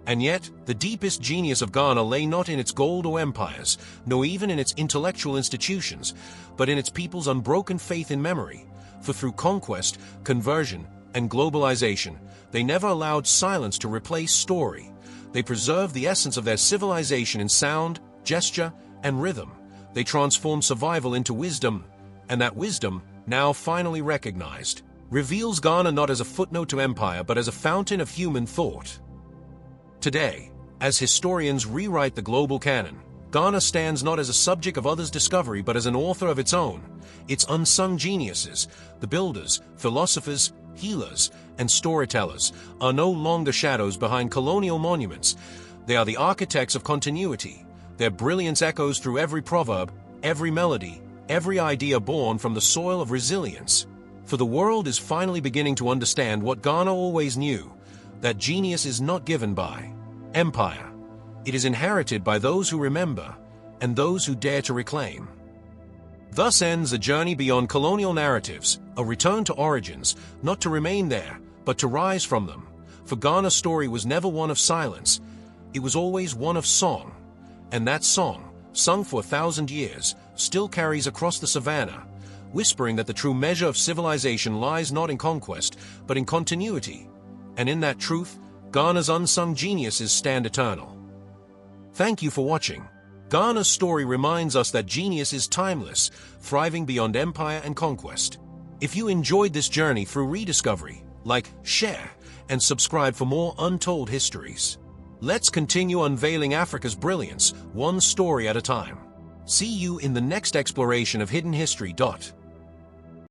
And yet, the deepest genius of Ghana lay not in its gold or empires, nor even in its intellectual institutions, but in its people's unbroken faith in memory. For through conquest, conversion, and globalization, they never allowed silence to replace story. They preserved the essence of their civilization in sound, gesture, and rhythm. They transformed survival into wisdom, and that wisdom, now finally recognized, reveals Ghana not as a footnote to empire but as a fountain of human thought. Today, as historians rewrite the global canon, Ghana stands not as a subject of others' discovery but as an author of its own. Its unsung geniuses, the builders, philosophers, healers, and storytellers, are no longer shadows behind colonial monuments. They are the architects of continuity. Their brilliance echoes through every proverb, every melody, every idea born from the soil of resilience. For the world is finally beginning to understand what Ghana always knew, that genius is not given by empire. It is inherited by those who remember and those who dare to reclaim. Thus ends a journey beyond colonial narratives, a return to origins, not to remain there, but to rise from them. For Ghana's story was never one of silence, it was always one of song. And that song, sung for 1,000 years, still carries across the savannah, whispering that the true measure of civilization lies not in conquest, but in continuity. And in that truth, Ghana's unsung geniuses stand eternal. Thank you for watching. Ghana's story reminds us that genius is timeless, thriving beyond empire and conquest. If you enjoyed this journey through rediscovery, like, share, and subscribe for more untold histories. Let's continue unveiling Africa's brilliance, one story at a time. See you in the next exploration of hidden history.